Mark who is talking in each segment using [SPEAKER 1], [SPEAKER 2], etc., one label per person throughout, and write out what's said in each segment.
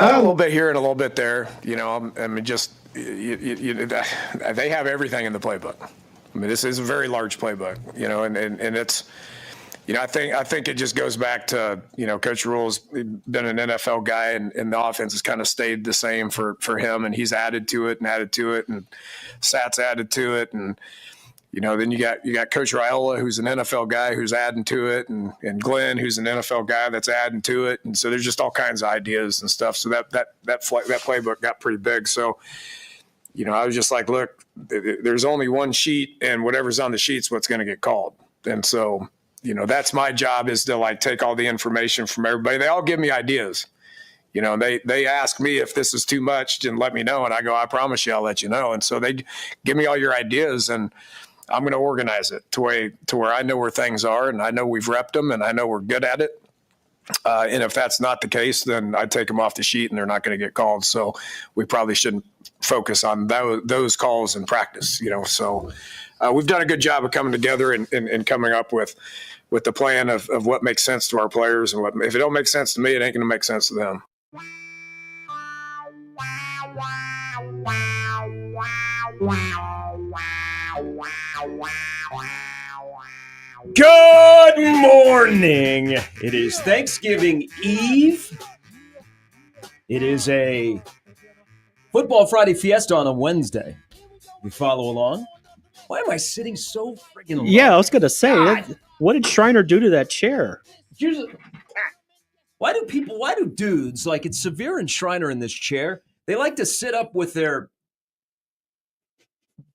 [SPEAKER 1] A little bit here and a little bit there. I mean, just they have everything in the playbook. I mean, this is a very large playbook. And it's. I think it just goes back to, Coach Rule's been an NFL guy, and the offense has kind of stayed the same for him, and he's added to it, and Sat's added to it, and then you got Coach Raiola, who's an NFL guy who's adding to it, and Glenn, who's an NFL guy that's adding to it, and so there's just all kinds of ideas and stuff. So that playbook got pretty big. So I was just like, look, there's only one sheet, and whatever's on the sheet's what's going to get called, and so. That's my job, is to take all the information from everybody. They all give me ideas. They ask me if this is too much and let me know. And I go, I promise you, I'll let you know. And so they give me all your ideas, and I'm going to organize it to where I know where things are, and I know we've repped them, and I know we're good at it. And if that's not the case, then I take them off the sheet and they're not going to get called. So we probably shouldn't focus on those calls in practice, So we've done a good job of coming together and coming up with the plan of what makes sense to our players, and if it don't make sense to me, it ain't going to make sense to them.
[SPEAKER 2] Good morning. It is Thanksgiving Eve. It is a Football Friday Fiesta on a Wednesday. You follow along. Why am I sitting so friggin' low?
[SPEAKER 3] Yeah, I was going to say, what did Shriner do to that chair?
[SPEAKER 2] Why do dudes, like it's Severe and Shriner in this chair, they like to sit up with their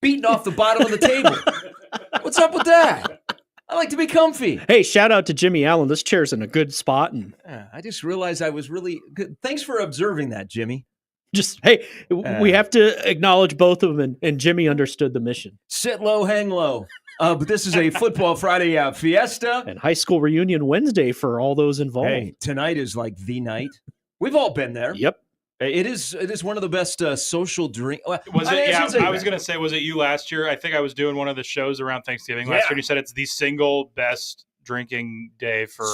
[SPEAKER 2] beating off the bottom of the table? What's up with that? I like to be comfy.
[SPEAKER 3] Hey, shout out to Jimmy Allen. This chair's in a good spot. And
[SPEAKER 2] I just realized I was really good. Thanks for observing that, Jimmy.
[SPEAKER 3] We have to acknowledge both of them, and Jimmy understood the mission.
[SPEAKER 2] Sit low, hang low. But this is a Football Friday Fiesta.
[SPEAKER 3] And High School Reunion Wednesday for all those involved.
[SPEAKER 2] Hey, tonight is like the night. We've all been there.
[SPEAKER 3] Yep.
[SPEAKER 2] It is one of the best social drink.
[SPEAKER 4] Was it? Yeah, I was going to say, was it you last year? I think I was doing one of the shows around Thanksgiving last year, and you said it's the single best drinking day for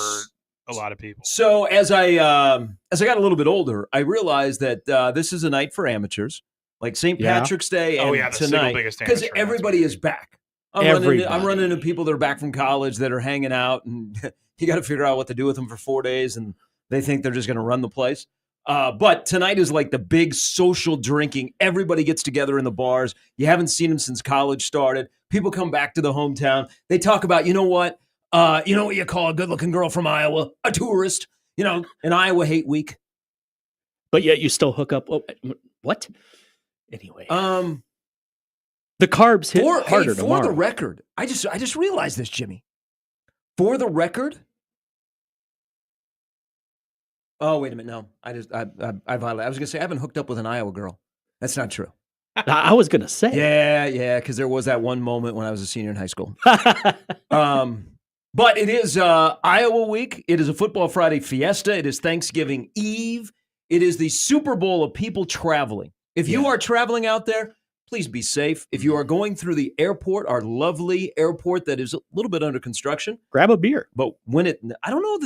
[SPEAKER 4] a lot of people.
[SPEAKER 2] So as I got a little bit older, I realized that this is a night for amateurs, like St. Patrick's Day and tonight, because everybody is back. I'm running into people that are back from college that are hanging out, and you got to figure out what to do with them for 4 days, and they think they're just going to run the place. But tonight is like the big social drinking. Everybody gets together in the bars. You haven't seen them since college started. People come back to the hometown. They talk about, you know what you call a good-looking girl from Iowa? A tourist. An Iowa hate week.
[SPEAKER 3] But yet you still hook up. Oh, what? Anyway. The carbs hit harder tomorrow.
[SPEAKER 2] For the record, I just realized this, Jimmy. For the record. Oh, wait a minute. No, I violated. I was going to say I haven't hooked up with an Iowa girl. That's not true.
[SPEAKER 3] I was going to say.
[SPEAKER 2] Yeah, because there was that one moment when I was a senior in high school. But it is Iowa week. It is a Football Friday Fiesta. It is Thanksgiving Eve. It is the Super Bowl of people traveling. If you are traveling out there, please be safe. If you are going through the airport, our lovely airport that is a little bit under construction,
[SPEAKER 3] grab a beer.
[SPEAKER 2] But I don't know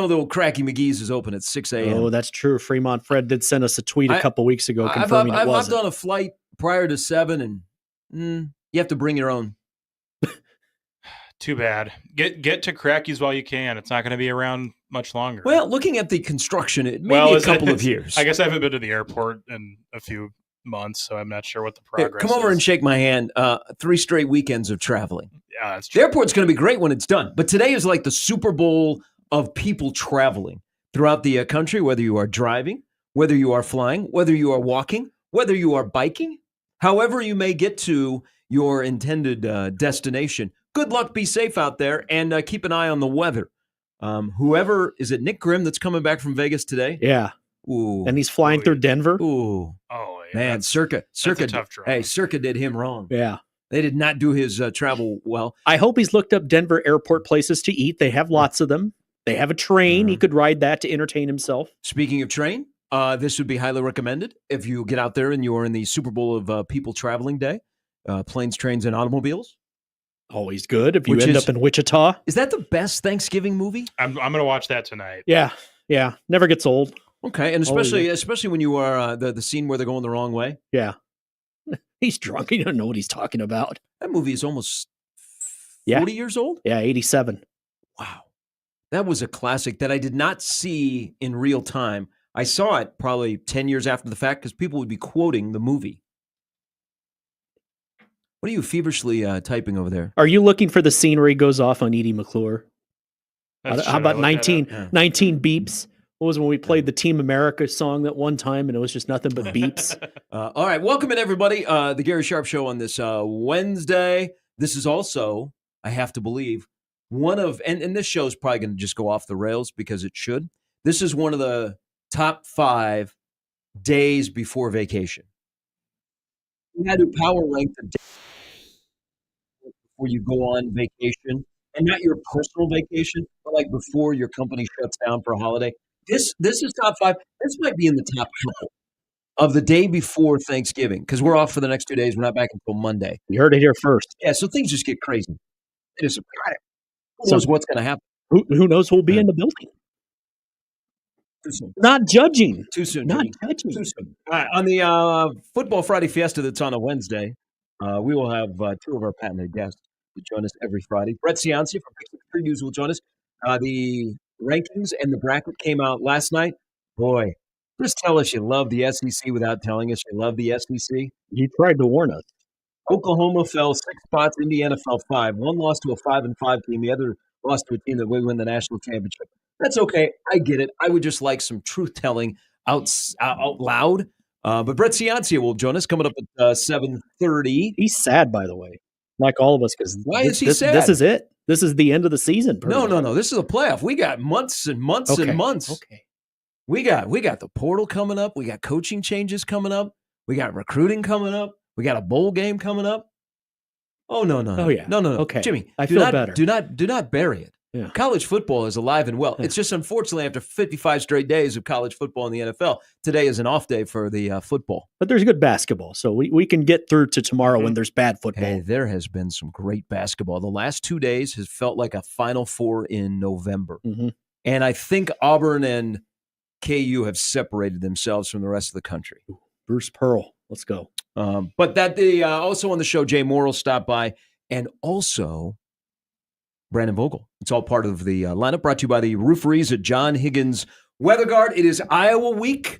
[SPEAKER 2] that old Cracky McGee's is open at 6 a.m.
[SPEAKER 3] Oh, that's true. Fremont Fred did send us a tweet a couple weeks ago confirming it wasn't.
[SPEAKER 2] I've done a flight prior to 7, and you have to bring your own.
[SPEAKER 4] Too bad. Get to Cracky's while you can. It's not going to be around much longer.
[SPEAKER 2] Well, looking at the construction, it may be a couple of years.
[SPEAKER 4] I guess I haven't been to the airport in a few months, so I'm not sure what the progress is.
[SPEAKER 2] Come over and shake my hand. 3 straight weekends of traveling.
[SPEAKER 4] Yeah, that's true.
[SPEAKER 2] The airport's going to be great when it's done. But today is like the Super Bowl of people traveling throughout the country, whether you are driving, whether you are flying, whether you are walking, whether you are biking, however you may get to your intended destination. Good luck, be safe out there, and keep an eye on the weather. Is it Nick Grimm that's coming back from Vegas today?
[SPEAKER 3] Yeah.
[SPEAKER 2] Ooh.
[SPEAKER 3] And he's flying through Denver.
[SPEAKER 2] Ooh.
[SPEAKER 4] Oh, yeah.
[SPEAKER 2] Man, Circa.
[SPEAKER 4] That's a tough drive.
[SPEAKER 2] Hey, Circa did him wrong.
[SPEAKER 3] Yeah.
[SPEAKER 2] They did not do his travel well.
[SPEAKER 3] I hope he's looked up Denver airport places to eat. They have lots of them. They have a train. He could ride that to entertain himself.
[SPEAKER 2] Speaking of train, this would be highly recommended if you get out there and you are in the Super Bowl of people traveling day. Planes, trains, and automobiles.
[SPEAKER 3] Always good if you end up in Wichita.
[SPEAKER 2] Is that the best Thanksgiving movie?
[SPEAKER 4] I'm going to watch that tonight.
[SPEAKER 3] Yeah. Never gets old.
[SPEAKER 2] Okay, and especially when you are the scene where they're going the wrong way.
[SPEAKER 3] Yeah. He's drunk. He doesn't know what he's talking about.
[SPEAKER 2] That movie is almost 40 years old?
[SPEAKER 3] Yeah, 87.
[SPEAKER 2] Wow. That was a classic that I did not see in real time. I saw it probably 10 years after the fact because people would be quoting the movie. What are you feverishly typing over there?
[SPEAKER 3] Are you looking for the scene where he goes off on Edie McClure? How about 19 beeps? What was when we played the Team America song that one time and it was just nothing but beeps?
[SPEAKER 2] All right. Welcome in, everybody. The Gary Sharp Show on this Wednesday. This is also, I have to believe, one of, and this show is probably going to just go off the rails because it should. This is one of the top 5 days before vacation. We had to power rank the day before you go on vacation, and not your personal vacation, but like before your company shuts down for a holiday. This is top 5. This might be in the top couple of the day before Thanksgiving because we're off for the next 2 days. We're not back until Monday.
[SPEAKER 3] You heard it here first.
[SPEAKER 2] Yeah, so things just get crazy. It is. Who knows what's going to happen?
[SPEAKER 3] Who knows who'll be in the building?
[SPEAKER 2] Too soon.
[SPEAKER 3] Not judging.
[SPEAKER 2] Too soon.
[SPEAKER 3] Not
[SPEAKER 2] Jimmy.
[SPEAKER 3] judging.
[SPEAKER 2] Too soon. All right, on the Football Friday Fiesta that's on a Wednesday, we will have 2 of our patented guests to join us every Friday. Brett Ciancia from Picks Previews will join us. The rankings and the bracket came out last night. Boy, just tell us you love the SEC without telling us you love the SEC.
[SPEAKER 3] You tried to warn us.
[SPEAKER 2] Oklahoma fell 6 spots. Indiana fell 5. One lost to a 5-5 team. The other lost to a team that would win the national championship. That's okay. I get it. I would just like some truth telling out loud. But Brett Ciancia will join us coming up at 7:30.
[SPEAKER 3] He's sad, by the way, like all of us. Because
[SPEAKER 2] why is he sad?
[SPEAKER 3] This is it. This is the end of the season.
[SPEAKER 2] No. This is a playoff. We got months and months and months.
[SPEAKER 3] Okay.
[SPEAKER 2] We got the portal coming up. We got coaching changes coming up. We got recruiting coming up. We got a bowl game coming up. Oh no.
[SPEAKER 3] Oh yeah.
[SPEAKER 2] No.
[SPEAKER 3] Okay.
[SPEAKER 2] Jimmy,
[SPEAKER 3] I feel better.
[SPEAKER 2] Do not bury it.
[SPEAKER 3] Yeah.
[SPEAKER 2] College football is alive and well. Yeah. It's just unfortunately after 55 straight days of college football in the NFL, today is an off day for the football.
[SPEAKER 3] But there's good basketball, so we can get through to tomorrow when there's bad football.
[SPEAKER 2] Hey, there has been some great basketball. The last 2 days has felt like a Final Four in November.
[SPEAKER 3] Mm-hmm.
[SPEAKER 2] And I think Auburn and KU have separated themselves from the rest of the country.
[SPEAKER 3] Bruce Pearl, let's go.
[SPEAKER 2] But that also on the show, Jay Morrill stopped by, and also Brandon Vogel. It's all part of the lineup brought to you by the rooferees at John Higgins Weather Guard. It is Iowa week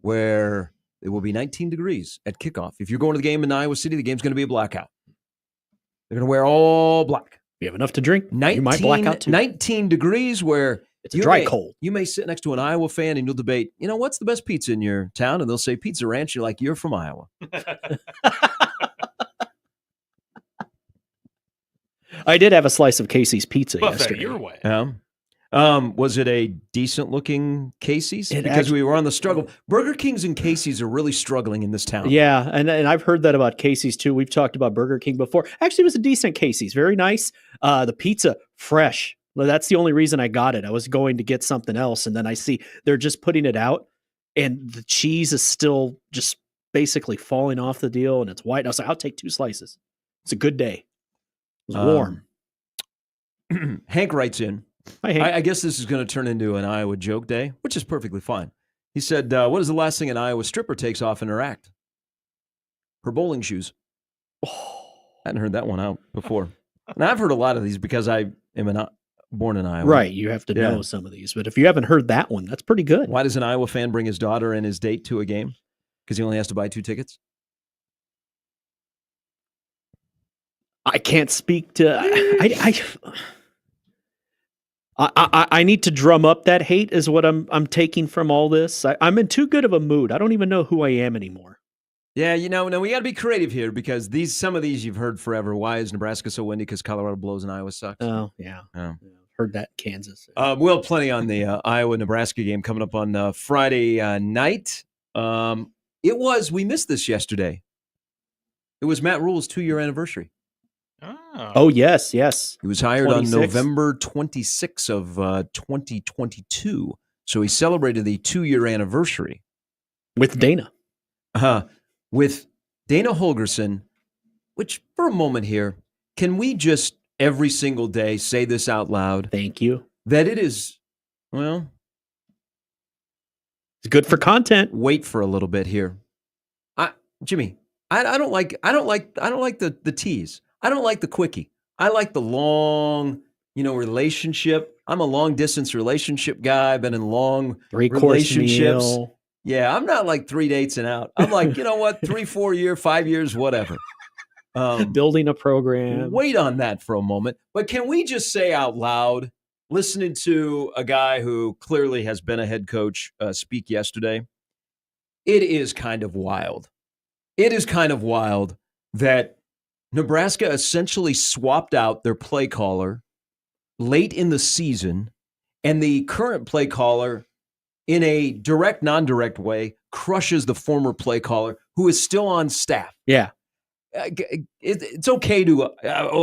[SPEAKER 2] where it will be 19 degrees at kickoff. If you're going to the game in Iowa City, the game's going to be a blackout. They're going to wear all black.
[SPEAKER 3] You have enough to drink, you might black out too.
[SPEAKER 2] 19 degrees where
[SPEAKER 3] it's dry cold.
[SPEAKER 2] You may sit next to an Iowa fan and you'll debate, what's the best pizza in your town? And they'll say Pizza Ranch. You're like, you're from Iowa.
[SPEAKER 3] I did have a slice of Casey's pizza yesterday.
[SPEAKER 4] Your way.
[SPEAKER 2] Was it a decent-looking Casey's? Because we were on the struggle. Burger Kings and Casey's are really struggling in this town.
[SPEAKER 3] Yeah, and I've heard that about Casey's too. We've talked about Burger King before. Actually, it was a decent Casey's. Very nice. The pizza, fresh. Well, that's the only reason I got it. I was going to get something else, and then I see they're just putting it out, and the cheese is still just basically falling off the deal, and it's white. I was like, I'll take 2 slices. It's a good day. It was warm.
[SPEAKER 2] Hank writes in.
[SPEAKER 3] Hi, Hank.
[SPEAKER 2] I guess this is going to turn into an Iowa joke day, which is perfectly fine. He said, what is the last thing an Iowa stripper takes off in her act? Her bowling shoes. I hadn't heard that one out before. And I've heard a lot of these because I am born in Iowa.
[SPEAKER 3] Right, you have to know some of these. But if you haven't heard that one, that's pretty good.
[SPEAKER 2] Why does an Iowa fan bring his daughter and his date to a game? Because he only has to buy 2 tickets?
[SPEAKER 3] I can't speak to. I need to drum up that hate. Is what I'm taking from all this. I'm in too good of a mood. I don't even know who I am anymore.
[SPEAKER 2] Yeah, now we got to be creative here because some of these you've heard forever. Why is Nebraska so windy? Because Colorado blows and Iowa sucks.
[SPEAKER 3] Oh yeah. Heard that in Kansas.
[SPEAKER 2] We'll have plenty on the Iowa-Nebraska game coming up on Friday night. We missed this yesterday. It was Matt Rule's 2-year anniversary.
[SPEAKER 3] Oh, yes. He
[SPEAKER 2] was hired 26. On November 26 of 2022. So he celebrated the 2-year anniversary.
[SPEAKER 3] With Dana.
[SPEAKER 2] With Dana Holgerson, which for a moment here, can we just every single day say this out loud?
[SPEAKER 3] Thank you.
[SPEAKER 2] That it is,
[SPEAKER 3] It's good for content.
[SPEAKER 2] Wait for a little bit here. Jimmy, I don't like the tease. I don't like the quickie. I like the long, relationship. I'm a long distance relationship guy. I've been in long relationships.
[SPEAKER 3] Meal.
[SPEAKER 2] Yeah, I'm not like 3 dates and out. I'm like, you know what, 3, 4 year, 5 years, whatever.
[SPEAKER 3] Building a program.
[SPEAKER 2] Wait on that for a moment. But can we just say out loud, listening to a guy who clearly has been a head coach speak yesterday, it is kind of wild. It is kind of wild that Nebraska essentially swapped out their play caller late in the season, and the current play caller, in a direct, non-direct way, crushes the former play caller who is still on staff.
[SPEAKER 3] Yeah.
[SPEAKER 2] It's okay to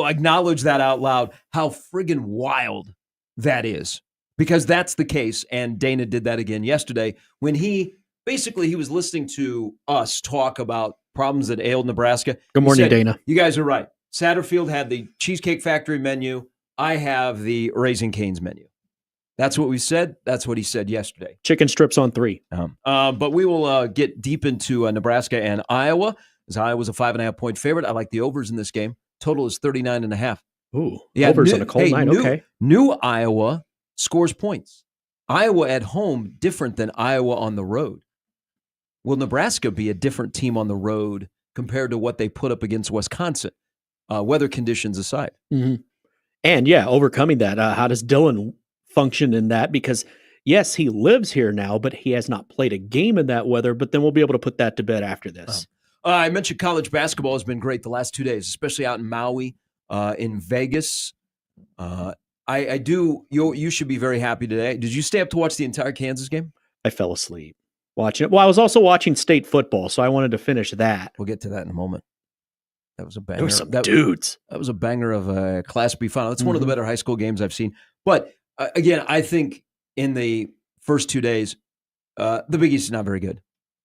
[SPEAKER 2] acknowledge that out loud, how friggin' wild that is, because that's the case. And Dana did that again yesterday when he was listening to us talk about problems that ailed Nebraska.
[SPEAKER 3] Good morning, Dana.
[SPEAKER 2] You guys are right. Satterfield had the Cheesecake Factory menu. I have the Raising Cane's menu. That's what we said. That's what he said yesterday.
[SPEAKER 3] Chicken strips on 3.
[SPEAKER 2] But we will get deep into Nebraska and Iowa, as Iowa's a 5.5 point favorite. I like the overs in this game. Total is 39.5.
[SPEAKER 3] Ooh, overs on a cold night. Okay.
[SPEAKER 2] New Iowa scores points. Iowa at home, different than Iowa on the road. Will Nebraska be a different team on the road compared to what they put up against Wisconsin, weather conditions aside?
[SPEAKER 3] Mm-hmm. And overcoming that. How does Dylan function in that? Because yes, he lives here now, but he has not played a game in that weather. But then we'll be able to put that to bed after this.
[SPEAKER 2] I mentioned college basketball has been great the last 2 days, especially out in Maui, in Vegas. I do. You should be very happy today. Did you stay up to watch the entire Kansas game?
[SPEAKER 3] I fell asleep watching it. Well, I was also watching state football, so I wanted to finish that.
[SPEAKER 2] We'll get to that in a moment. That was a banger.
[SPEAKER 3] There were some dudes.
[SPEAKER 2] That was a banger of a Class B final. It's one of the better high school games I've seen. But again, I think in the first 2 days, the Big East is not very good.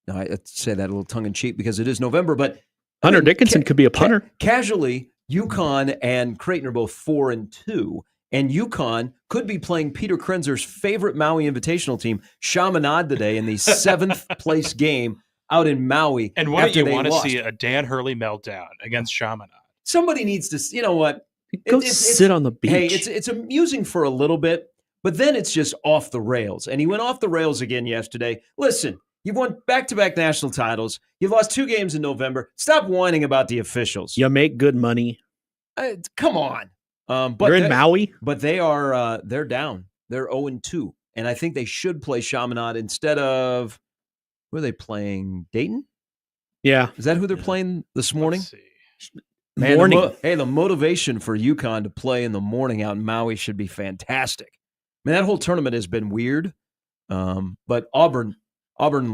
[SPEAKER 2] Now, I say that a little tongue-in-cheek because it is November, but
[SPEAKER 3] Hunter Dickinson could be a punter.
[SPEAKER 2] Casually, UConn and Creighton are both 4-2, and UConn could be playing Peter Krenzer's favorite Maui Invitational team, Chaminade, today in the 7th place game out in Maui.
[SPEAKER 4] And wouldn't you want to see a Dan Hurley meltdown against Chaminade?
[SPEAKER 2] Somebody needs to, you know what?
[SPEAKER 3] Go sit on the beach.
[SPEAKER 2] Hey, it's amusing for a little bit, but then it's just off the rails. And he went off the rails again yesterday. Listen. You've won back-to-back national titles. You've lost 2 games in November. Stop whining about the officials.
[SPEAKER 3] You make good money.
[SPEAKER 2] Come on. But
[SPEAKER 3] you're in Maui?
[SPEAKER 2] But they are they're down. They're 0-2. And I think they should play Chaminade instead of, who are they playing? Dayton?
[SPEAKER 3] Yeah.
[SPEAKER 2] Is that who they're playing this morning?
[SPEAKER 4] Let's see.
[SPEAKER 2] Man, the motivation for UConn to play in the morning out in Maui should be fantastic. I mean, that whole tournament has been weird. But Auburn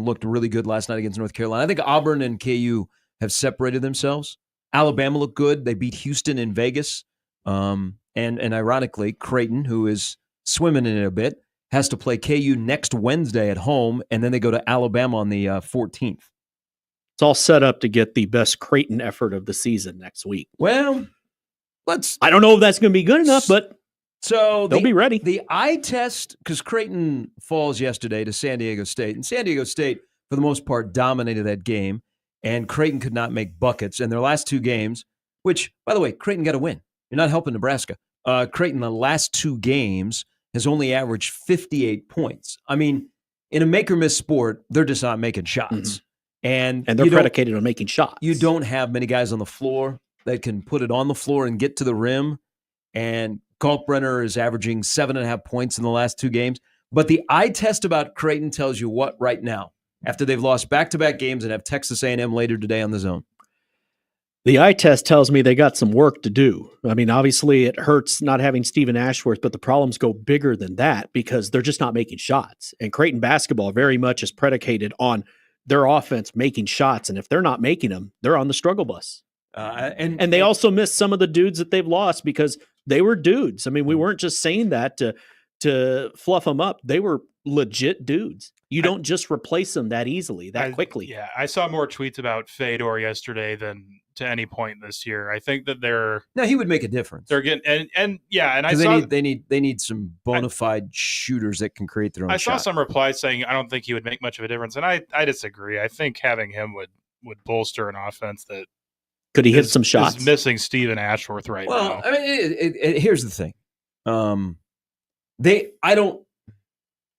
[SPEAKER 2] looked really good last night against North Carolina. I think Auburn and KU have separated themselves. Alabama looked good. They beat Houston in Vegas. And ironically, Creighton, who is swimming in it a bit, has to play KU next Wednesday at home, and then they go to Alabama on the 14th.
[SPEAKER 3] It's all set up to get the best Creighton effort of the season next week.
[SPEAKER 2] Well,
[SPEAKER 3] I don't know if that's going to be good enough, but
[SPEAKER 2] so
[SPEAKER 3] they'll be ready.
[SPEAKER 2] The eye test, because Creighton falls yesterday to San Diego State, and San Diego State, for the most part, dominated that game, and Creighton could not make buckets. And their last 2 games, which, by the way, Creighton got a win. You're not helping Nebraska. Creighton, the last 2 games, has only averaged 58 points. I mean, in a make-or-miss sport, they're just not making shots.
[SPEAKER 3] Mm-hmm.
[SPEAKER 2] And
[SPEAKER 3] they're predicated on making shots.
[SPEAKER 2] You don't have many guys on the floor that can put it on the floor and get to the rim. And Kalkbrenner is averaging 7.5 points in the last 2 games. But the eye test about Creighton tells you what right now, after they've lost back-to-back games and have Texas A&M later today on the zone?
[SPEAKER 3] The eye test tells me they got some work to do. I mean, obviously it hurts not having Stephen Ashworth, but the problems go bigger than that because they're just not making shots. And Creighton basketball very much is predicated on their offense making shots. And if they're not making them, they're on the struggle bus. And they also missed some of the dudes that they've lost because they were dudes. I mean, we weren't just saying that to fluff them up. They were legit dudes. You don't just replace them that easily, that quickly.
[SPEAKER 4] Yeah, I saw more tweets about Fedor yesterday than to any point this year. I think that
[SPEAKER 2] he would make a difference.
[SPEAKER 4] They're getting and
[SPEAKER 2] they need some bona fide shooters that can create their own.
[SPEAKER 4] I saw some replies saying I don't think he would make much of a difference, and I disagree. I think having him would bolster an offense that
[SPEAKER 3] could he hit some shots.
[SPEAKER 4] Is missing Steven Ashworth now.
[SPEAKER 2] Well, I mean, here's the thing.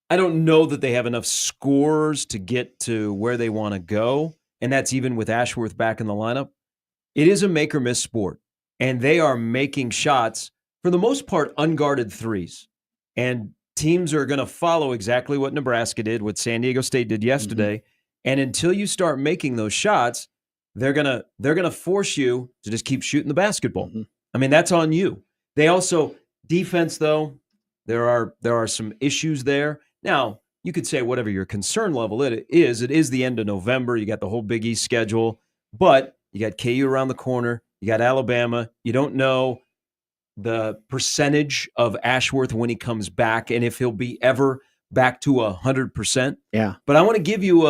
[SPEAKER 2] I don't know that they have enough scores to get to where they want to go, and that's even with Ashworth back in the lineup. It is a make or miss sport, and they are making shots, for the most part, unguarded threes. And teams are going to follow exactly what Nebraska did, what San Diego State did yesterday. Mm-hmm. And until you start making those shots, they're gonna force you to just keep shooting the basketball. Mm-hmm. I mean, that's on you. They also defense, though. There are some issues there. Now, you could say whatever your concern level it is the end of November. You got the whole Big East schedule, but you got KU around the corner. You got Alabama. You don't know the percentage of Ashworth when he comes back and if he'll be ever back to 100%.
[SPEAKER 3] Yeah.
[SPEAKER 2] But I want to give you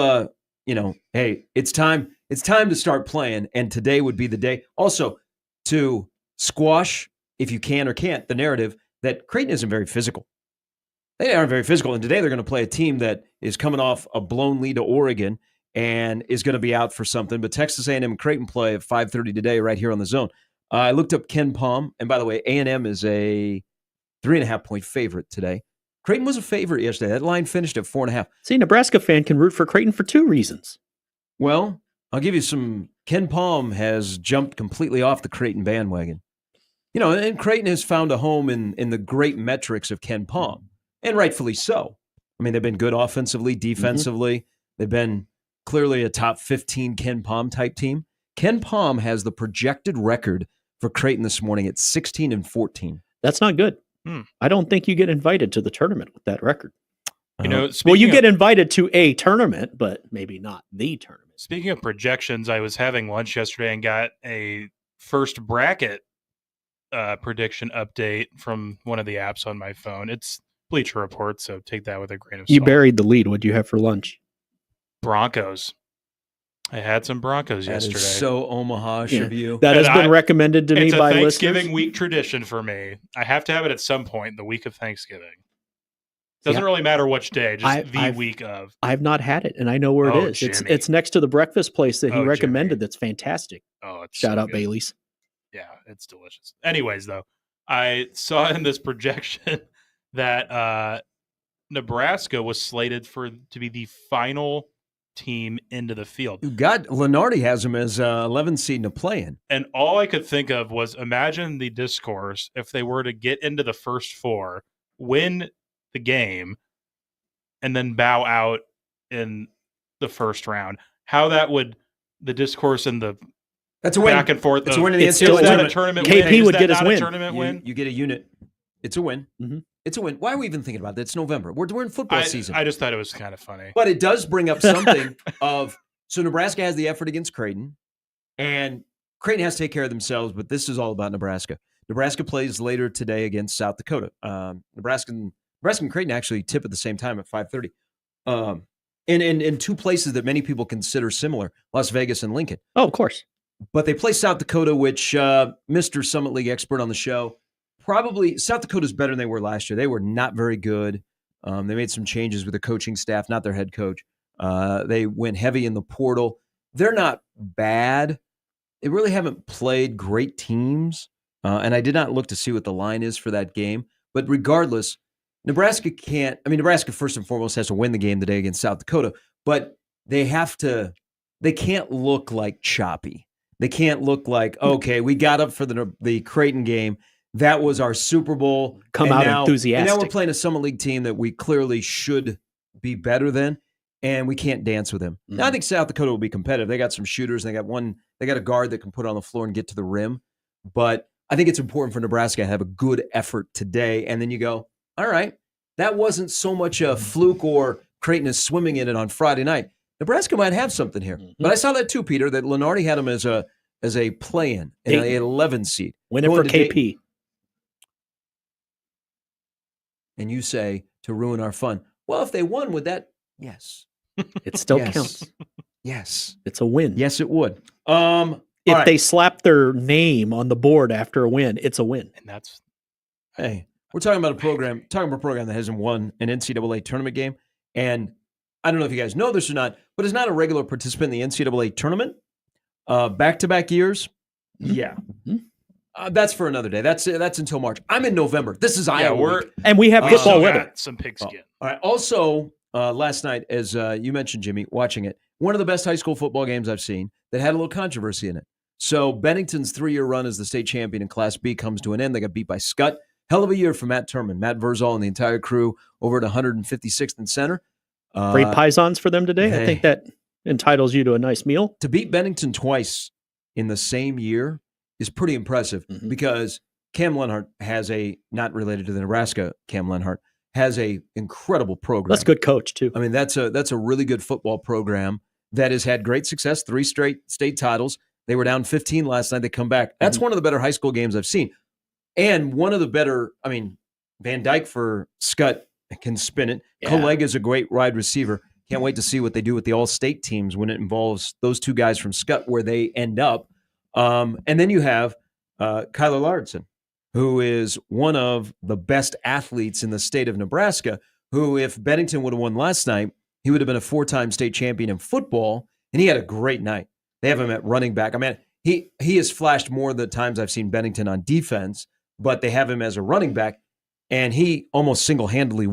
[SPEAKER 2] hey, it's time to start playing, and today would be the day. Also, to squash, if you can or can't, the narrative that Creighton isn't very physical. They aren't very physical, and today they're going to play a team that is coming off a blown lead to Oregon and is going to be out for something. But Texas A&M and Creighton play at 5:30 today right here on the Zone. I looked up Ken Palm, and by the way, A&M is a 3.5-point favorite today. Creighton was a favorite yesterday. That line finished at 4.5.
[SPEAKER 3] See, Nebraska fan can root for Creighton for two reasons.
[SPEAKER 2] Well, I'll give you some. Ken Palm has jumped completely off the Creighton bandwagon. And Creighton has found a home in the great metrics of Ken Palm. And rightfully so. I mean, they've been good offensively, defensively. Mm-hmm. They've been clearly a top 15 Ken Palm type team. Ken Palm has the projected record for Creighton this morning at 16-14.
[SPEAKER 3] That's not good. I don't think you get invited to the tournament with that record.
[SPEAKER 4] You
[SPEAKER 3] get invited to a tournament, but maybe not the tournament.
[SPEAKER 4] Speaking of projections, I was having lunch yesterday and got a first bracket prediction update from one of the apps on my phone. It's Bleacher Report, so take that with a grain of salt.
[SPEAKER 3] You buried the lead. What'd you have for lunch?
[SPEAKER 4] Broncos. I had some Broncos yesterday.
[SPEAKER 2] That is so Omaha-ish of you.
[SPEAKER 3] That has been recommended to me by listeners.
[SPEAKER 4] It's a Thanksgiving week tradition for me. I have to have it at some point the week of Thanksgiving. Doesn't really matter which day, just the week of.
[SPEAKER 3] I've not had it, and I know where it is.
[SPEAKER 4] Jimmy.
[SPEAKER 3] It's next to the breakfast place that he recommended. Jimmy. That's fantastic. Shout out Bailey's.
[SPEAKER 4] Yeah, it's delicious. Anyways, though, I saw in this projection that Nebraska was slated to be the final team into the field.
[SPEAKER 2] Lenardi has him as 11 seed to play in.
[SPEAKER 4] And all I could think of was imagine the discourse if they were to get into the first four, win the game, and then bow out in the first round. How that would, the discourse and the
[SPEAKER 2] that's a win.
[SPEAKER 4] Back and forth.
[SPEAKER 2] It's a win in the
[SPEAKER 3] NCAA
[SPEAKER 4] tournament.
[SPEAKER 3] KP would get his win.
[SPEAKER 4] Tournament win.
[SPEAKER 2] You get a unit. It's a win.
[SPEAKER 3] Mm-hmm.
[SPEAKER 2] It's a win. Why are we even thinking about that? It's November. We're in football season.
[SPEAKER 4] I just thought it was kind of funny.
[SPEAKER 2] But it does bring up something so Nebraska has the effort against Creighton, and Creighton has to take care of themselves, but this is all about Nebraska. Nebraska plays later today against South Dakota. Nebraska and Creighton actually tip at the same time at 5:30. In two places that many people consider similar, Las Vegas and Lincoln.
[SPEAKER 3] Oh, of course.
[SPEAKER 2] But they play South Dakota, which Mr. Summit League expert on the show, probably South Dakota's better than they were last year. They were not very good. They made some changes with the coaching staff, not their head coach. They went heavy in the portal. They're not bad. They really haven't played great teams. And I did not look to see what the line is for that game. But regardless, Nebraska first and foremost has to win the game today against South Dakota. But they can't look like choppy. They can't look like, okay, we got up for the Creighton game. That was our Super Bowl.
[SPEAKER 3] Enthusiastic.
[SPEAKER 2] And now we're playing a Summit League team that we clearly should be better than, and we can't dance with them. Mm-hmm. Now, I think South Dakota will be competitive. They got some shooters. And they got a guard that can put it on the floor and get to the rim. But I think it's important for Nebraska to have a good effort today. And then you go, all right, that wasn't so much a fluke or Creighton is swimming in it on Friday night. Nebraska might have something here. Mm-hmm. But I saw that too, Peter, that Lenardi had him as a play-in, an 11 seed.
[SPEAKER 3] Winning for KP.
[SPEAKER 2] And you say, to ruin our fun. Well, if they won, would that? Yes.
[SPEAKER 3] It still counts.
[SPEAKER 2] Yes.
[SPEAKER 3] It's a win.
[SPEAKER 2] Yes, it would.
[SPEAKER 3] if they slap their name on the board after a win, it's a win.
[SPEAKER 4] And that's
[SPEAKER 2] we're talking about a program that hasn't won an NCAA tournament game, and I don't know if you guys know this or not, but is not a regular participant in the NCAA tournament. Back-to-back years, yeah. That's for another day. That's until March. I'm in November. This is Iowa.
[SPEAKER 3] And we have football weather.
[SPEAKER 4] Some pigskin.
[SPEAKER 2] All right. Also, last night, as you mentioned, Jimmy, watching it, one of the best high school football games I've seen that had a little controversy in it. So Bennington's 3-year run as the state champion in Class B comes to an end. They got beat by Scott. Hell of a year for Matt Turman, Matt Verzal, and the entire crew over at 156th and Center.
[SPEAKER 3] Great Pisons for them today. I think that entitles you to a nice meal.
[SPEAKER 2] To beat Bennington twice in the same year is pretty impressive because Cam Lenhart has not related to the Nebraska Cam Lenhart, has a incredible program.
[SPEAKER 3] That's a good coach, too.
[SPEAKER 2] I mean, that's a really good football program that has had great success, 3 straight state titles. They were down 15 last night. They come back. That's one of the better high school games I've seen. And one of the better, Van Dyke for Scott can spin it. Yeah. Collega is a great wide receiver. Can't wait to see what they do with the all-state teams when it involves those 2 guys from Scott, where they end up. And then you have Kyler Lardson, who is one of the best athletes in the state of Nebraska, who, if Bennington would have won last night, he would have been a 4-time state champion in football, and he had a great night. They have him at running back. He has flashed more the times I've seen Bennington on defense, but they have him as a running back, and he almost single-handedly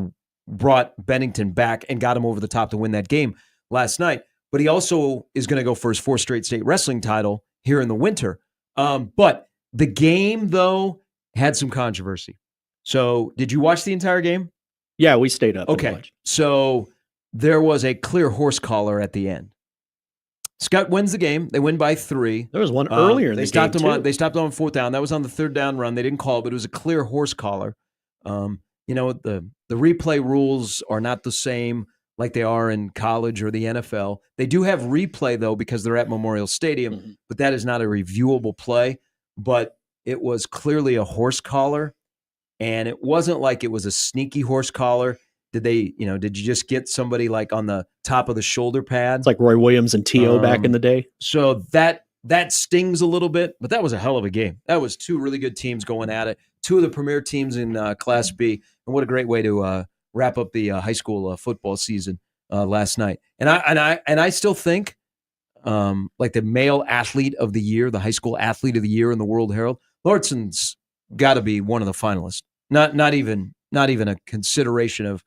[SPEAKER 2] brought Bennington back and got him over the top to win that game last night. But he also is going to go for his 4th straight state wrestling title here in the winter. But the game, though, had some controversy. So did you watch the entire game?
[SPEAKER 3] Yeah, we stayed up.
[SPEAKER 2] Okay, so there was a clear horse collar at the end. Scott wins the game. They win by 3.
[SPEAKER 3] There was one earlier in the game, too.
[SPEAKER 2] They stopped him on 4th down. That was on the 3rd down run. They didn't call it, but it was a clear horse collar. The replay rules are not the same like they are in college or the NFL. They do have replay, though, because they're at Memorial Stadium, but that is not a reviewable play. But it was clearly a horse collar, and it wasn't like it was a sneaky horse collar. Did you just get somebody like on the top of the shoulder pad?
[SPEAKER 3] It's like Roy Williams and T.O. back in the day.
[SPEAKER 2] So that stings a little bit, but that was a hell of a game. That was 2 really good teams going at it. 2 of the premier teams in Class B, and what a great way to wrap up the high school football season last night. And I still think like the male athlete of the year, the high school athlete of the year in the World Herald, Laurson's got to be one of the finalists. Not even a consideration of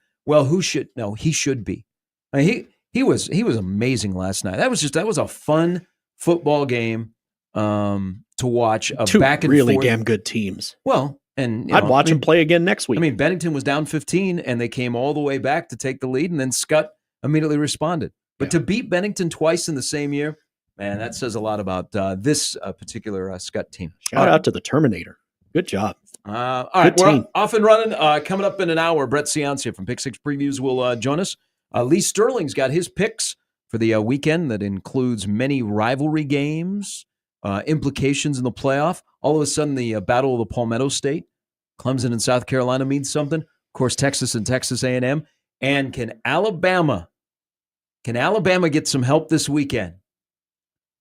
[SPEAKER 2] he should be. He was amazing last night. That was a fun football game to watch.
[SPEAKER 3] 2
[SPEAKER 2] back and
[SPEAKER 3] really
[SPEAKER 2] forth.
[SPEAKER 3] Damn good teams.
[SPEAKER 2] Well, and
[SPEAKER 3] I'd watch them play again next week.
[SPEAKER 2] Bennington was down 15, and they came all the way back to take the lead, and then Scott immediately responded. But to beat Bennington twice in the same year, man, that says a lot about this particular Scott team.
[SPEAKER 3] Shout out to the Terminator. Good job.
[SPEAKER 2] All right, we're off and running. Coming up in an hour, Brett Ciancia from Pick 6 Previews will join us. Lee Sterling's got his picks for the weekend that includes many rivalry games, implications in the playoff. All of a sudden, the Battle of the Palmetto State, Clemson and South Carolina means something. Of course, Texas and Texas A&M. And can Alabama get some help this weekend?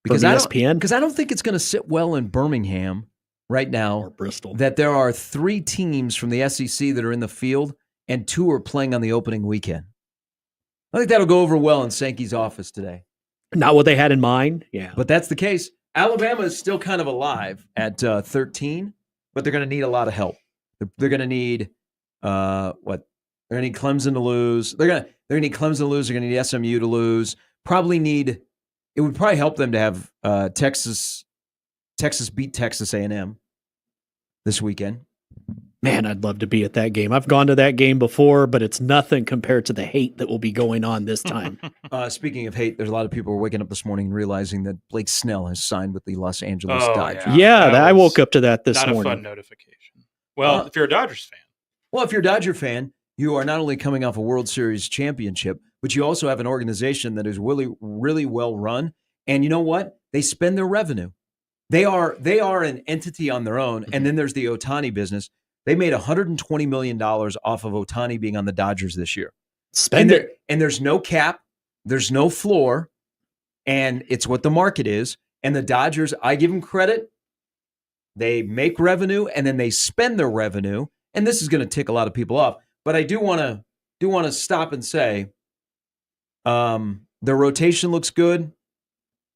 [SPEAKER 2] Because I don't think it's going to sit well in Birmingham right now,
[SPEAKER 3] or Bristol,
[SPEAKER 2] that there are 3 teams from the SEC that are in the field and 2 are playing on the opening weekend. I think that'll go over well in Sankey's office today.
[SPEAKER 3] Not what they had in mind, yeah.
[SPEAKER 2] But that's the case. Alabama is still kind of alive at 13, but they're going to need a lot of help. They're going to need They're going to need Clemson to lose. They're going to need Clemson to lose. They're going to need SMU to lose. It would probably help them to have Texas beat Texas A&M this weekend.
[SPEAKER 3] Man, I'd love to be at that game. I've gone to that game before, but it's nothing compared to the hate that will be going on this time.
[SPEAKER 2] Speaking of hate, there's a lot of people who are waking up this morning and realizing that Blake Snell has signed with the Los Angeles Dodgers.
[SPEAKER 3] Yeah, I woke up to that this morning.
[SPEAKER 4] Not a fun notification. Well, if you're a Dodgers fan.
[SPEAKER 2] Well, if you're a Dodger fan, you are not only coming off a World Series championship, but you also have an organization that is really, really well run. And you know what? They spend their revenue. They are an entity on their own. And then there's the Ohtani business. They made $120 million off of Ohtani being on the Dodgers this year.
[SPEAKER 3] Spend it.
[SPEAKER 2] And there's no cap. There's no floor. And it's what the market is. And the Dodgers, I give them credit. They make revenue and then they spend their revenue. And this is going to tick a lot of people off. But I do want to stop and say their rotation looks good.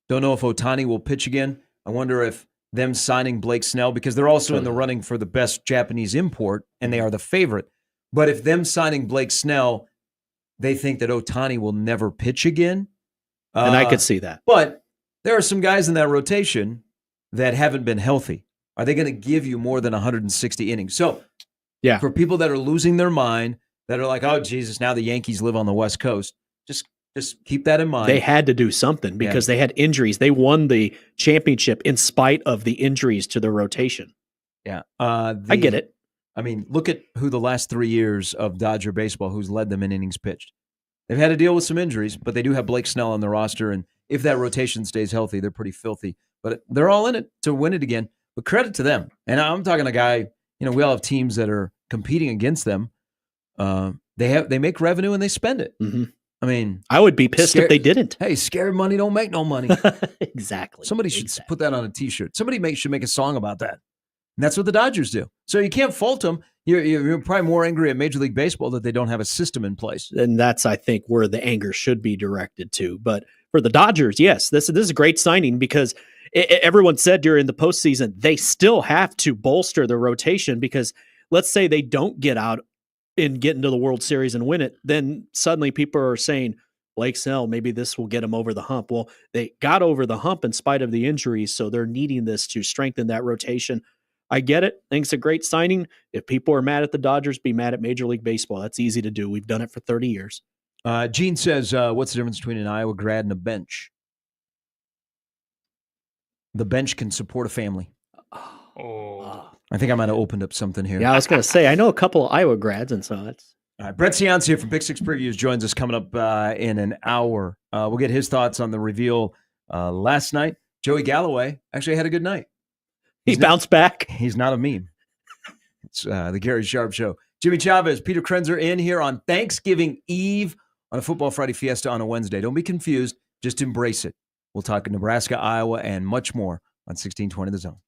[SPEAKER 2] Don't know if Ohtani will pitch again. I wonder if them signing Blake Snell, because they're also in the running for the best Japanese import, and they are the favorite. But if them signing Blake Snell, they think that Ohtani will never pitch again.
[SPEAKER 3] And I could see that.
[SPEAKER 2] But there are some guys in that rotation that haven't been healthy. Are they going to give you more than 160 innings? So
[SPEAKER 3] yeah,
[SPEAKER 2] for people that are losing their mind, that are like, oh, Jesus, now the Yankees live on the West Coast, just keep that in mind.
[SPEAKER 3] They had to do something because they had injuries. They won the championship in spite of the injuries to their rotation.
[SPEAKER 2] Yeah.
[SPEAKER 3] I get it.
[SPEAKER 2] I mean, look at who the last 3 years of Dodger baseball, who's led them in innings pitched. They've had to deal with some injuries, but they do have Blake Snell on the roster, and if that rotation stays healthy, they're pretty filthy. But they're all in it to win it again. But credit to them. And I'm talking a guy, we all have teams that are competing against them. They make revenue and they spend it.
[SPEAKER 3] Mm-hmm.
[SPEAKER 2] I mean,
[SPEAKER 3] I would be pissed if they didn't.
[SPEAKER 2] Hey, scared money don't make no money.
[SPEAKER 3] Exactly.
[SPEAKER 2] Somebody should put that on a T-shirt. Somebody should make a song about that. And that's what the Dodgers do. So you can't fault them. You're probably more angry at Major League Baseball that they don't have a system in place.
[SPEAKER 3] And that's, I think, where the anger should be directed to. But for the Dodgers, yes, this is a great signing because everyone said during the postseason they still have to bolster the rotation because let's say they don't get out and get into the World Series and win it, then suddenly people are saying, Blake Snell, maybe this will get them over the hump. Well, they got over the hump in spite of the injuries, so they're needing this to strengthen that rotation. I get it. I think it's a great signing. If people are mad at the Dodgers, be mad at Major League Baseball. That's easy to do. We've done it for 30 years.
[SPEAKER 2] Gene says, what's the difference between an Iowa grad and a bench? The bench can support a family. I think I might have opened up something here.
[SPEAKER 3] Yeah, I was going to say, I know a couple of Iowa grads, and so it's...
[SPEAKER 2] All right, Brett Ciancia here from Pick Six Previews joins us coming up in an hour. We'll get his thoughts on the reveal last night. Joey Galloway actually had a good night.
[SPEAKER 3] He bounced back.
[SPEAKER 2] He's not a meme. It's the Gary Sharp Show. Jimmy Chavez, Peter Krenzer in here on Thanksgiving Eve on a Football Friday Fiesta on a Wednesday. Don't be confused. Just embrace it. We'll talk Nebraska, Iowa, and much more on 1620 The Zone.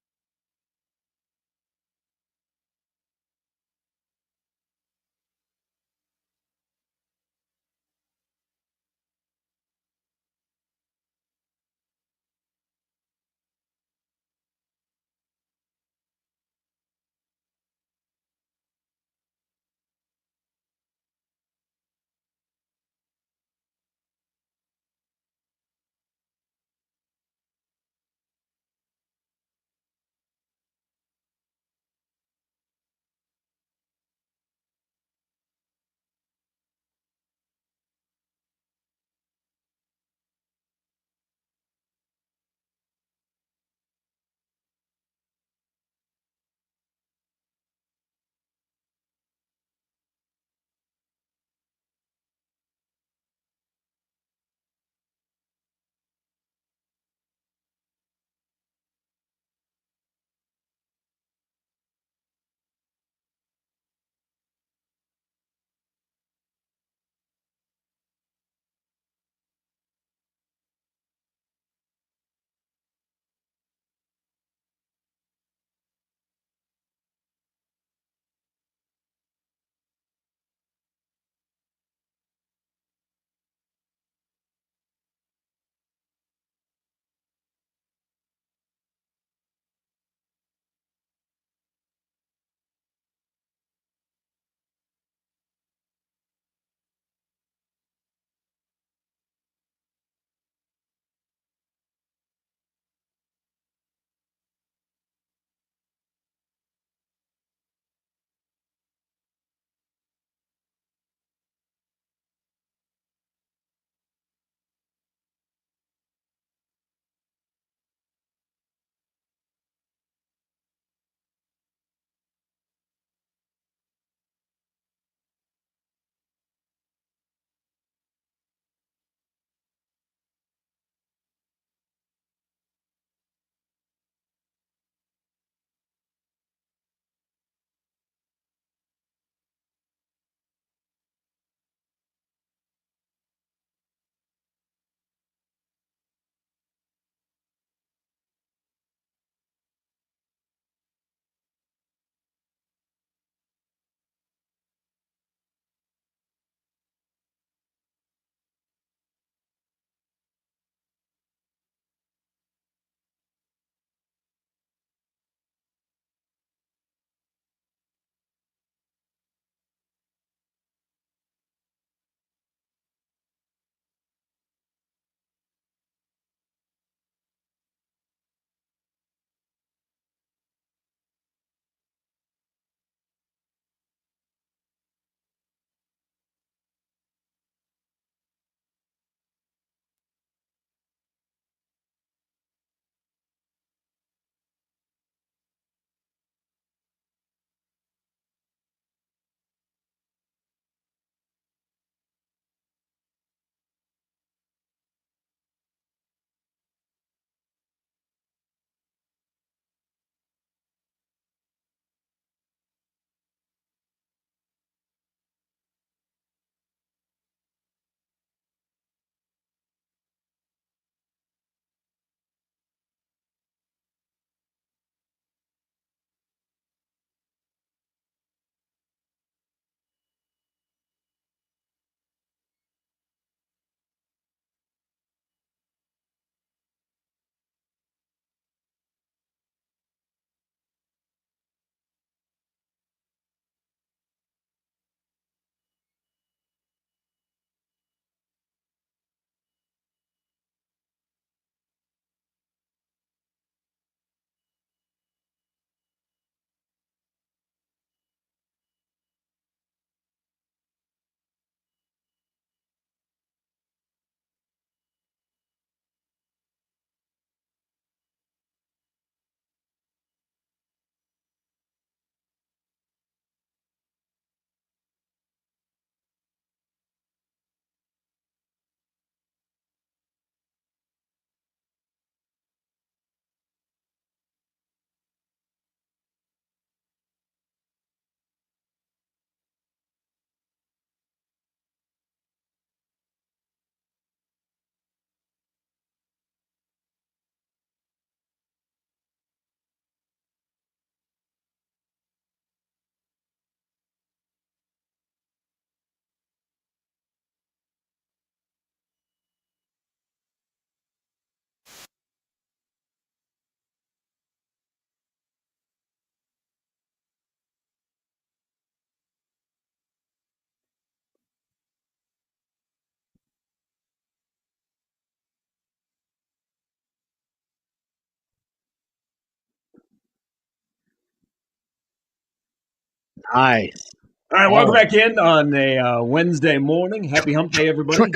[SPEAKER 3] Nice.
[SPEAKER 2] All right, welcome back in on a Wednesday morning. Happy Hump Day, everybody.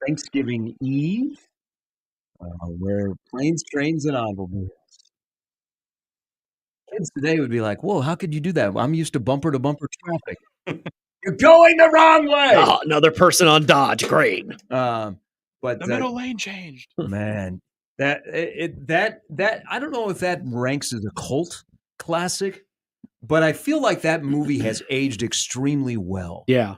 [SPEAKER 2] Thanksgiving Eve, where planes, trains, and automobiles. Kids today would be like, whoa, how could you do that? I'm used to bumper-to-bumper traffic. You're going the wrong way.
[SPEAKER 3] Oh, another person on Dodge. Great.
[SPEAKER 4] But the middle lane changed.
[SPEAKER 2] Man, that I don't know if that ranks as a cult classic, but I feel like that movie has aged extremely well.
[SPEAKER 3] Yeah.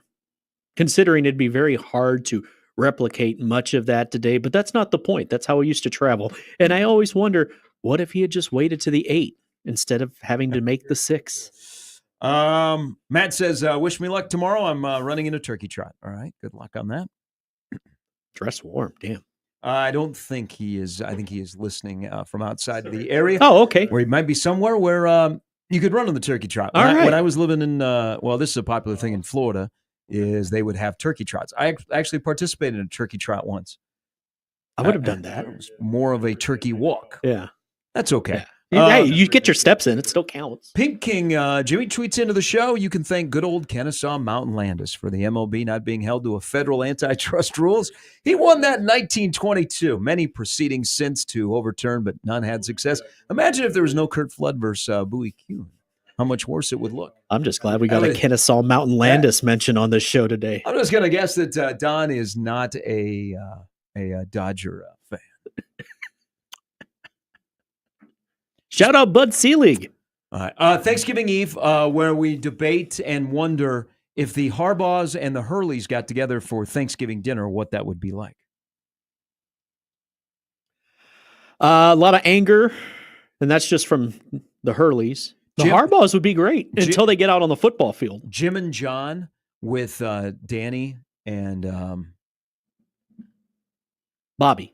[SPEAKER 3] Considering it'd be very hard to replicate much of that today, but that's not the point. That's how we used to travel. And I always wonder, what if he had just waited to the 8 instead of having to make the 6?
[SPEAKER 2] Matt says, wish me luck tomorrow. I'm running in a turkey trot. All right. Good luck on that.
[SPEAKER 3] Dress warm. Damn.
[SPEAKER 2] I don't think he is. I think he is listening from outside of the area.
[SPEAKER 3] Oh, okay.
[SPEAKER 2] Where he might be somewhere where you could run on the turkey trot. When I was living in, this is a popular thing in Florida, is they would have turkey trots. I actually participated in a turkey trot once.
[SPEAKER 3] I would have done that.
[SPEAKER 2] It was more of a turkey walk.
[SPEAKER 3] Yeah.
[SPEAKER 2] That's okay.
[SPEAKER 3] Hey, you get your steps in. It still counts.
[SPEAKER 2] Pink King Jimmy tweets into the show, you can thank good old Kennesaw Mountain Landis for the MLB not being held to a federal antitrust rules. He won that in 1922. Many proceedings since to overturn, but none had success. Imagine if there was no Kurt Flood versus Bowie Kuhn. How much worse it would look.
[SPEAKER 3] I'm just glad we got a Kennesaw Mountain Landis mention on this show today.
[SPEAKER 2] I'm just going to guess that Don is not a Dodger fan.
[SPEAKER 3] Shout out Bud Selig.
[SPEAKER 2] All right. Thanksgiving Eve, where we debate and wonder if the Harbaughs and the Hurleys got together for Thanksgiving dinner, what that would be like.
[SPEAKER 3] A lot of anger, and that's just from the Hurleys. The Harbaughs would be great until they get out on the football field.
[SPEAKER 2] Jim and John with Danny and
[SPEAKER 3] Bobby.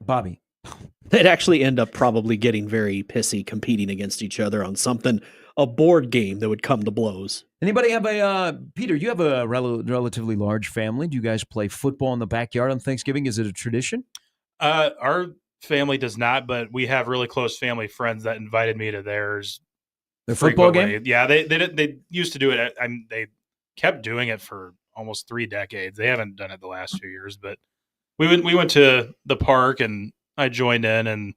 [SPEAKER 2] They'd
[SPEAKER 3] actually end up probably getting very pissy competing against each other on something, a board game that would come to blows.
[SPEAKER 2] Anybody have Peter, you have a relatively large family. Do you guys play football in the backyard on Thanksgiving? Is it a tradition?
[SPEAKER 4] Our family does not, but we have really close family friends that invited me to theirs.
[SPEAKER 2] The football game?
[SPEAKER 4] Yeah, they used to do it. They kept doing it for almost 3 decades. They haven't done it the last few years, but we went to the park and I joined in, and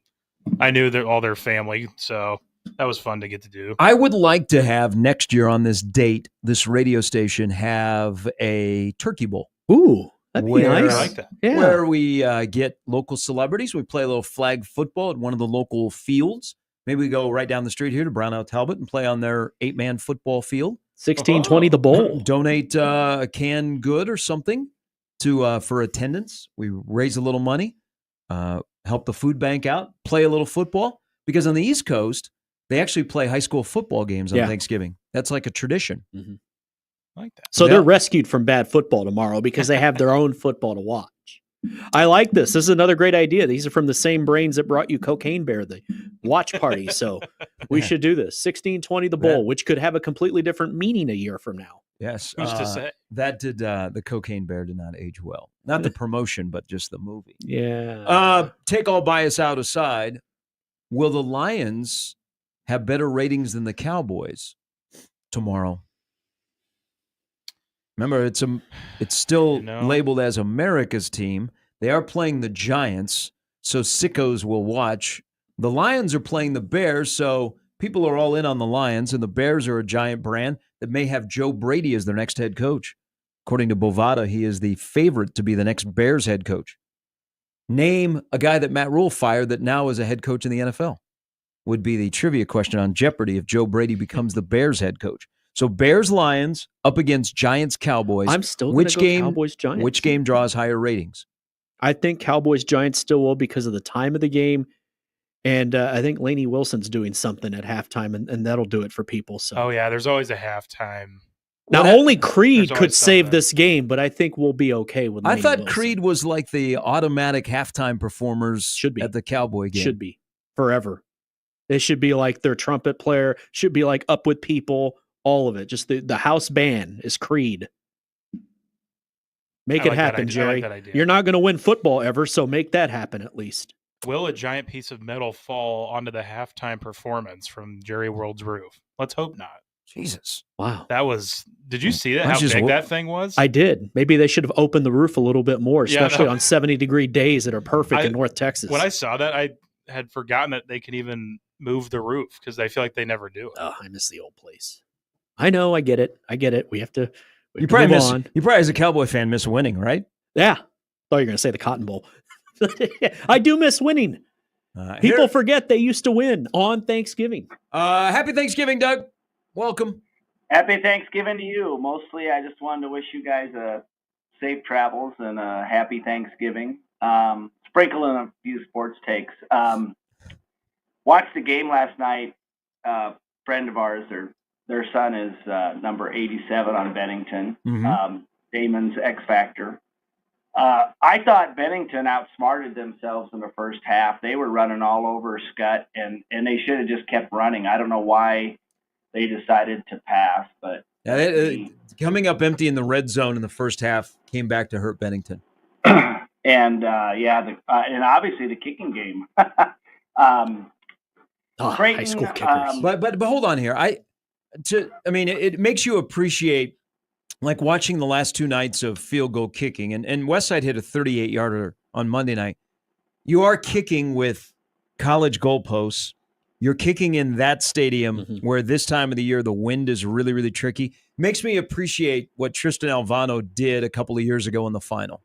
[SPEAKER 4] I knew that all their family, so that was fun to get to do.
[SPEAKER 2] I would like to have next year on this date, this radio station have a turkey bowl.
[SPEAKER 3] Ooh, that'd be nice.
[SPEAKER 4] I like that.
[SPEAKER 3] Yeah.
[SPEAKER 2] Where we get local celebrities. We play a little flag football at one of the local fields. Maybe we go right down the street here to Brownell Talbot and play on their 8-man football field.
[SPEAKER 3] 1620 the bowl.
[SPEAKER 2] Donate a canned good or something to for attendance. We raise a little money. Help the food bank out, play a little football. Because on the East Coast, they actually play high school football games on Thanksgiving. That's like a tradition.
[SPEAKER 3] Mm-hmm.
[SPEAKER 4] I like that.
[SPEAKER 3] So they're rescued from bad football tomorrow because they have their own football to watch. I like this. This is another great idea. These are from the same brains that brought you Cocaine Bear, the watch party. So we should do this. 1620 the bowl, which could have a completely different meaning a year from now.
[SPEAKER 2] Yes.
[SPEAKER 4] Who's to say?
[SPEAKER 2] That did, the Cocaine Bear did not age well. Not the promotion, but just the movie.
[SPEAKER 3] Yeah.
[SPEAKER 2] Take all bias out aside. Will the Lions have better ratings than the Cowboys tomorrow? Remember, it's still labeled as America's team. They are playing the Giants, so sickos will watch. The Lions are playing the Bears, so people are all in on the Lions, and the Bears are a giant brand that may have Joe Brady as their next head coach. According to Bovada, he is the favorite to be the next Bears head coach. Name a guy that Matt Rule fired that now is a head coach in the NFL. Would be the trivia question on Jeopardy if Joe Brady becomes the Bears head coach. So Bears-Lions up against Giants-Cowboys.
[SPEAKER 3] I'm still going to go Cowboys-Giants.
[SPEAKER 2] Which game draws higher ratings?
[SPEAKER 3] I think Cowboys-Giants still will because of the time of the game. And I think Lainey Wilson's doing something at halftime, and that'll do it for people. So.
[SPEAKER 4] Oh, yeah, there's always a halftime.
[SPEAKER 3] Now, only Creed could save this game, but I think we'll be okay with Lainey
[SPEAKER 2] Wilson.
[SPEAKER 3] Wilson.
[SPEAKER 2] Creed was like the automatic halftime performers at the Cowboy game.
[SPEAKER 3] Should be. Forever. It should be like their trumpet player, should be like Up With People, all of it. Just the house band is Creed. Make it happen, Joey. You're not going to win football ever, so make that happen at least.
[SPEAKER 4] Will a giant piece of metal fall onto the halftime performance from Jerry World's roof? Let's hope not.
[SPEAKER 2] Jesus.
[SPEAKER 3] Wow.
[SPEAKER 4] Did you see that? How big that thing was?
[SPEAKER 3] I did. Maybe they should have opened the roof a little bit more, especially on 70-degree days that are perfect in North Texas.
[SPEAKER 4] When I saw that, I had forgotten that they could even move the roof because I feel like they never do it.
[SPEAKER 3] Oh, I miss the old place. I know. I get it. We have to.
[SPEAKER 2] You probably as a Cowboy fan, miss winning, right?
[SPEAKER 3] Yeah. Thought you were going to say the Cotton Bowl. I do miss winning. People forget they used to win on Thanksgiving.
[SPEAKER 2] Happy Thanksgiving, Doug. Welcome.
[SPEAKER 5] Happy Thanksgiving to you. Mostly, I just wanted to wish you guys safe travels and a happy Thanksgiving. Sprinkle in a few sports takes. Watched the game last night. Friend of ours, their son is number 87 on Bennington.
[SPEAKER 2] Mm-hmm.
[SPEAKER 5] Damon's X Factor. I thought Bennington outsmarted themselves in the first half. They were running all over Scott, and they should have just kept running. I don't know why they decided to pass, but
[SPEAKER 2] coming up empty in the red zone in the first half came back to hurt Bennington.
[SPEAKER 5] And and obviously the kicking game.
[SPEAKER 3] High school kickers.
[SPEAKER 2] But hold on here. It makes you appreciate, like, watching the last two nights of field goal kicking, and Westside hit a 38-yarder on Monday night. You are kicking with college goalposts. You're kicking in that stadium where this time of the year the wind is really, really tricky. Makes me appreciate what Tristan Alvano did a couple of years ago in the final.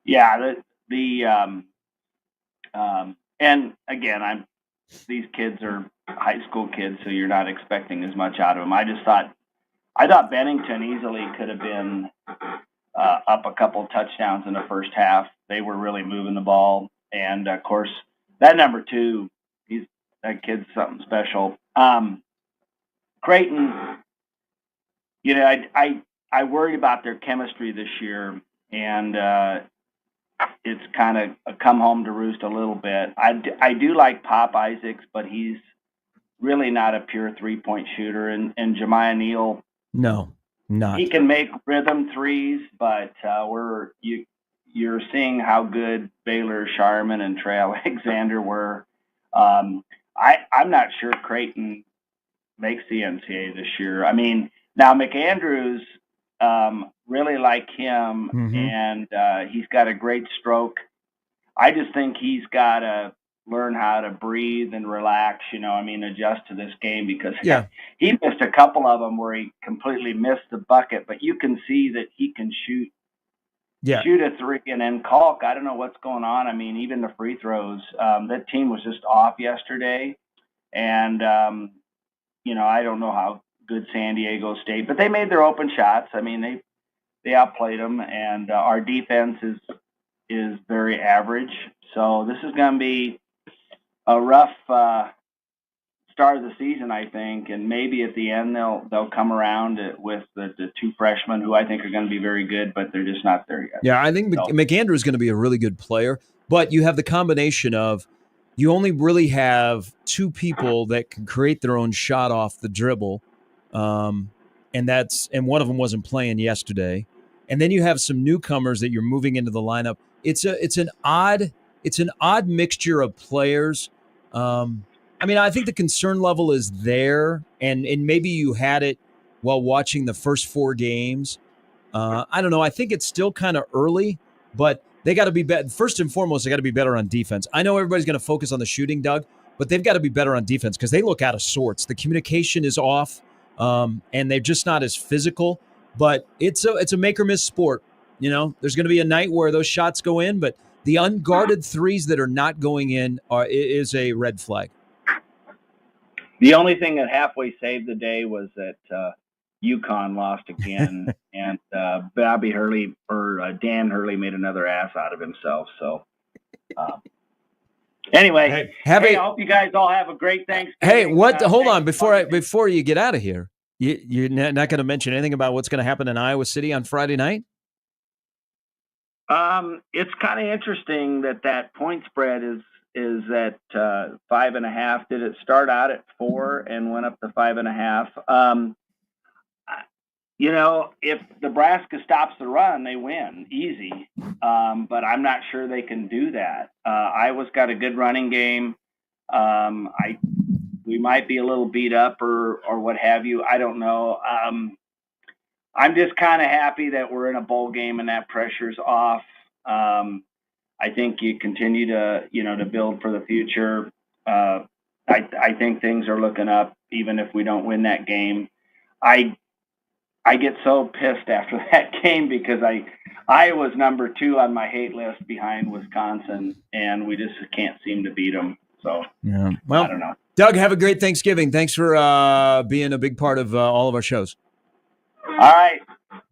[SPEAKER 5] Yeah, and again, these kids are high school kids, so you're not expecting as much out of them. I thought Bennington easily could have been up a couple touchdowns in the first half. They were really moving the ball, and of course, that number 2, that kid's something special. Creighton, I worried about their chemistry this year, and it's kind of come home to roost a little bit. I do like Pop Isaacs, but he's really not a pure 3-point shooter. And Jemiah Neal,
[SPEAKER 2] no, not. He
[SPEAKER 5] can make rhythm threes, but you're seeing how good Baylor, Sharman, and Trey Alexander were. I'm not sure Creighton makes the NCAA this year. I mean, now McAndrews, really like him, and he's got a great stroke. I just think he's got to learn how to breathe and relax, adjust to this game, because he missed a couple of them where he completely missed the bucket, but you can see that he can shoot a three. And then Kalk, I don't know what's going on. I mean, even the free throws, that team was just off yesterday. And, I don't know how good San Diego State, but they made their open shots. I mean, they outplayed them, and our defense is very average. So this is going to be a rough start of the season, I think, and maybe at the end they'll come around with the 2 freshmen who I think are going to be very good, but they're just not there yet.
[SPEAKER 2] Yeah, I think McAndrew is going to be a really good player, but you have the combination of you only really have 2 people that can create their own shot off the dribble, and one of them wasn't playing yesterday, and then you have some newcomers that you're moving into the lineup. It's an odd mixture of players. I think the concern level is there, and maybe you had it while watching the first 4 games. I don't know. I think it's still kind of early, but they got to be better. First and foremost, they got to be better on defense. I know everybody's going to focus on the shooting, Doug, but they've got to be better on defense because they look out of sorts. The communication is off, and they're just not as physical. But it's a make or miss sport. There's going to be a night where those shots go in, but the unguarded threes that are not going in is a red flag.
[SPEAKER 5] The only thing that halfway saved the day was that UConn lost again, and Bobby Hurley or Dan Hurley made another ass out of himself. So anyway, I hope you guys all have a great Thanksgiving.
[SPEAKER 2] Hey, hold on before you get out of here. You're not going to mention anything about what's going to happen in Iowa City on Friday night?
[SPEAKER 5] It's kind of interesting that point spread is at 5.5. Did it start out at 4 and went up to 5.5? If Nebraska stops the run, they win easy. But I'm not sure they can do that. Iowa's got a good running game. we might be a little beat up or what have you. I don't know. I'm just kind of happy that we're in a bowl game and that pressure's off. I think you continue to, to build for the future. I think things are looking up, even if we don't win that game. I get so pissed after that game because I was number 2 on my hate list behind Wisconsin, and we just can't seem to beat them. So,
[SPEAKER 2] yeah. Well,
[SPEAKER 5] I don't know.
[SPEAKER 2] Doug, have a great Thanksgiving. Thanks for being a big part of all of our shows.
[SPEAKER 5] All right.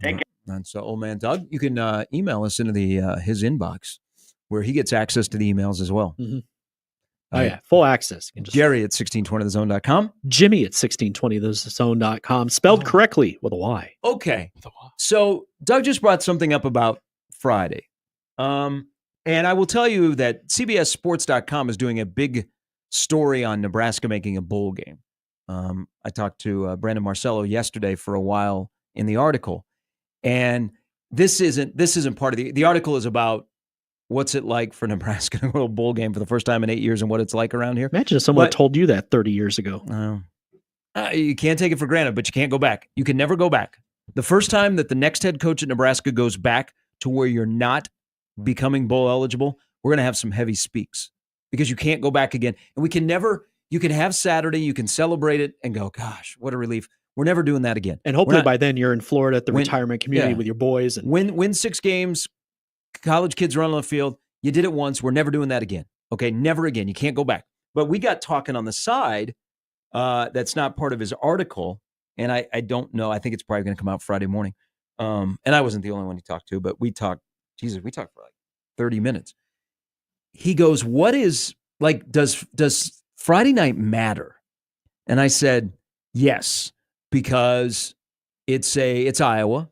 [SPEAKER 5] Take care.
[SPEAKER 2] That's old man Doug. You can email us into his inbox where he gets access to the emails as well.
[SPEAKER 3] Mm-hmm. Oh, yeah. Full access.
[SPEAKER 2] Jerry at 1620thezone.com.
[SPEAKER 3] Jimmy at 1620thezone.com. Spelled correctly with a Y.
[SPEAKER 2] Okay. So Doug just brought something up about Friday. And I will tell you that CBSSports.com is doing a big story on Nebraska making a bowl game. I talked to Brandon Marcello yesterday for a while in the article. And this isn't part of the article is about what's it like for Nebraska to go to a bowl game for the first time in 8 years and what it's like around here.
[SPEAKER 3] Imagine if someone told you that 30 years ago.
[SPEAKER 2] You can't take it for granted, but you can't go back. You can never go back. The first time that the next head coach at Nebraska goes back to where you're not becoming bowl eligible, we're going to have some heavy speaks because you can't go back again. And you can have Saturday, you can celebrate it and go, gosh, what a relief. We're never doing that again.
[SPEAKER 3] And hopefully by then you're in Florida at the retirement community with your boys. And
[SPEAKER 2] win 6 games, college kids run on the field. You did it once. We're never doing that again. Okay, never again. You can't go back. But we got talking on the side that's not part of his article, and I don't know. I think it's probably going to come out Friday morning. And I wasn't the only one he talked to, but we talked for like 30 minutes. He goes, what is, like, does Friday night matter? And I said, yes, because it's Iowa.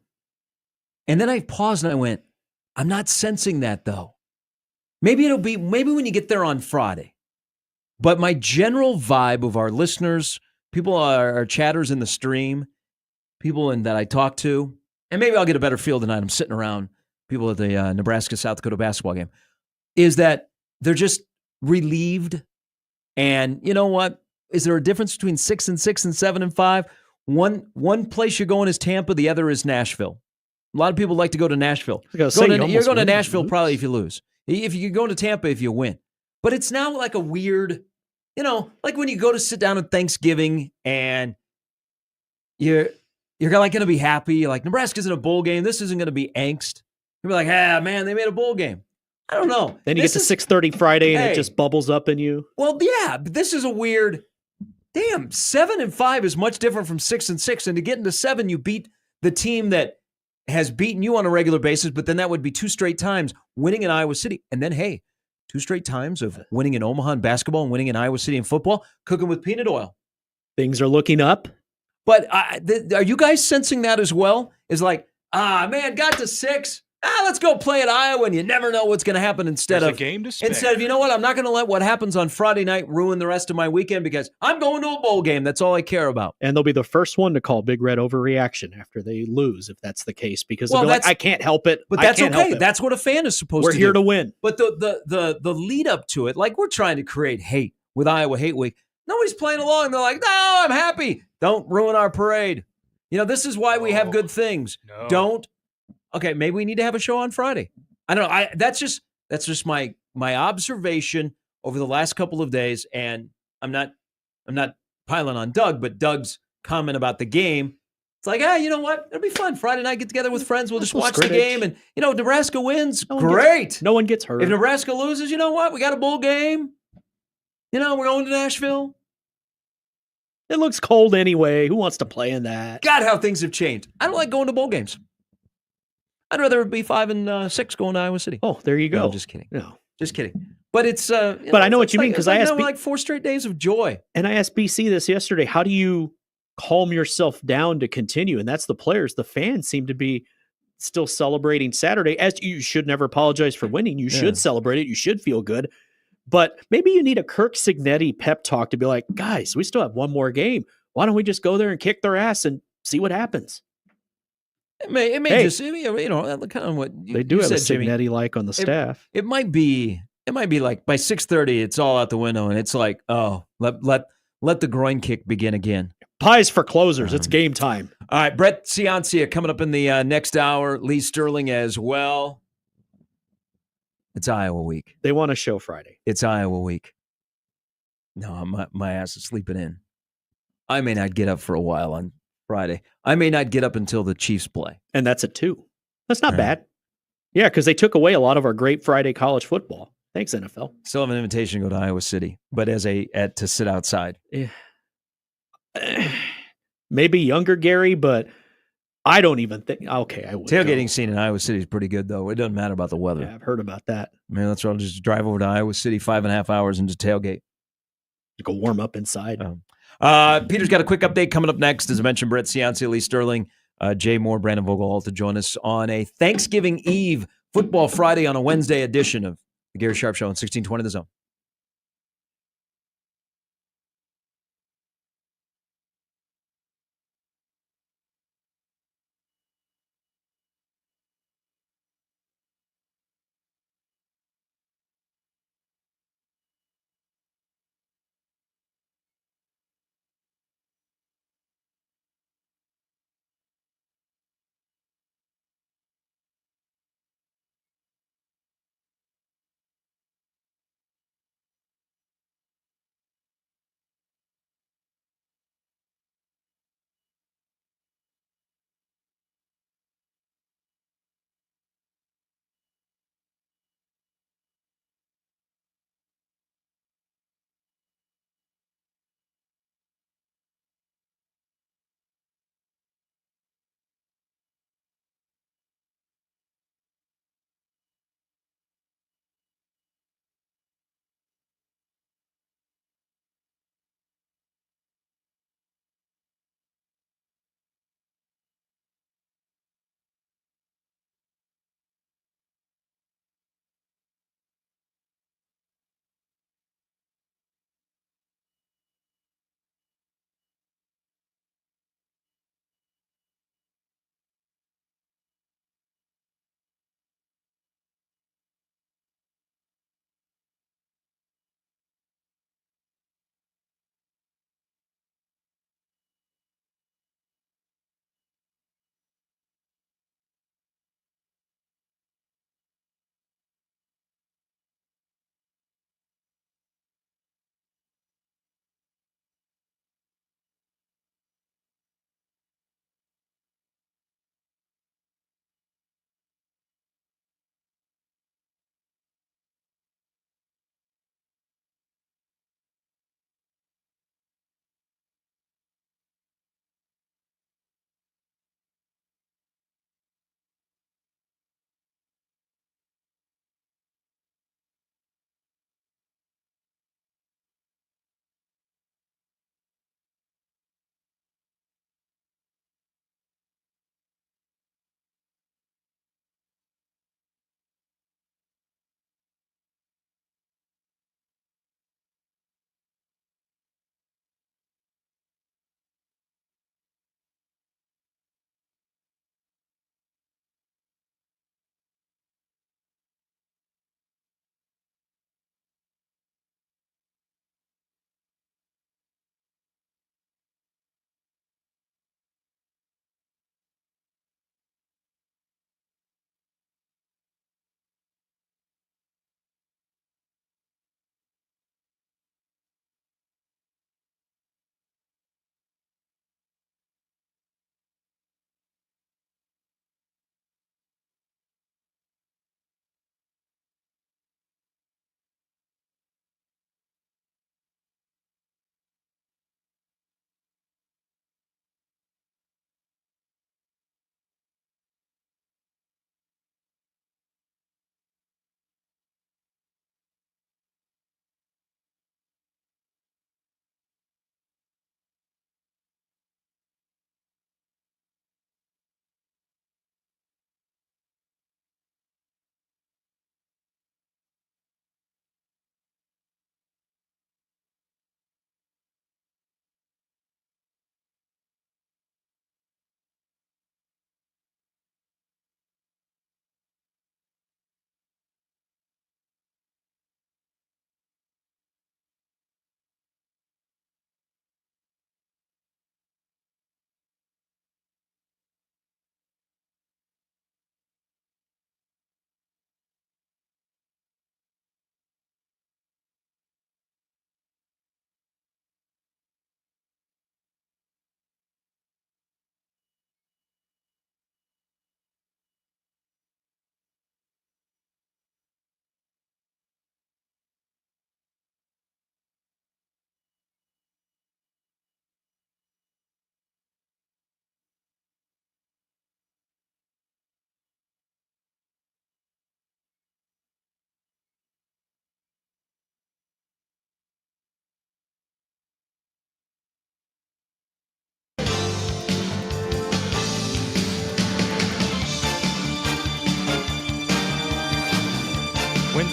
[SPEAKER 2] And then I paused and I went, I'm not sensing that though. Maybe when you get there on Friday. But my general vibe of our listeners, people our chatters in the stream, people that I talk to, and maybe I'll get a better feel tonight. I'm sitting around people at the Nebraska-South Dakota basketball game, is that they're just relieved. And you know what? Is there a difference between 6-6 and 7-5? One place you're going is Tampa, the other is Nashville. A lot of people like to go to Nashville. You're going to Nashville probably if you lose. If you go to Tampa if you win. But it's now like a weird, like when you go to sit down at Thanksgiving and you're like going to be happy. You're like, Nebraska's in a bowl game. This isn't going to be angst. You'll be like, man, they made a bowl game. I don't know.
[SPEAKER 3] Then you get to 6:30 Friday and it just bubbles up in you.
[SPEAKER 2] Well, yeah, but this is a weird, 7-5 is much different from 6-6. And to get into 7, you beat the team that has beaten you on a regular basis, but then that would be 2 straight times winning in Iowa City. And then, 2 straight times of winning in Omaha in basketball and winning in Iowa City in football, cooking with peanut oil.
[SPEAKER 3] Things are looking up.
[SPEAKER 2] But are you guys sensing that as well? Is like, man, got to 6. Let's go play at Iowa, and you never know what's going to happen instead of, you know what, I'm not going to let what happens on Friday night ruin the rest of my weekend because I'm going to a bowl game. That's all I care about.
[SPEAKER 3] And they'll be the first one to call Big Red overreaction after they lose, if that's the case, because they'll be like, I can't help it.
[SPEAKER 2] But that's okay. That's what a fan is supposed to do.
[SPEAKER 3] We're here to win.
[SPEAKER 2] But the lead up to it, like we're trying to create hate with Iowa Hate Week. Nobody's playing along. They're like, no, I'm happy. Don't ruin our parade. This is why we have good things.
[SPEAKER 4] No.
[SPEAKER 2] Don't. Okay, maybe we need to have a show on Friday. I don't know. That's just my observation over the last couple of days, and I'm not piling on Doug, but Doug's comment about the game. It's like, you know what? It'll be fun. Friday night, get together with friends. We'll just watch the game, and Nebraska wins. Great.
[SPEAKER 3] No one gets hurt.
[SPEAKER 2] If Nebraska loses, you know what? We got a bowl game. We're going to Nashville.
[SPEAKER 3] It looks cold anyway. Who wants to play in that?
[SPEAKER 2] God, how things have changed. I don't like going to bowl games. I'd rather it be 5-6 going to Iowa City.
[SPEAKER 3] Oh, there you go.
[SPEAKER 2] No, I'm just kidding.
[SPEAKER 3] No,
[SPEAKER 2] just kidding. But it's.
[SPEAKER 3] But I know what you mean because I asked
[SPEAKER 2] like 4 straight days of joy.
[SPEAKER 3] And I asked BC this yesterday. How do you calm yourself down to continue? And that's the players. The fans seem to be still celebrating Saturday. As you should never apologize for winning. You should celebrate it. You should feel good. But maybe you need a Kirk Cignetti pep talk to be like, guys, we still have one more game. Why don't we just go there and kick their ass and see what happens?
[SPEAKER 2] It may just, kind of what
[SPEAKER 3] they do have a Cignetti like on the staff.
[SPEAKER 2] It might be like by 6:30, it's all out the window, and it's like, let let the groin kick begin again.
[SPEAKER 3] Pies for closers. It's game time.
[SPEAKER 2] All right, Brett Ciancia coming up in the next hour. Lee Sterling as well. It's Iowa week.
[SPEAKER 3] They want a show Friday.
[SPEAKER 2] It's Iowa week. No, my ass is sleeping in. I may not get up for a while on Friday. I may not get up until the Chiefs play.
[SPEAKER 3] And that's at 2. That's not bad. Yeah, because they took away a lot of our great Friday college football. Thanks, NFL.
[SPEAKER 2] Still have an invitation to go to Iowa City, but to sit outside.
[SPEAKER 3] Yeah. Maybe younger Gary, but I don't even think. Okay, I would.
[SPEAKER 2] Tailgating scene in Iowa City is pretty good, though. It doesn't matter about the weather.
[SPEAKER 3] Yeah, I've heard about that.
[SPEAKER 2] Man, let's all just drive over to Iowa City, 5.5 hours into tailgate.
[SPEAKER 3] Go warm up inside.
[SPEAKER 2] Peter's got a quick update coming up next. As I mentioned, Brett Ciancia, Lee Sterling, Jay Moore, Brandon Vogel all to join us on a Thanksgiving Eve Football Friday on a Wednesday edition of the Gary Sharp Show on 1620 The Zone.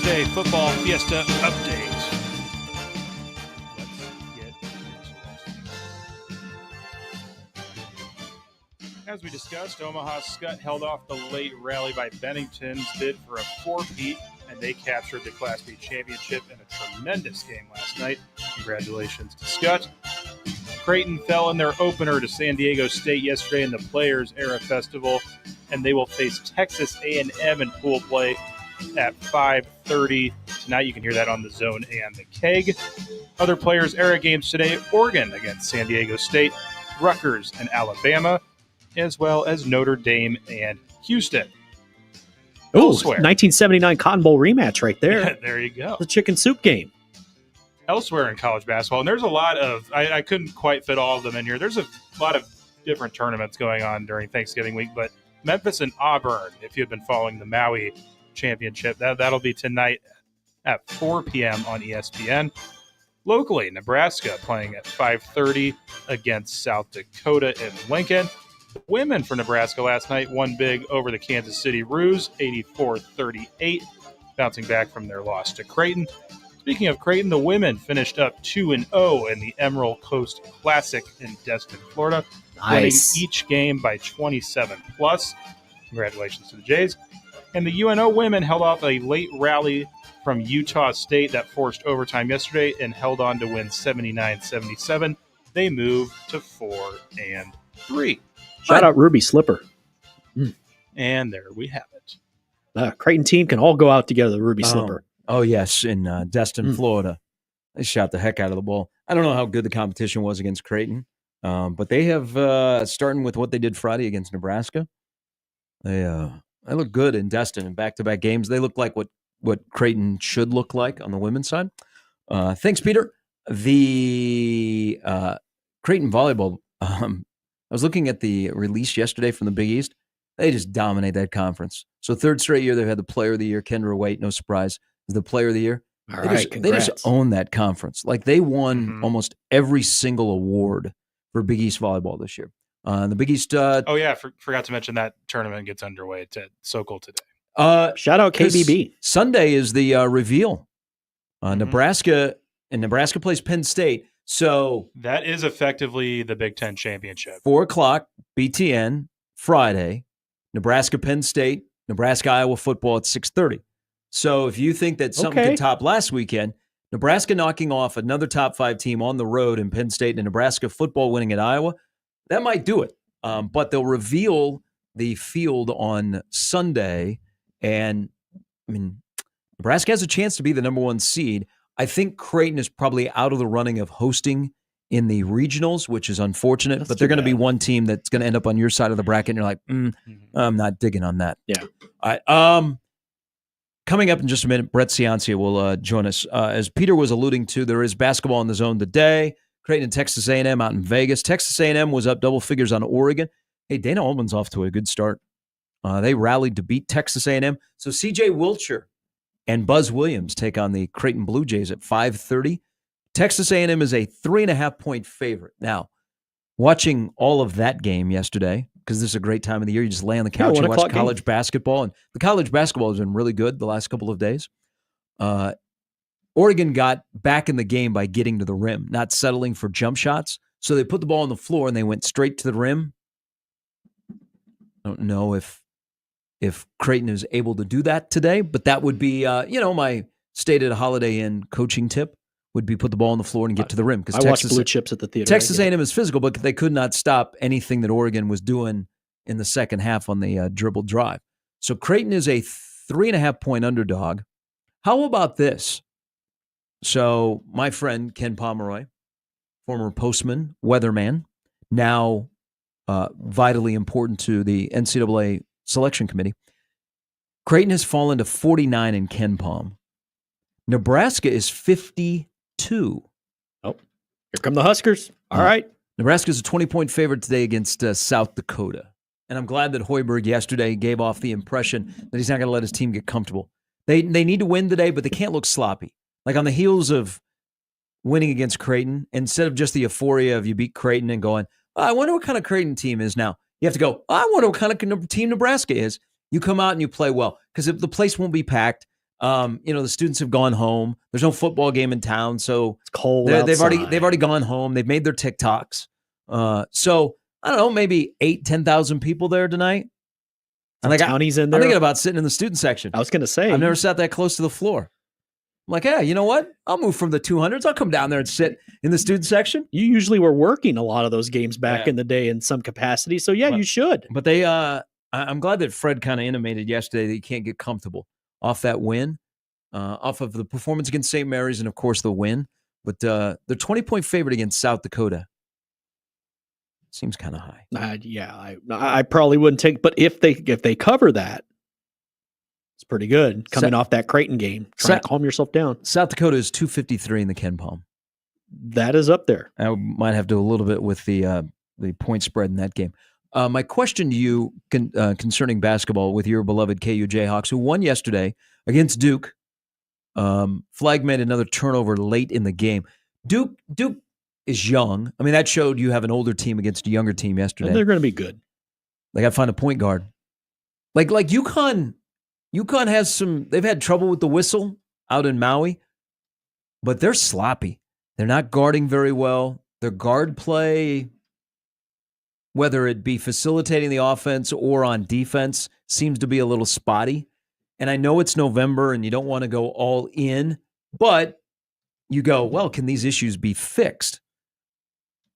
[SPEAKER 4] Thursday football Fiesta update. Let's get into it. As we discussed, Omaha Skutt held off the late rally by Bennington's bid for a four-peat, and they captured the Class B championship in a tremendous game last night. Congratulations to Skutt. Creighton fell in their opener to San Diego State yesterday in the Players Era Festival, and they will face Texas A&M in pool play at 5:30 tonight. You can hear that on the Zone and the Keg. Other Players Era games today: Oregon against San Diego State, Rutgers and Alabama, as well as Notre Dame and Houston.
[SPEAKER 3] Oh, 1979 Cotton Bowl rematch right there.
[SPEAKER 4] Yeah, there you go.
[SPEAKER 3] The chicken soup game.
[SPEAKER 4] Elsewhere in college basketball, and there's a lot of, I couldn't quite fit all of them in here. There's a lot of different tournaments going on during Thanksgiving week, but Memphis and Auburn, if you've been following the Maui Championship, that'll be tonight at 4 p.m. on ESPN. Locally, Nebraska playing at 5:30 against South Dakota in Lincoln. Women for Nebraska last night won big over the Kansas City Roos, 84-38, bouncing back from their loss to Creighton. Speaking of Creighton, the women finished up 2-0 in the Emerald Coast Classic in Destin, Florida, winning each game by 27+. Congratulations to the Jays. And the UNO women held off a late rally from Utah State that forced overtime yesterday and held on to win 79-77. They moved to 4-3.
[SPEAKER 3] Shout out Ruby Slipper.
[SPEAKER 4] And there we have it.
[SPEAKER 3] The Creighton team can all go out together, the Ruby Slipper.
[SPEAKER 2] Oh, yes, in Destin, Florida. They shot the heck out of the ball. I don't know how good the competition was against Creighton, but they have, starting with what they did Friday against Nebraska, they look good in Destin in back-to-back games. They look like what Creighton should look like on the women's side. Thanks, Peter. The Creighton volleyball, I was looking at the release yesterday from the Big East. They just dominate that conference. So third straight year, they've had the Player of the Year. Kendra Waite, no surprise, is the Player of the Year.
[SPEAKER 3] All right,
[SPEAKER 2] they just own that conference. Like they won almost every single award for Big East volleyball this year. The Big East.
[SPEAKER 4] Forgot to mention that tournament gets underway at Sokol today.
[SPEAKER 3] Shout out KBB.
[SPEAKER 2] Sunday is the reveal. Nebraska plays Penn State. So
[SPEAKER 4] that is effectively the Big Ten championship.
[SPEAKER 2] 4:00 BTN Friday. Nebraska Penn State. Nebraska Iowa football at 6:30. So if you think that something could top last weekend, Nebraska knocking off another top 5 team on the road in Penn State and Nebraska football winning at Iowa, that might do it. But they'll reveal the field on Sunday. And, I mean, Nebraska has a chance to be the number 1 seed. I think Creighton is probably out of the running of hosting in the regionals, which is unfortunate. But they're going to be one team that's going to end up on your side of the bracket. And you're like, I'm not digging on that.
[SPEAKER 3] Yeah.
[SPEAKER 2] All right. Coming up in just a minute, Brett Ciancia will join us. As Peter was alluding to, there is basketball in the zone today. Creighton and Texas A&M out in Vegas. Texas A&M was up double figures on Oregon. Hey, Dana Altman's off to a good start. They rallied to beat Texas A&M. So C.J. Wilcher and Buzz Williams take on the Creighton Blue Jays at 5:30. Texas A&M is a 3.5-point favorite. Now, watching all of that game yesterday, because this is a great time of the year, you just lay on the couch and watch college basketball. And the college basketball has been really good the last couple of days. Oregon got back in the game by getting to the rim, not settling for jump shots. So they put the ball on the floor and they went straight to the rim. I don't know if Creighton is able to do that today, but that would be, my stayed at a Holiday Inn coaching tip would be put the ball on the floor and get to the rim.
[SPEAKER 3] I watched Blue Chips at the theater.
[SPEAKER 2] Texas A&M is physical, but they could not stop anything that Oregon was doing in the second half on the dribble drive. So Creighton is a 3.5-point underdog. How about this? So my friend Ken Pomeroy, former postman, weatherman, now vitally important to the NCAA selection committee. Creighton has fallen to 49 in Ken Pom. Nebraska is 52.
[SPEAKER 3] Oh, here come the Huskers. All right.
[SPEAKER 2] Nebraska's a 20-point favorite today against South Dakota. And I'm glad that Hoiberg yesterday gave off the impression that he's not going to let his team get comfortable. They need to win today, but they can't look sloppy. Like on the heels of winning against Creighton, instead of just the euphoria of you beat Creighton and going, I wonder what kind of Creighton team is now. You have to go, I wonder what kind of team Nebraska is. You come out and you play well because the place won't be packed. The students have gone home. There's no football game in town, so
[SPEAKER 3] it's cold.
[SPEAKER 2] They've already gone home. They've made their TikToks. So I don't know, maybe 10,000 people there tonight. And
[SPEAKER 3] townies in there.
[SPEAKER 2] I'm thinking about sitting in the student section.
[SPEAKER 3] I was going to say,
[SPEAKER 2] I've never sat that close to the floor. I'm like, yeah, you know what? I'll move from the 200s. I'll come down there and sit in the student section.
[SPEAKER 3] You usually were working a lot of those games back in the day in some capacity. So you should.
[SPEAKER 2] But I'm glad that Fred kind of intimated yesterday that he can't get comfortable off that win, off of the performance against St. Mary's and, of course, the win. But they're 20-point favorite against South Dakota. Seems kind of high.
[SPEAKER 3] I probably wouldn't take, but if they cover that, it's pretty good coming off that Creighton game. Try to calm yourself down.
[SPEAKER 2] South Dakota is 253 in the Ken Palm.
[SPEAKER 3] That is up there.
[SPEAKER 2] I might have to do a little bit with the point spread in that game. My question to you concerning basketball with your beloved KU Jayhawks, who won yesterday against Duke. Flag made another turnover late in the game. Duke is young. I mean, that showed you have an older team against a younger team yesterday.
[SPEAKER 3] And they're going to be good.
[SPEAKER 2] They got to find a point guard. Like UConn has some. They've had trouble with the whistle out in Maui, but they're sloppy. They're not guarding very well. Their guard play, whether it be facilitating the offense or on defense, seems to be a little spotty. And I know it's November and you don't want to go all in, but you go, well, can these issues be fixed?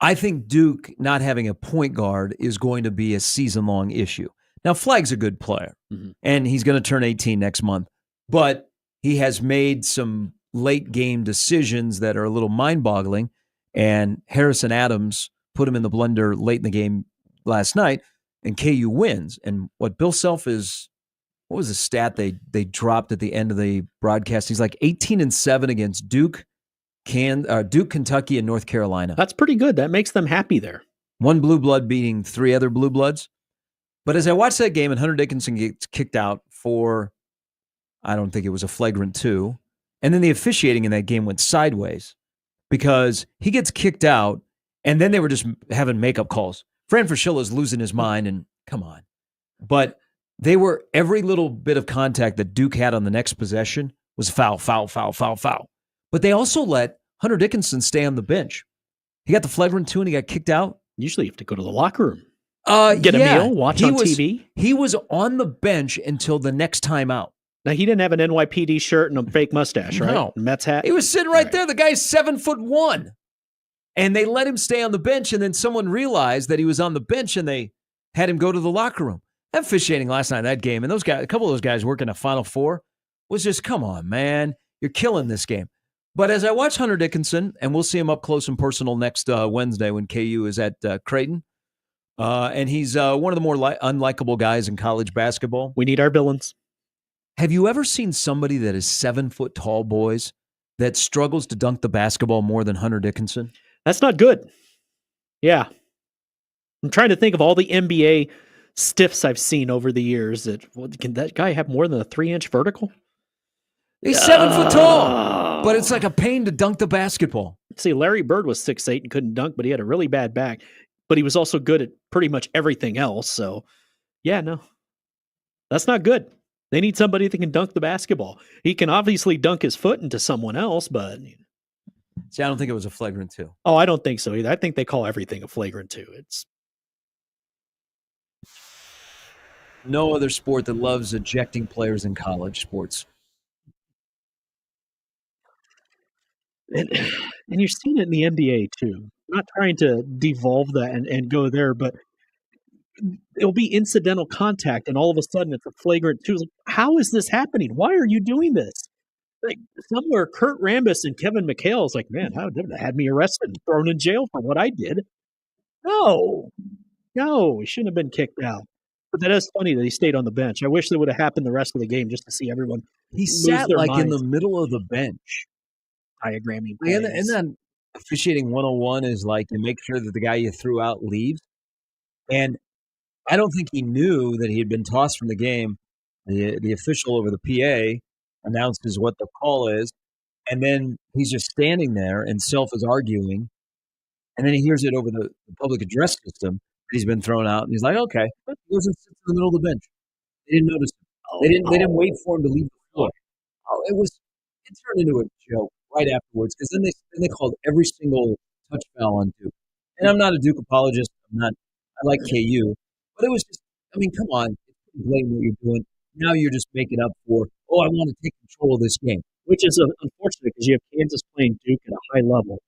[SPEAKER 2] I think Duke not having a point guard is going to be a season-long issue. Now, Flag's a good player, and he's going to turn 18 next month, but he has made some late-game decisions that are a little mind-boggling, and Harrison Adams put him in the blender late in the game last night, and KU wins. And what Bill Self is, what was the stat they dropped at the end of the broadcast? He's like 18-7 against Duke, Kentucky, and North Carolina.
[SPEAKER 3] That's pretty good. That makes them happy there.
[SPEAKER 2] One blue blood beating 3 other blue bloods. But as I watched that game and Hunter Dickinson gets kicked out for, I don't think it was a flagrant 2, and then the officiating in that game went sideways because he gets kicked out, and then they were just having makeup calls. Fran Fraschilla losing his mind, and come on. But they were, every little bit of contact that Duke had on the next possession was foul, foul, foul, foul, foul. But they also let Hunter Dickinson stay on the bench. He got the flagrant 2 and he got kicked out.
[SPEAKER 3] Usually you have to go to the locker room. Get a meal, watch on TV.
[SPEAKER 2] He was on the bench until the next time out.
[SPEAKER 3] Now, he didn't have an NYPD shirt and a fake mustache, right?
[SPEAKER 2] No.
[SPEAKER 3] Mets hat?
[SPEAKER 2] He was sitting right there. The guy's 7'1". And they let him stay on the bench, and then someone realized that he was on the bench, and they had him go to the locker room. That officiating last night, that game, and those guys, a couple of those guys working a Final Four, was just, come on, man. You're killing this game. But as I watch Hunter Dickinson, and we'll see him up close and personal next Wednesday when KU is at Creighton, and he's one of the more unlikable guys in college basketball.
[SPEAKER 3] We need our villains.
[SPEAKER 2] Have you ever seen somebody that is 7 foot tall, boys, that struggles to dunk the basketball more than Hunter Dickinson?
[SPEAKER 3] That's not good. Yeah. I'm trying to think of all the NBA stiffs I've seen over the years. Can that guy have more than a 3-inch vertical?
[SPEAKER 2] He's 7 foot tall, but it's like a pain to dunk the basketball.
[SPEAKER 3] See, Larry Bird was 6'8" and couldn't dunk, but he had a really bad back. But he was also good at pretty much everything else. So, yeah, no. That's not good. They need somebody that can dunk the basketball. He can obviously dunk his foot into someone else, but...
[SPEAKER 2] See, I don't think it was a flagrant 2.
[SPEAKER 3] Oh, I don't think so either. I think they call everything a flagrant 2. It's
[SPEAKER 2] no other sport that loves ejecting players in college sports.
[SPEAKER 3] And you're seeing it in the NBA too. I'm not trying to devolve that and go there, but it'll be incidental contact, and all of a sudden it's a flagrant 2. Like, how is this happening? Why are you doing this? Like somewhere, Kurt Rambis and Kevin McHale is like, man, how did they had me arrested and thrown in jail for what I did? No, he shouldn't have been kicked out. But that is funny that he stayed on the bench. I wish that would have happened the rest of the game just to see everyone.
[SPEAKER 2] He sat like in the middle of the bench.
[SPEAKER 3] Diagramming.
[SPEAKER 2] And then officiating 101 is like to make sure that the guy you threw out leaves. And I don't think he knew that he had been tossed from the game. The official over the PA announces what the call is, and then he's just standing there, and Self is arguing, and then he hears it over the public address system that he's been thrown out, and he's like, okay. He goes and sits in the middle of the bench. They didn't notice him. They didn't wait for him to leave the floor. Oh, it turned into a joke right afterwards because then they called every single touch foul on Duke. And I'm not a Duke apologist. I like KU, but it was just, I mean, come on, it's pretty blatant what you're doing. Now you're just making up for, I want to take control of this game.
[SPEAKER 3] Which is unfortunate because you have Kansas playing Duke at a high level.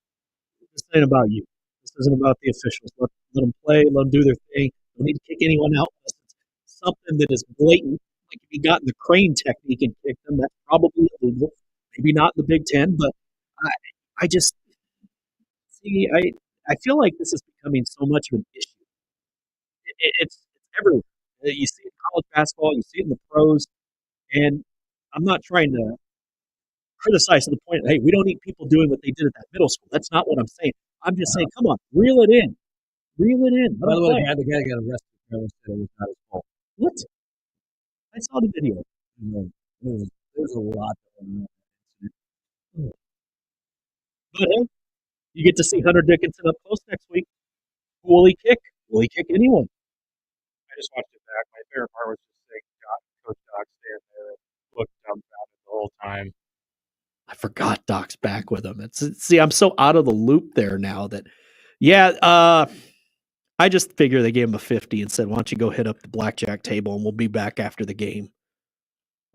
[SPEAKER 3] This ain't about you. This isn't about the officials. Let them play. Let them do their thing. Don't need to kick anyone out unless it's something that is blatant. Like if you got in the crane technique and kicked them, that's probably illegal. Maybe not in the Big Ten, but I just see. I feel like this is becoming so much of an issue. It's everywhere. You see it in college basketball. You see it in the pros. And I'm not trying to criticize to the point, hey, we don't need people doing what they did at that middle school. That's not what I'm saying. I'm just saying, come on, reel it in. Reel it in.
[SPEAKER 2] By the way, the guy got arrested. Said it was not his fault.
[SPEAKER 3] What? I saw the video.
[SPEAKER 2] There's a lot going on.
[SPEAKER 3] But hey, you get to see Hunter Dickinson up close next week. Who will he kick? Will he kick anyone?
[SPEAKER 4] I just watched it back. My favorite part was just seeing Coach Doc stand there and look dumbfounded the whole time.
[SPEAKER 3] I forgot Doc's back with him. See, I'm so out of the loop there now that, I just figure they gave him a 50 and said, why don't you go hit up the blackjack table and we'll be back after the game.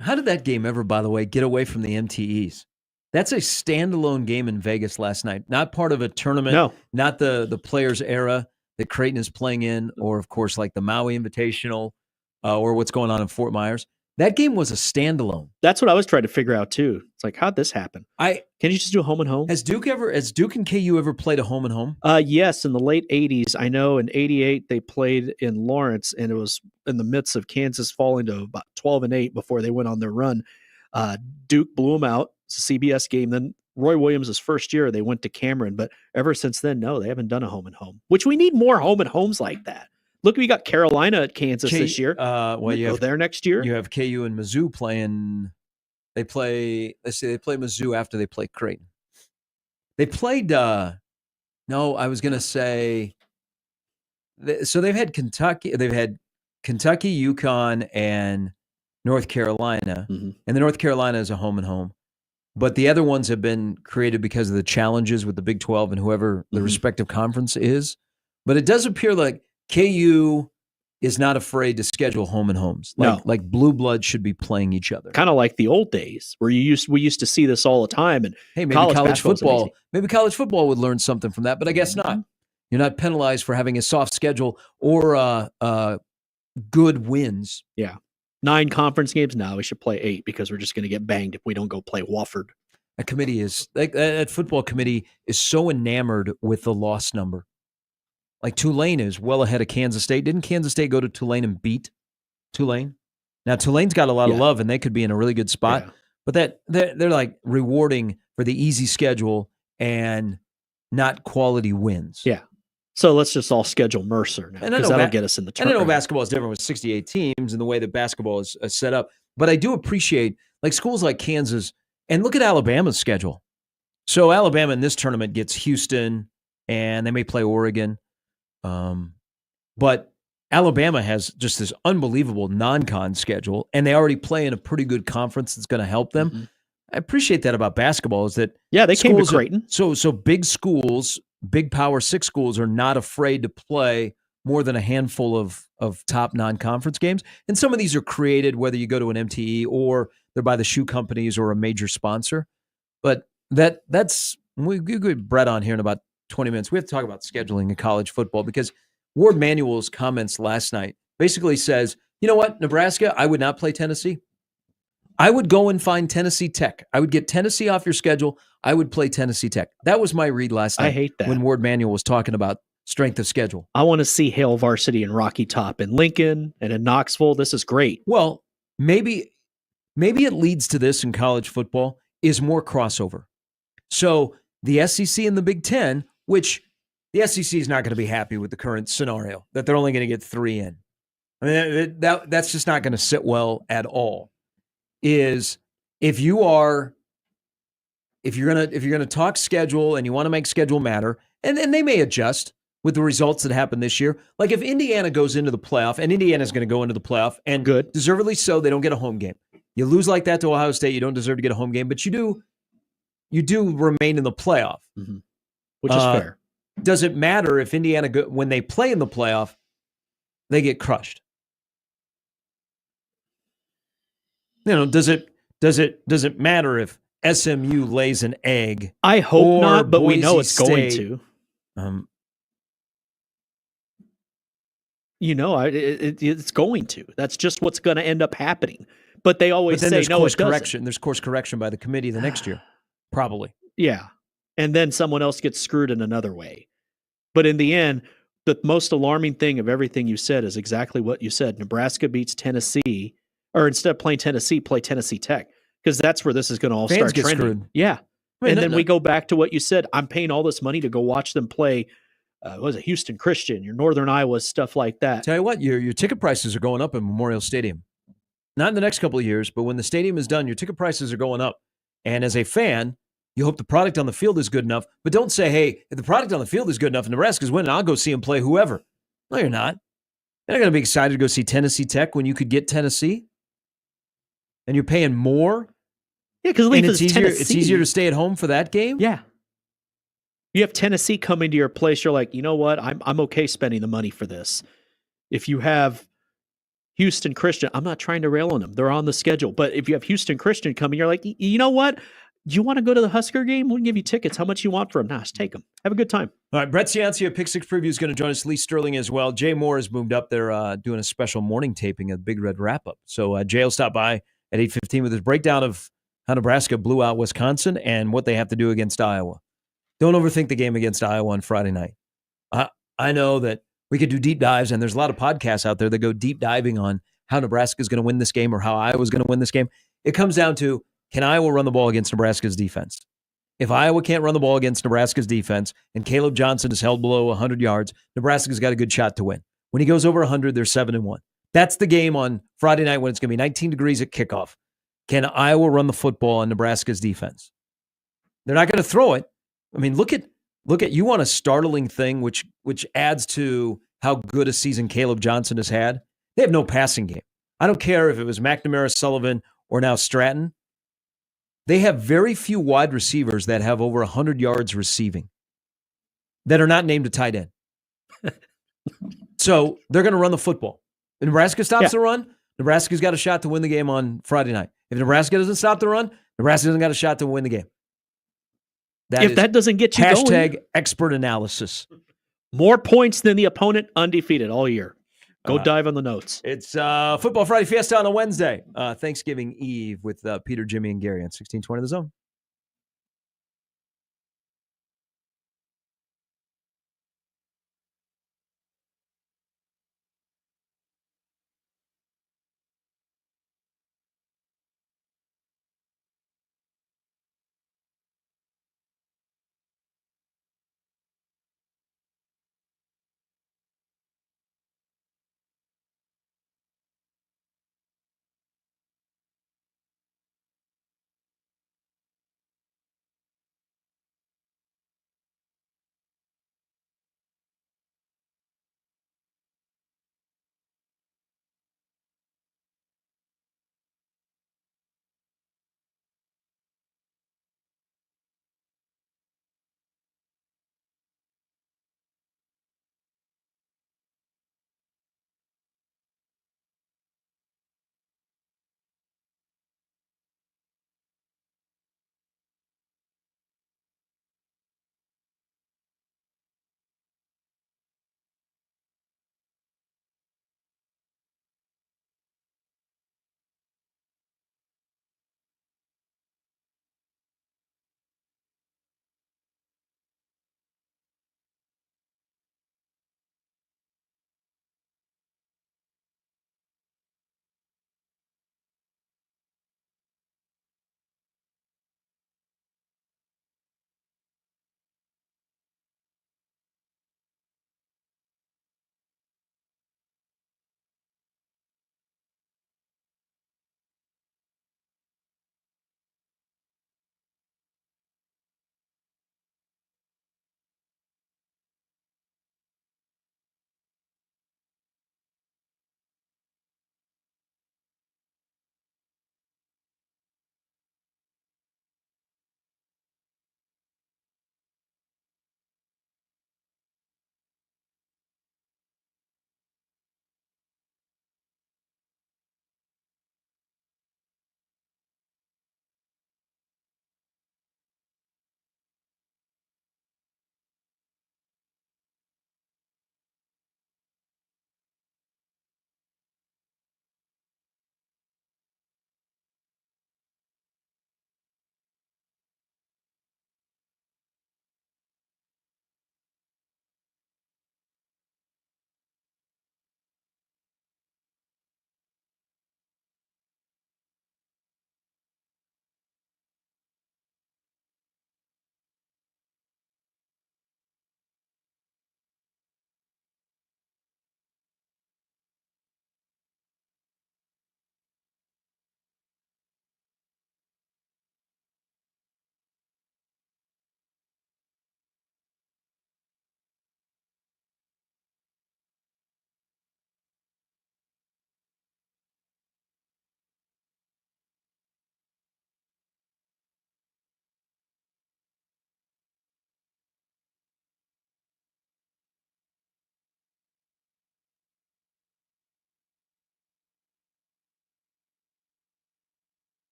[SPEAKER 2] How did that game ever, by the way, get away from the MTEs? That's a standalone game in Vegas last night. Not part of a tournament.
[SPEAKER 3] No.
[SPEAKER 2] Not the Players era that Creighton is playing in, or, of course, like the Maui Invitational or what's going on in Fort Myers. That game was a standalone.
[SPEAKER 3] That's what I was trying to figure out, too. It's like, how'd this happen? Can you just do a home and home?
[SPEAKER 2] Has Duke and KU ever played a home and home?
[SPEAKER 3] Yes, in the late 80s. I know in 88 they played in Lawrence, and it was in the midst of Kansas falling to about 12-8 before they went on their run. Duke blew them out. It's a CBS game. Then Roy Williams' first year, they went to Cameron. But ever since then, no, they haven't done a home and home, which we need more home and homes like that. Look, we got Carolina at Kansas this year. You go there next year.
[SPEAKER 2] You have KU and Mizzou playing. They play Mizzou after they play Creighton. They played. I was going to say. So they've had Kentucky. They've had Kentucky, UConn, and North Carolina, and the North Carolina is a home and home. But the other ones have been created because of the challenges with the Big 12 and whoever the respective conference is. But it does appear like KU is not afraid to schedule home and homes. Like blue blood should be playing each other.
[SPEAKER 3] Kind of like the old days where we used to see this all the time. And
[SPEAKER 2] hey, maybe college football would learn something from that, but I guess not. You're not penalized for having a soft schedule or good wins.
[SPEAKER 3] Yeah. 9 conference games. Now we should play 8 because we're just going to get banged if we don't go play Wofford.
[SPEAKER 2] That football committee is so enamored with the loss number. Like Tulane is well ahead of Kansas State. Didn't Kansas State go to Tulane and beat Tulane? Now Tulane's got a lot of love and they could be in a really good spot. Yeah. But they're like rewarding for the easy schedule and not quality wins.
[SPEAKER 3] Yeah. So let's just all schedule Mercer now because that'll get us in the tournament.
[SPEAKER 2] And I know basketball is different with 68 teams and the way that basketball is set up. But I do appreciate like schools like Kansas and look at Alabama's schedule. So Alabama in this tournament gets Houston and they may play Oregon. But Alabama has just this unbelievable non-con schedule and they already play in a pretty good conference that's going to help them. Mm-hmm. I appreciate that about basketball is that
[SPEAKER 3] they came to Creighton.
[SPEAKER 2] So big schools, big Power 6 schools are not afraid to play more than a handful of top non-conference games. And some of these are created, whether you go to an MTE or they're by the shoe companies or a major sponsor. But we get Brett on here in about 20 minutes. We have to talk about scheduling in college football because Ward Manuel's comments last night basically says, you know what, Nebraska, I would not play Tennessee. I would go and find Tennessee Tech. I would get Tennessee off your schedule. I would play Tennessee Tech. That was my read last night.
[SPEAKER 3] I hate that.
[SPEAKER 2] When Ward Manuel was talking about strength of schedule.
[SPEAKER 3] I want to see Hale Varsity and Rocky Top in Lincoln and in Knoxville. This is great.
[SPEAKER 2] Well, maybe it leads to this in college football is more crossover. So the SEC and the Big Ten, which the SEC is not going to be happy with the current scenario, that they're only going to get 3 in. I mean, that's just not going to sit well at all. Is if you're gonna talk schedule and you want to make schedule matter, and they may adjust with the results that happened this year. Like if Indiana goes into the playoff, and Indiana's going to go into the playoff, and
[SPEAKER 3] good,
[SPEAKER 2] deservedly so, they don't get a home game. You lose like that to Ohio State, you don't deserve to get a home game, but you do remain in the playoff.
[SPEAKER 3] Mm-hmm. Which is fair.
[SPEAKER 2] Does it matter if Indiana, when they play in the playoff, they get crushed? Does it matter if SMU lays an egg?
[SPEAKER 3] I hope not, but we know
[SPEAKER 2] Boise
[SPEAKER 3] it's going
[SPEAKER 2] State,
[SPEAKER 3] to. It's going to. That's just what's going to end up happening. But they always say, no, it doesn't.
[SPEAKER 2] There's course correction by the committee the next year, probably.
[SPEAKER 3] Yeah. And then someone else gets screwed in another way. But in the end, the most alarming thing of everything you said is exactly what you said. Nebraska beats Tennessee, or instead of playing Tennessee, play Tennessee Tech, because that's where this is going to all start trending. Screwed. Yeah. And then we go back to what you said. I'm paying all this money to go watch them play Houston Christian, your Northern Iowa, stuff like that.
[SPEAKER 2] Tell you what, your ticket prices are going up in Memorial Stadium. Not in the next couple of years, but when the stadium is done, your ticket prices are going up. And as a fan, you hope the product on the field is good enough, but don't say, hey, if the product on the field is good enough and Nebraska's winning, I'll go see them play whoever. No, you're not. You're not going to be excited to go see Tennessee Tech when you could get Tennessee. And you're paying more.
[SPEAKER 3] Yeah, because
[SPEAKER 2] it's easier to stay at home for that game.
[SPEAKER 3] Yeah. You have Tennessee coming to your place. You're like, you know what? I'm okay spending the money for this. If you have Houston Christian, I'm not trying to rail on them. They're on the schedule. But if you have Houston Christian coming, you're like, you know what? Do you want to go to the Husker game? We'll give you tickets. How much you want for them? Nah, just take them. Have a good time.
[SPEAKER 2] All right, Brett Ciancia of Pick Six Preview is going to join us. Lee Sterling as well. Jay Moore has moved up there doing a special morning taping of Big Red Wrap-Up. So Jay will stop by at 8:15 with his breakdown of how Nebraska blew out Wisconsin and what they have to do against Iowa. Don't overthink the game against Iowa on Friday night. I know that we could do deep dives, and there's a lot of podcasts out there that go deep diving on how Nebraska is going to win this game or how Iowa is going to win this game. It comes down to, can Iowa run the ball against Nebraska's defense? If Iowa can't run the ball against Nebraska's defense and Caleb Johnson is held below 100 yards, Nebraska's got a good shot to win. When he goes over 100, they're 7-1. That's the game on Friday night when it's going to be 19 degrees at kickoff. Can Iowa run the football on Nebraska's defense? They're not going to throw it. I mean, look at you want a startling thing, which adds to how good a season Caleb Johnson has had. They have no passing game. I don't care if it was McNamara, Sullivan, or now Stratton. They have very few wide receivers that have over 100 yards receiving that are not named a tight end. So they're going to run the football. If Nebraska stops the run, Nebraska's got a shot to win the game on Friday night. If Nebraska doesn't stop the run, Nebraska doesn't got a shot to win the game.
[SPEAKER 3] If that doesn't get you
[SPEAKER 2] going, #expert analysis.
[SPEAKER 3] More points than the opponent, undefeated all year. Go dive on the notes.
[SPEAKER 2] It's Football Friday Fiesta on a Wednesday. Thanksgiving Eve with Peter, Jimmy, and Gary on 1620 The Zone.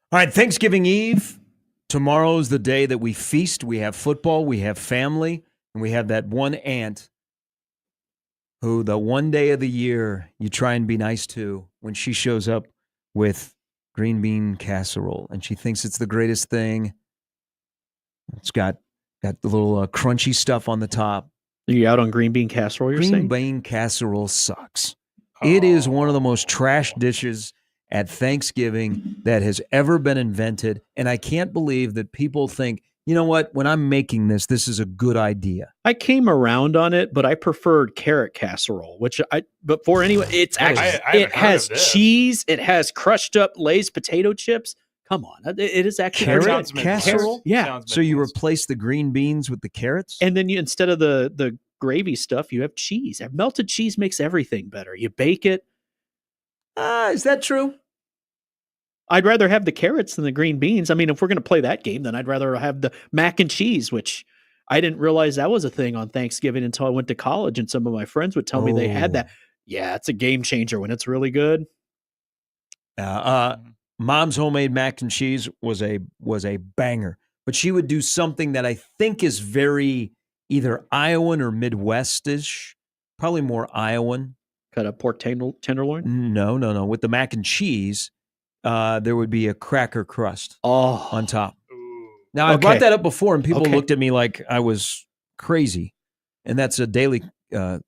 [SPEAKER 2] All right, Thanksgiving Eve. Tomorrow's the day that we feast. We have football, we have family, and we have that one aunt who the one day of the year you try and be nice to when she shows up with green bean casserole, and she thinks it's the greatest thing. It's got the little crunchy stuff on the top.
[SPEAKER 3] Are you out on green bean casserole, you're saying?
[SPEAKER 2] Green bean casserole sucks. It is one of the most trash dishes at Thanksgiving that has ever been invented, and I can't believe that people think, you know what, when I'm making this is a good idea.
[SPEAKER 3] I came around on it, but I preferred carrot casserole, before anyway, it's actually, it has cheese, it has crushed up Lay's potato chips. Come on, it is actually
[SPEAKER 2] carrot casserole.
[SPEAKER 3] Yeah,
[SPEAKER 2] so you replace the green beans with the carrots,
[SPEAKER 3] and then you, instead of the gravy stuff, you have cheese. Melted cheese makes everything better. You bake it.
[SPEAKER 2] Is that true?
[SPEAKER 3] I'd rather have the carrots than the green beans. I mean, if we're going to play that game, then I'd rather have the mac and cheese, which I didn't realize that was a thing on Thanksgiving until I went to college, and some of my friends would tell me they had that. Yeah, it's a game changer when it's really good.
[SPEAKER 2] Mom's homemade mac and cheese was a banger, but she would do something that I think is very either Iowan or Midwestish, probably more Iowan.
[SPEAKER 3] Cut a pork tenderloin?
[SPEAKER 2] No. With the mac and cheese, there would be a cracker crust on top. Now, I brought that up before, and people looked at me like I was crazy, and that's a daily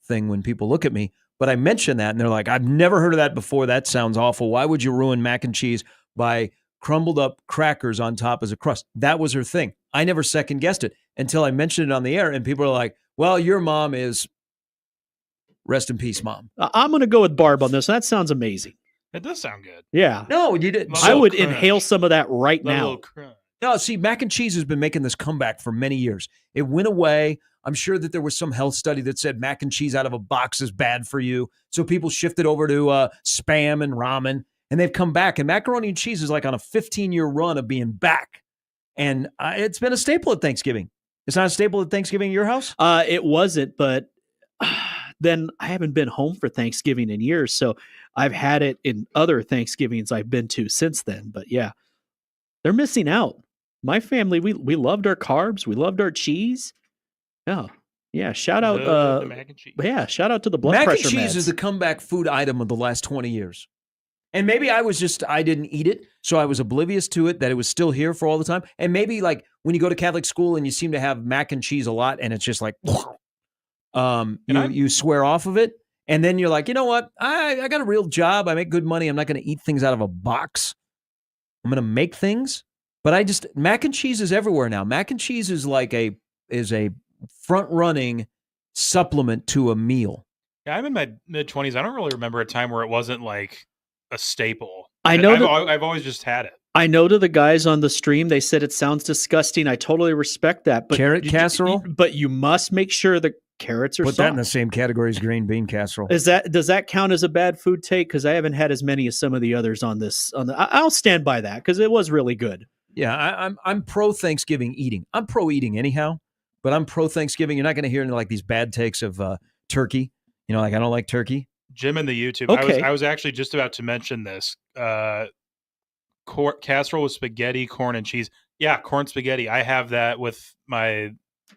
[SPEAKER 2] thing when people look at me. But I mentioned that, and they're like, I've never heard of that before. That sounds awful. Why would you ruin mac and cheese by crumbled up crackers on top as a crust? That was her thing. I never second guessed it until I mentioned it on the air, and people are like, well, your mom is, rest in peace, Mom.
[SPEAKER 3] I'm going to go with Barb on this. That sounds amazing.
[SPEAKER 4] It does sound good.
[SPEAKER 3] Yeah.
[SPEAKER 2] No, you didn't.
[SPEAKER 3] I would inhale some of that right now.
[SPEAKER 2] No, see, mac and cheese has been making this comeback for many years. It went away. I'm sure that there was some health study that said mac and cheese out of a box is bad for you. So people shifted over to Spam and ramen, and they've come back. And macaroni and cheese is like on a 15-year run of being back. And it's been a staple at Thanksgiving. It's not a staple at Thanksgiving at your house?
[SPEAKER 3] It wasn't, but then I haven't been home for Thanksgiving in years. So I've had it in other Thanksgivings I've been to since then. But yeah, they're missing out. My family, we loved our carbs. We loved our cheese. Yeah. Shout out
[SPEAKER 4] the mac and cheese.
[SPEAKER 3] Yeah, shout out to the blood
[SPEAKER 2] pressure
[SPEAKER 3] meds.
[SPEAKER 2] Mac and cheese is the comeback food item of the last 20 years. And maybe I didn't eat it, so I was oblivious to it, that it was still here for all the time. And maybe like when you go to Catholic school and you seem to have mac and cheese a lot, and it's just like, you swear off of it. And then you're like, you know what? I got a real job. I make good money. I'm not going to eat things out of a box. I'm going to make things. But mac and cheese is everywhere now. Mac and cheese is like a front-running supplement to a meal.
[SPEAKER 4] Yeah, I'm in my mid-20s. I don't really remember a time where it wasn't like a staple.
[SPEAKER 3] I've
[SPEAKER 4] always just had it.
[SPEAKER 3] I know to the guys on the stream, they said it sounds disgusting. I totally respect that. But
[SPEAKER 2] carrot casserole?
[SPEAKER 3] But you must make sure the carrots are
[SPEAKER 2] Put that in the same category as green bean casserole.
[SPEAKER 3] Does that count as a bad food take? Because I haven't had as many as some of the others on this. I'll stand by that because it was really good.
[SPEAKER 2] Yeah, I'm pro Thanksgiving eating. I'm pro eating anyhow, but I'm pro Thanksgiving. You're not going to hear any like these bad takes of turkey. You know, like I don't like turkey.
[SPEAKER 4] Jim in the YouTube.
[SPEAKER 3] Okay.
[SPEAKER 4] I was actually just about to mention this. Casserole with spaghetti, corn, and cheese. Yeah, corn spaghetti. I have that with my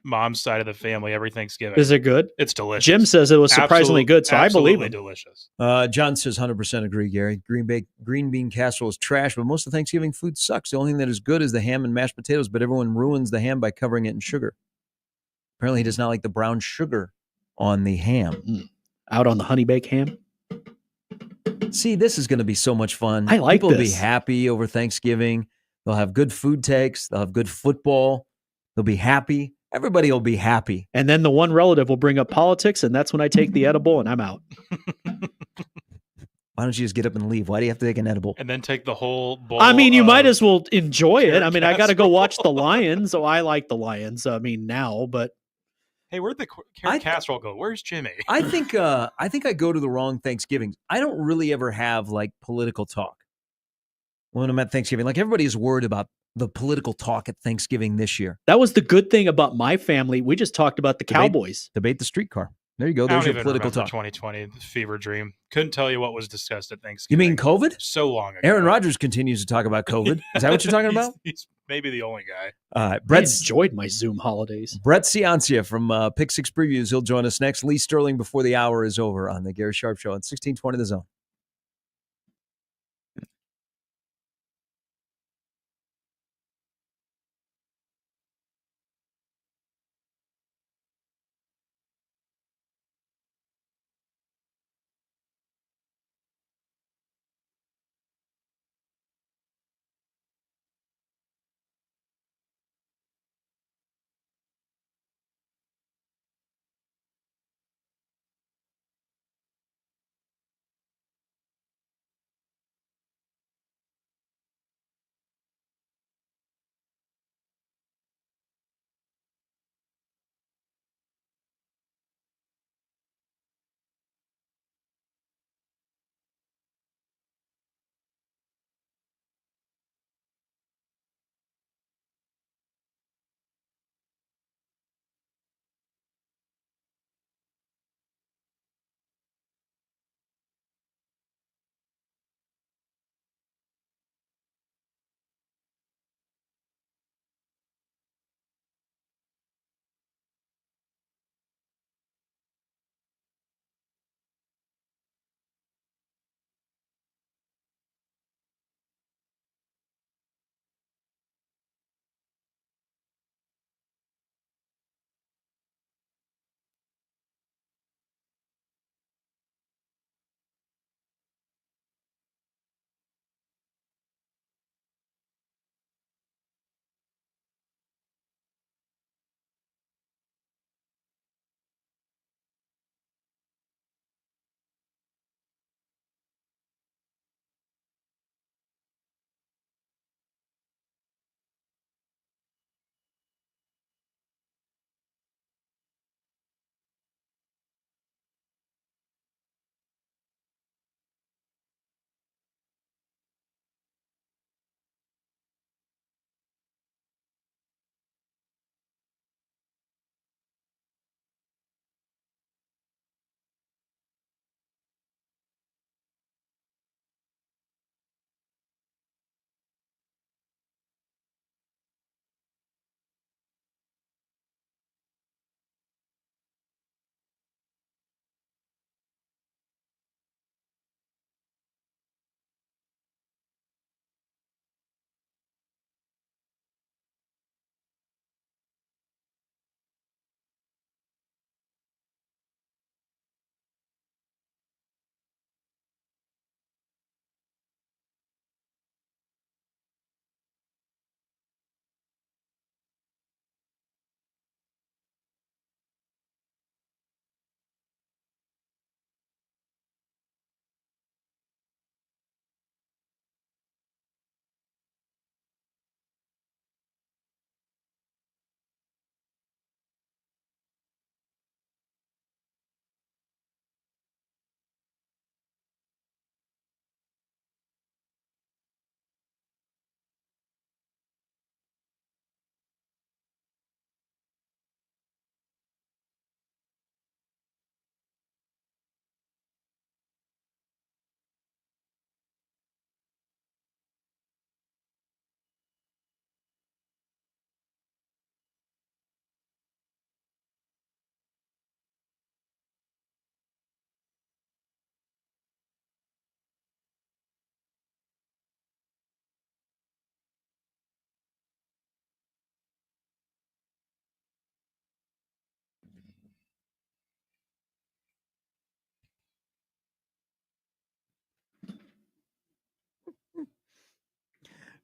[SPEAKER 4] mom's side of the family every Thanksgiving.
[SPEAKER 3] Is it good?
[SPEAKER 4] It's delicious.
[SPEAKER 3] Jim says it was surprisingly good, so I believe him.
[SPEAKER 4] Delicious.
[SPEAKER 2] John says 100% agree, Gary. Green bean casserole is trash, but most of Thanksgiving food sucks. The only thing that is good is the ham and mashed potatoes, but everyone ruins the ham by covering it in sugar. Apparently he does not like the brown sugar on the ham.
[SPEAKER 3] Out on the honey baked ham?
[SPEAKER 2] See, this is going to be so much fun.
[SPEAKER 3] I like
[SPEAKER 2] People
[SPEAKER 3] this.
[SPEAKER 2] will be happy over Thanksgiving. They'll have good food takes. They'll have good football. They'll be happy. Everybody will be happy.
[SPEAKER 3] And then the one relative will bring up politics, and that's when I take the edible and I'm out.
[SPEAKER 2] Why don't you just get up and leave? Why do you have to take an edible?
[SPEAKER 4] And then take the whole bowl?
[SPEAKER 3] I mean, you might as well enjoy it. I mean, I got to go
[SPEAKER 4] casserole.
[SPEAKER 3] watch the Lions, so I like the Lions. I mean, now, but
[SPEAKER 4] Hey, where'd the carrot casserole go? Where's Jimmy?
[SPEAKER 2] I think I go to the wrong Thanksgivings. I don't really ever have like political talk when I'm at Thanksgiving. Like everybody is worried about the political talk at Thanksgiving this year.
[SPEAKER 3] that was the good thing about my family. We just talked about the Cowboys.
[SPEAKER 2] Debate the streetcar. There you go. There's your political talk.
[SPEAKER 4] 2020, the fever dream. Couldn't tell you what was discussed at Thanksgiving.
[SPEAKER 2] You mean COVID?
[SPEAKER 4] So long ago.
[SPEAKER 2] Aaron Rodgers continues to talk about COVID. Is that what you're talking about?
[SPEAKER 4] He's maybe the only guy.
[SPEAKER 3] I enjoyed my Zoom holidays.
[SPEAKER 2] Brett Ciancia from Pick Six Previews. He'll join us next. Lee Sterling before the hour is over on the Gary Sharp Show on 1620 The Zone.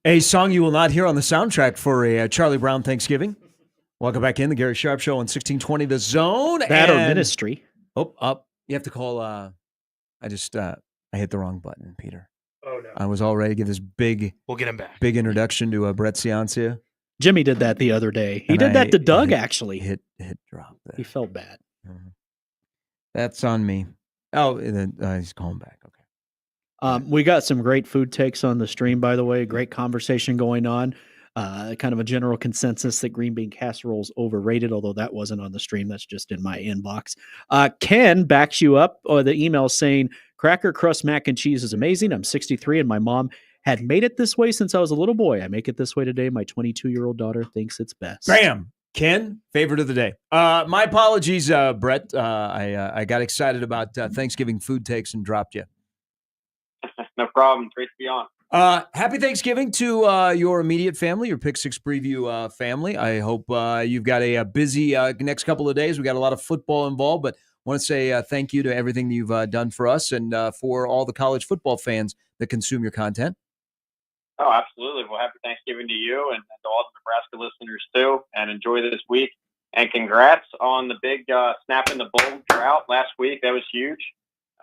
[SPEAKER 2] A song you will not hear on the soundtrack for a Charlie Brown Thanksgiving. Welcome back in the Gary Sharp Show on 1620 The Zone.
[SPEAKER 3] That or Ministry.
[SPEAKER 2] Oh, up. You have to call. I hit the wrong button, Peter.
[SPEAKER 4] Oh, no.
[SPEAKER 2] I was all ready to give this
[SPEAKER 4] We'll get him back.
[SPEAKER 2] Big introduction to Brett Ciancia.
[SPEAKER 3] Jimmy did that the other day. He did that to Doug, actually.
[SPEAKER 2] Hit drop there.
[SPEAKER 3] He felt bad.
[SPEAKER 2] Mm-hmm. That's on me. Oh, he's calling back. Okay.
[SPEAKER 3] We got some great food takes on the stream, by the way. Great conversation going on. kind of a general consensus that green bean casserole is overrated, although that wasn't on the stream. That's just in my inbox. Ken backs you up, or the email saying, cracker crust mac and cheese is amazing. I'm 63 and my mom had made it this way since I was a little boy. I make it this way today. My 22-year-old daughter thinks it's best.
[SPEAKER 2] Bam! Ken, favorite of the day. My apologies, Brett. I got excited about Thanksgiving food takes and dropped you.
[SPEAKER 6] No problem. Great to be on.
[SPEAKER 2] Happy Thanksgiving to your immediate family, your Pick Six Preview family. I hope you've got a busy next couple of days. We got a lot of football involved, but I want to say thank you to everything you've done for us and for all the college football fans that consume your content.
[SPEAKER 6] Oh, absolutely. Well, happy Thanksgiving to you and to all the Nebraska listeners, too, and enjoy this week. And congrats on the big snap in the bowl drought last week. That was huge.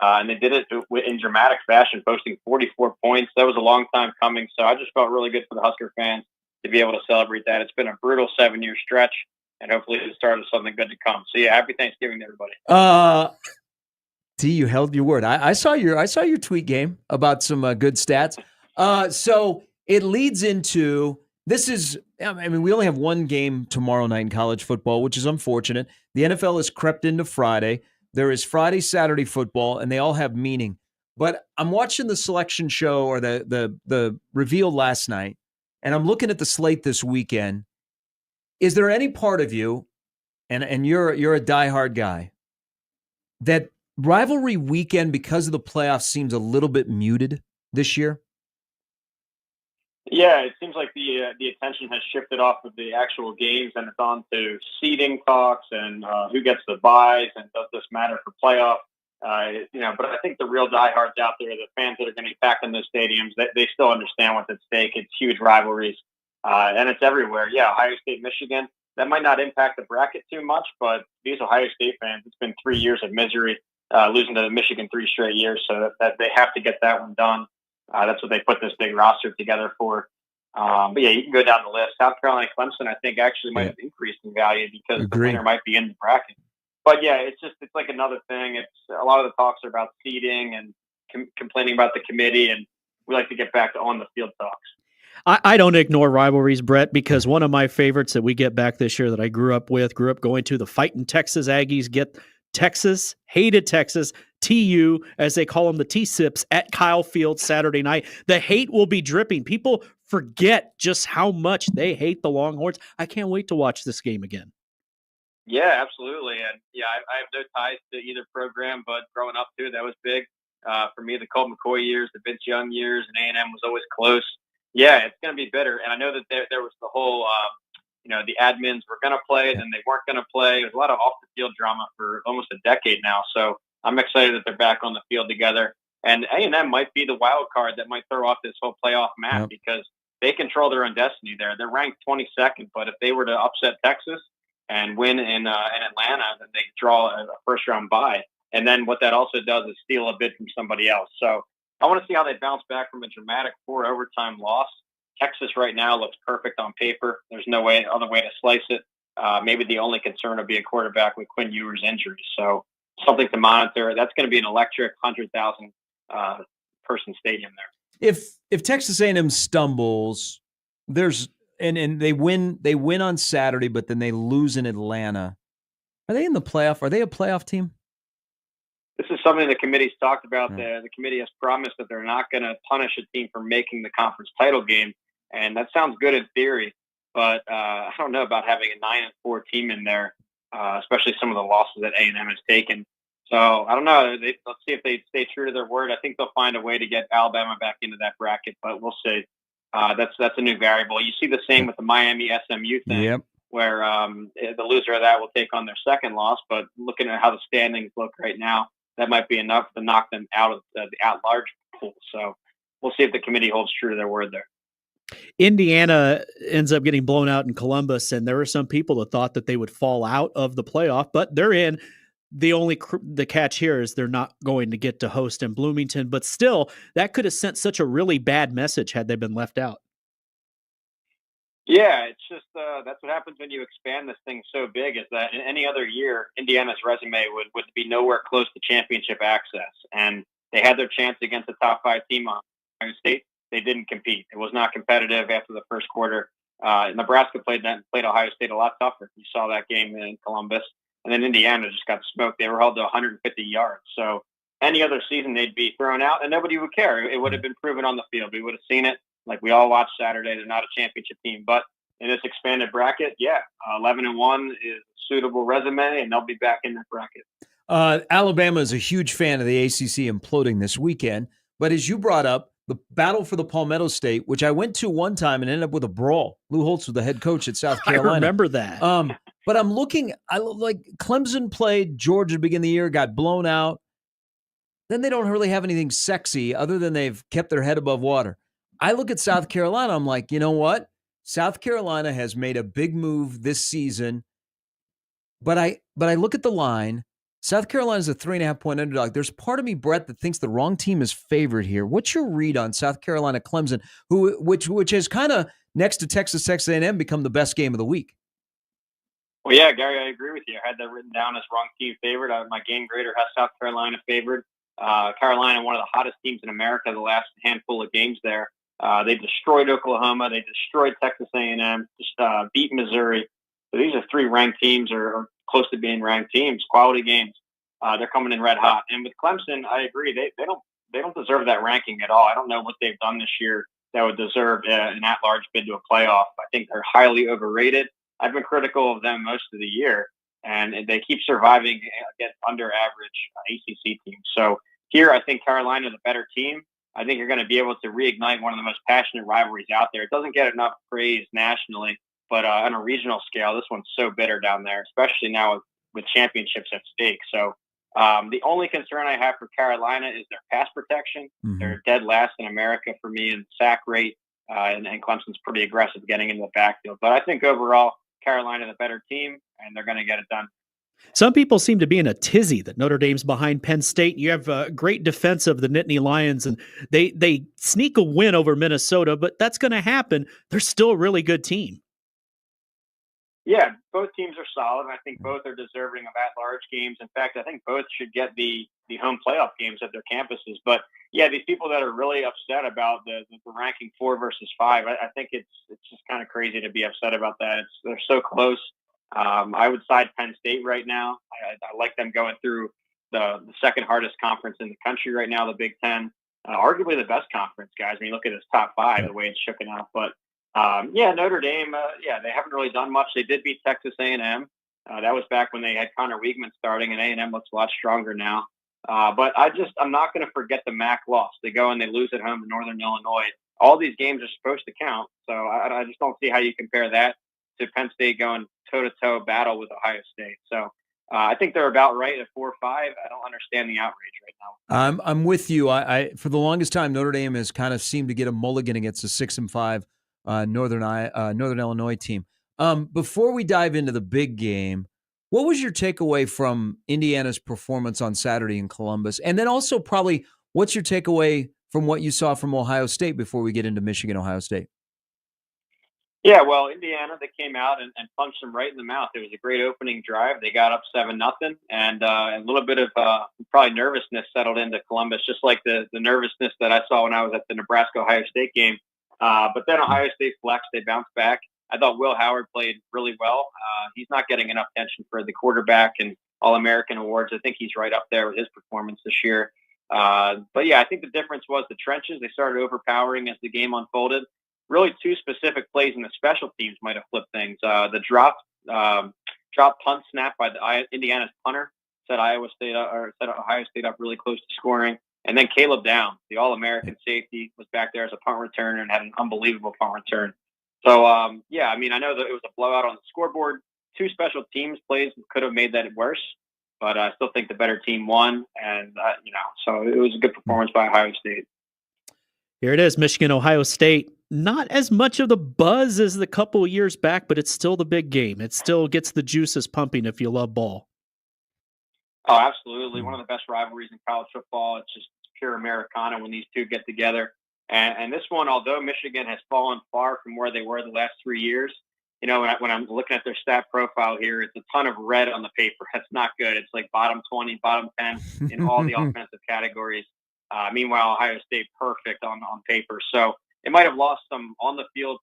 [SPEAKER 6] And they did it in dramatic fashion, posting 44 points. That was a long time coming. So I just felt really good for the Husker fans to be able to celebrate that. It's been a brutal 7-year stretch, and hopefully the start of something good to come. So, yeah, happy Thanksgiving to everybody.
[SPEAKER 2] T, you held your word. I saw your tweet game about some good stats. So it leads into this is. I mean, we only have one game tomorrow night in college football, which is unfortunate. The NFL has crept into Friday. There is Friday, Saturday football, and they all have meaning. But I'm watching the selection show or the reveal last night, and I'm looking at the slate this weekend. Is there any part of you, and you're a diehard guy, that rivalry weekend because of the playoffs seems a little bit muted this year?
[SPEAKER 6] Yeah, it seems like the attention has shifted off of the actual games and it's on to seeding talks and who gets the buys and does this matter for playoff? But I think the real diehards out there, the fans that are going to be packed in those stadiums, they still understand what's at stake. It's huge rivalries, and it's everywhere. Yeah, Ohio State, Michigan. That might not impact the bracket too much, but these Ohio State fans, it's been 3 years of misery, losing to Michigan 3 straight years, so that they have to get that one done. That's what they put this big roster together for. But yeah, you can go down the list. South Carolina, Clemson, I think actually might have increased in value because the winner might be in the bracket. But yeah, it's like another thing. It's a lot of the talks are about seeding and complaining about the committee, and we like to get back to on the field talks.
[SPEAKER 3] I don't ignore rivalries, Brett, because one of my favorites that we get back this year that I grew up going to, the fighting Texas Aggies get Texas, hated Texas, TU, as they call them, the T-Sips, at Kyle Field Saturday night. The hate will be dripping. People forget just how much they hate the Longhorns. I can't wait to watch this game again.
[SPEAKER 6] Yeah, absolutely. And yeah, I have no ties to either program, but growing up too, that was big. For me, the Colt McCoy years, the Vince Young years, and A&M was always close. Yeah, it's going to be bitter. And I know that there was the whole, the admins were going to play and then they weren't going to play. There's a lot of off-the-field drama for almost a decade now. So I'm excited that they're back on the field together. And A&M might be the wild card that might throw off this whole playoff map because they control their own destiny there. They're ranked 22nd, but if they were to upset Texas and win in Atlanta, then they draw a first-round bye. And then what that also does is steal a bid from somebody else. So I want to see how they bounce back from a dramatic 4-overtime loss. Texas right now looks perfect on paper. There's no other way to slice it. Maybe the only concern would be a quarterback with Quinn Ewers' injury. So something to monitor. That's going to be an electric 100,000 person stadium there.
[SPEAKER 2] If Texas A&M stumbles, and they win on Saturday, but then they lose in Atlanta. Are they in the playoff? Are they a playoff team?
[SPEAKER 6] This is something the committee's talked about. The committee has promised that they're not going to punish a team for making the conference title game, and that sounds good in theory. But I don't know about having a 9-4 team in there, especially some of the losses that A&M has taken. So I don't know. Let's see if they stay true to their word. I think they'll find a way to get Alabama back into that bracket, but we'll see. That's a new variable. You see the same with the Miami SMU thing, where the loser of that will take on their second loss. But looking at how the standings look right now, that might be enough to knock them out of the at-large pool. So we'll see if the committee holds true to their word there.
[SPEAKER 3] Indiana ends up getting blown out in Columbus, and there were some people that thought that they would fall out of the playoff, but they're in. The catch here is they're not going to get to host in Bloomington, but still, that could have sent such a really bad message had they been left out.
[SPEAKER 6] Yeah, it's just that's what happens when you expand this thing so big, is that in any other year, Indiana's resume would be nowhere close to championship access. And they had their chance against the top 5 team on Ohio State. They didn't compete. It was not competitive after the first quarter. Nebraska played Ohio State a lot tougher. You saw that game in Columbus. And then Indiana just got smoked. They were held to 150 yards. So any other season, they'd be thrown out, and nobody would care. It would have been proven on the field. We would have seen it. Like we all watched Saturday. They're not a championship team. But in this expanded bracket, 11-1 is a suitable resume, and they'll be back in that bracket.
[SPEAKER 2] Alabama is a huge fan of the ACC imploding this weekend. But as you brought up, the battle for the Palmetto State, which I went to one time and ended up with a brawl. Lou Holtz was the head coach at South Carolina.
[SPEAKER 3] I remember that.
[SPEAKER 2] But I'm looking, like Clemson played Georgia at the beginning of the year, got blown out. Then they don't really have anything sexy other than they've kept their head above water. I look at South Carolina, I'm like, you know what? South Carolina has made a big move this season. But I look at the line. South Carolina's a 3.5-point underdog. There's part of me, Brett, that thinks the wrong team is favored here. What's your read on South Carolina Clemson, which has kind of next to Texas A&M become the best game of the week?
[SPEAKER 6] Well, yeah, Gary, I agree with you. I had that written down as wrong team favored. My game grader has South Carolina favored. Carolina, one of the hottest teams in America the last handful of games there. They destroyed Oklahoma. They destroyed Texas A&M, just beat Missouri. So these are 3 ranked teams or close to being ranked teams, quality games. They're coming in red hot. And with Clemson, I agree. They don't deserve that ranking at all. I don't know what they've done this year that would deserve an at-large bid to a playoff. I think they're highly overrated. I've been critical of them most of the year, and they keep surviving against under-average ACC teams. So here, I think Carolina is a better team. I think you're going to be able to reignite one of the most passionate rivalries out there. It doesn't get enough praise nationally, but on a regional scale, this one's so bitter down there, especially now with championships at stake. So the only concern I have for Carolina is their pass protection. Mm-hmm. They're dead last in America for me in sack rate, and Clemson's pretty aggressive getting into the backfield. But I think overall, Carolina the better team, and they're going to get it done.
[SPEAKER 3] Some people seem to be in a tizzy that Notre Dame's behind Penn State. You have a great defense of the Nittany Lions, and they sneak a win over Minnesota, but that's going to happen. They're still a really good team.
[SPEAKER 6] Yeah, both teams are solid. I think both are deserving of at-large games. In fact, I think both should get the home playoff games at their campuses. But yeah, these people that are really upset about the ranking 4 versus 5, I think it's just kind of crazy to be upset about that. They're so close. I would side Penn State right now. I like them going through the second hardest conference in the country right now, the Big Ten. Arguably the best conference, guys. I mean, look at this top 5, the way it's shooken out. But Notre Dame, they haven't really done much. They did beat Texas A&M. That was back when they had Connor Weigman starting, and A&M looks a lot stronger now. But I'm not going to forget the MAC loss. They go and they lose at home to Northern Illinois. All these games are supposed to count, so I just don't see how you compare that to Penn State going toe-to-toe battle with Ohio State. So I think they're about right at 4 or 5. I don't understand the outrage right
[SPEAKER 2] now. I'm with you. I for the longest time, Notre Dame has kind of seemed to get a mulligan against a 6-5 Northern Illinois team. Before we dive into the big game, what was your takeaway from Indiana's performance on Saturday in Columbus? And then also probably what's your takeaway from what you saw from Ohio State before we get into Michigan, Ohio State?
[SPEAKER 6] Yeah, well, Indiana, they came out and punched them right in the mouth. It was a great opening drive. They got up 7-0, and a little bit of probably nervousness settled into Columbus, just like the nervousness that I saw when I was at the Nebraska-Ohio State game. But then Ohio State flexed. They bounced back. I thought Will Howard played really well. He's not getting enough attention for the quarterback and All-American awards. I think he's right up there with his performance this year. But, yeah, I think the difference was the trenches. They started overpowering as the game unfolded. Really 2 specific plays in the special teams might have flipped things. The drop punt snap by Indiana's punter set Ohio State up really close to scoring. And then Caleb Downs, the All-American safety, was back there as a punt returner and had an unbelievable punt return. So, I know that it was a blowout on the scoreboard. 2 special teams plays could have made that worse, but I still think the better team won. And, so it was a good performance by Ohio State.
[SPEAKER 3] Here it is, Michigan, Ohio State. Not as much of the buzz as the couple of years back, but it's still the big game. It still gets the juices pumping if you love ball.
[SPEAKER 6] Oh, absolutely. One of the best rivalries in college football. It's just pure Americana when these two get together. And this one, although Michigan has fallen far from where they were the last 3 years, when I'm looking at their stat profile here, it's a ton of red on the paper. That's not good. It's like bottom 20, bottom 10 in all the offensive categories. Meanwhile, Ohio State perfect on paper. So it might have lost some on the field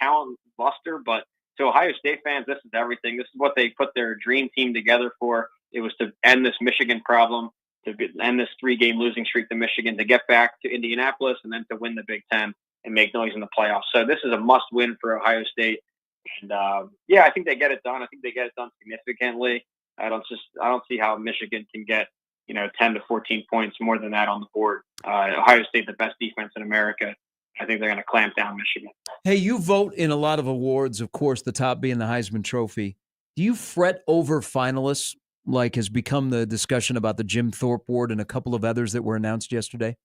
[SPEAKER 6] talent luster, but to Ohio State fans, this is everything. This is what they put their dream team together for. It was to end this Michigan problem, to end this 3-game losing streak to Michigan, to get back to Indianapolis, and then to win the Big Ten and make noise in the playoffs. So this is a must-win for Ohio State. And I think they get it done. I think they get it done significantly. I don't see how Michigan can get 10 to 14 points more than that on the board. Ohio State, the best defense in America. I think they're going to clamp down Michigan.
[SPEAKER 2] Hey, you vote in a lot of awards, of course, the top being the Heisman Trophy. Do you fret over finalists, like has become the discussion about the Jim Thorpe Award and a couple of others that were announced yesterday?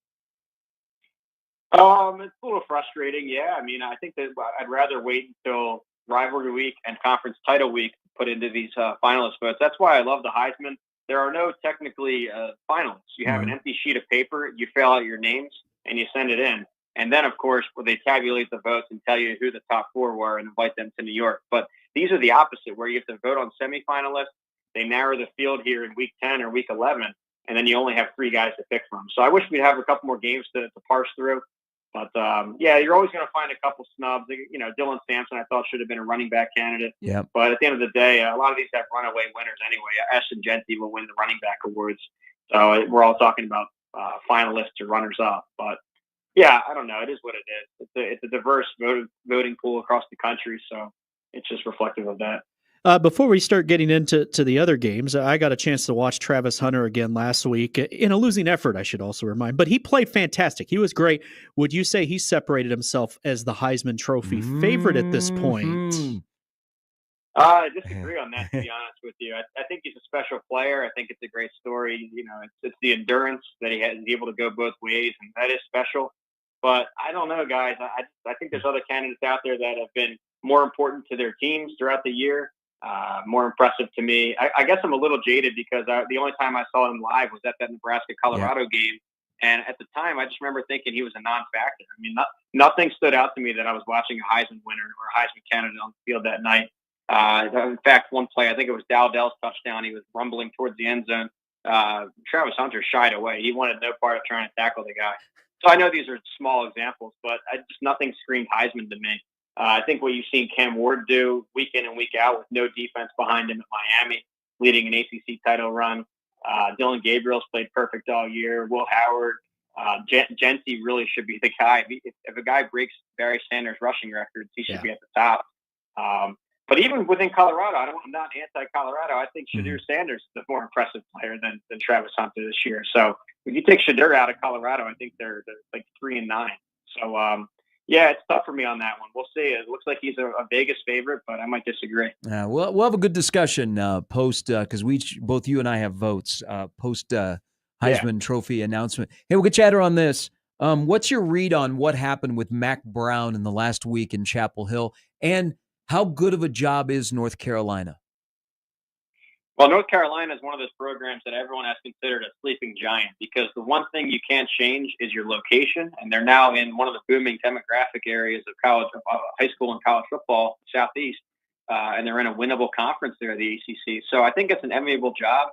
[SPEAKER 6] It's a little frustrating, yeah. I mean, I think that I'd rather wait until rivalry week and conference title week to put into these finalist votes. That's why I love the Heisman. There are no technically finalists. You have an empty sheet of paper, you fill out your names, and you send it in. And then, of course, they tabulate the votes and tell you who the top 4 were and invite them to New York. But these are the opposite, where you have to vote on semifinalists. They narrow the field here in week 10 or week 11, and then you only have 3 guys to pick from. So I wish we'd have a couple more games to parse through. But, you're always going to find a couple snubs. Dylan Sampson, I thought, should have been a running back candidate.
[SPEAKER 2] Yeah.
[SPEAKER 6] But at the end of the day, a lot of these have runaway winners anyway. Ashton Genty will win the running back awards. So we're all talking about finalists or runners-up. But, yeah, I don't know. It is what it is. It's a diverse voting pool across the country, so it's just reflective of that.
[SPEAKER 3] Before we start getting into the other games, I got a chance to watch Travis Hunter again last week in a losing effort, I should also remind. But he played fantastic. He was great. Would you say he separated himself as the Heisman Trophy favorite at this point?
[SPEAKER 6] I disagree on that, to be honest with you. I think he's a special player. I think it's a great story. It's the endurance that he's able to go both ways, and that is special. But I don't know, guys. I think there's other candidates out there that have been more important to their teams throughout the year, more impressive to me. I guess I'm a little jaded because the only time I saw him live was at that Nebraska-Colorado game. And at the time, I just remember thinking he was a non-factor. I mean, nothing stood out to me that I was watching a Heisman winner or a Heisman candidate on the field that night. In fact, one play, I think it was Dowdell's touchdown. He was rumbling towards the end zone. Travis Hunter shied away. He wanted no part of trying to tackle the guy. So I know these are small examples, but nothing screamed Heisman to me. I think what you've seen Cam Ward do week in and week out with no defense behind him at Miami, leading an ACC title run. Dylan Gabriel's played perfect all year. Will Howard, Genty really should be the guy. If a guy breaks Barry Sanders' rushing records, he should be at the top. But even within Colorado, I'm not anti-Colorado. I think Shadur Sanders is a more impressive player than Travis Hunter this year. So if you take Shadur out of Colorado, I think they're like 3-9. So it's tough for me on that one. We'll see. It looks like he's a Vegas favorite, but I might disagree.
[SPEAKER 2] We'll have a good discussion post because both you and I have votes post Heisman Trophy announcement. Hey, we'll get you on this. What's your read on what happened with Mac Brown in the last week in Chapel Hill, and how good of a job is North Carolina?
[SPEAKER 6] Well, North Carolina is one of those programs that everyone has considered a sleeping giant because the one thing you can't change is your location, and they're now in one of the booming demographic areas of high school and college football, Southeast, and they're in a winnable conference there, the ACC. So I think it's an enviable job.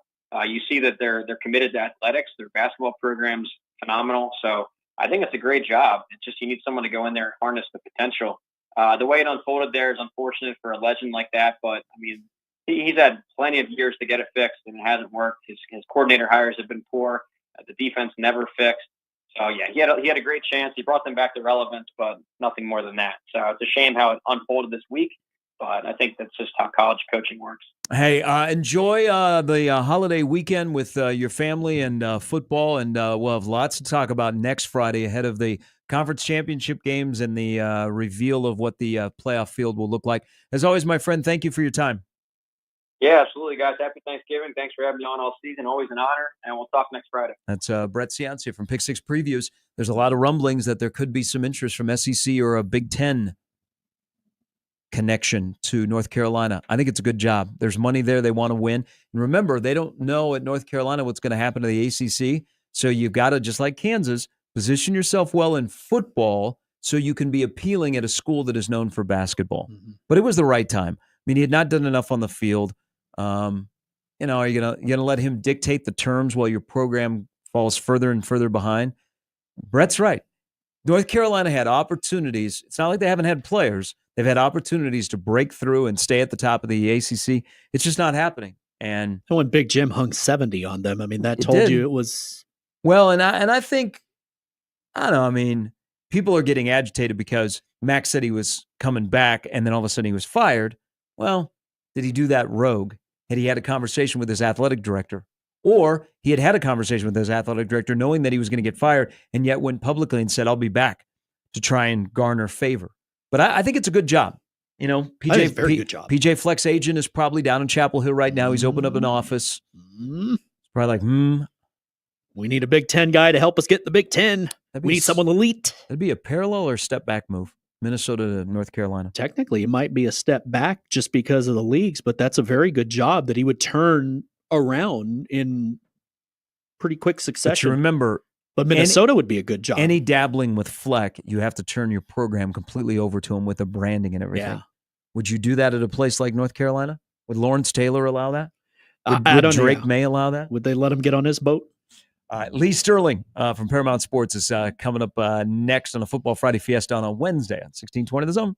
[SPEAKER 6] You see that they're committed to athletics. Their basketball program's phenomenal. So I think it's a great job. It's just you need someone to go in there and harness the potential. The way it unfolded there is unfortunate for a legend like that, but I mean, he's had plenty of years to get it fixed, and it hasn't worked. His coordinator hires have been poor. The defense never fixed. So he had a great chance. He brought them back to relevance, but nothing more than that. So it's a shame how it unfolded this week, but I think that's just how college coaching works.
[SPEAKER 2] Hey, enjoy the holiday weekend with your family and football, and we'll have lots to talk about next Friday ahead of the conference championship games and the reveal of what the playoff field will look like. As always, my friend, thank you for your time.
[SPEAKER 6] Yeah, absolutely, guys. Happy Thanksgiving. Thanks for having me on all season. Always an honor, and we'll talk next Friday.
[SPEAKER 2] That's Brett Ciancia from Pick Six Previews. There's a lot of rumblings that there could be some interest from SEC or a Big Ten connection to North Carolina. I think it's a good job. There's money there. They want to win. And remember, they don't know at North Carolina what's going to happen to the ACC, so you've got to, just like Kansas, position yourself well in football so you can be appealing at a school that is known for basketball. Mm-hmm. But it was the right time. I mean, he had not done enough on the field. Are you gonna let him dictate the terms while your program falls further and further behind? Brett's right. North Carolina had opportunities. It's not like they haven't had players. They've had opportunities to break through and stay at the top of the ACC. It's just not happening. And
[SPEAKER 3] when Big Jim hung 70 on them, I mean, that told you it was.
[SPEAKER 2] Well, and I think, I don't know, I mean, people are getting agitated because Max said he was coming back and then all of a sudden he was fired. Well, did he do that rogue? Had he had a conversation with his athletic director? Or he had a conversation with his athletic director knowing that he was going to get fired and yet went publicly and said, I'll be back to try and garner favor. But I think it's a good job. You know,
[SPEAKER 3] very good job.
[SPEAKER 2] PJ Fleck's agent is probably down in Chapel Hill right now. He's opened up an office. It's probably like,
[SPEAKER 3] we need a Big Ten guy to help us get the Big Ten. We need someone elite.
[SPEAKER 2] That'd be a parallel or step back move. Minnesota to North Carolina.
[SPEAKER 3] Technically, it might be a step back just because of the leagues, but that's a very good job that he would turn around in pretty quick succession.
[SPEAKER 2] But you remember,
[SPEAKER 3] but Minnesota would be a good job.
[SPEAKER 2] Any dabbling with Fleck, you have to turn your program completely over to him with the branding and everything. Yeah. Would you do that at a place like North Carolina? Would Lawrence Taylor allow that? Would Drake May allow that?
[SPEAKER 3] Would they let him get on his boat?
[SPEAKER 2] Lee Sterling from Paramount Sports is coming up next on a Football Friday Fiesta on a Wednesday on 1620 The Zone.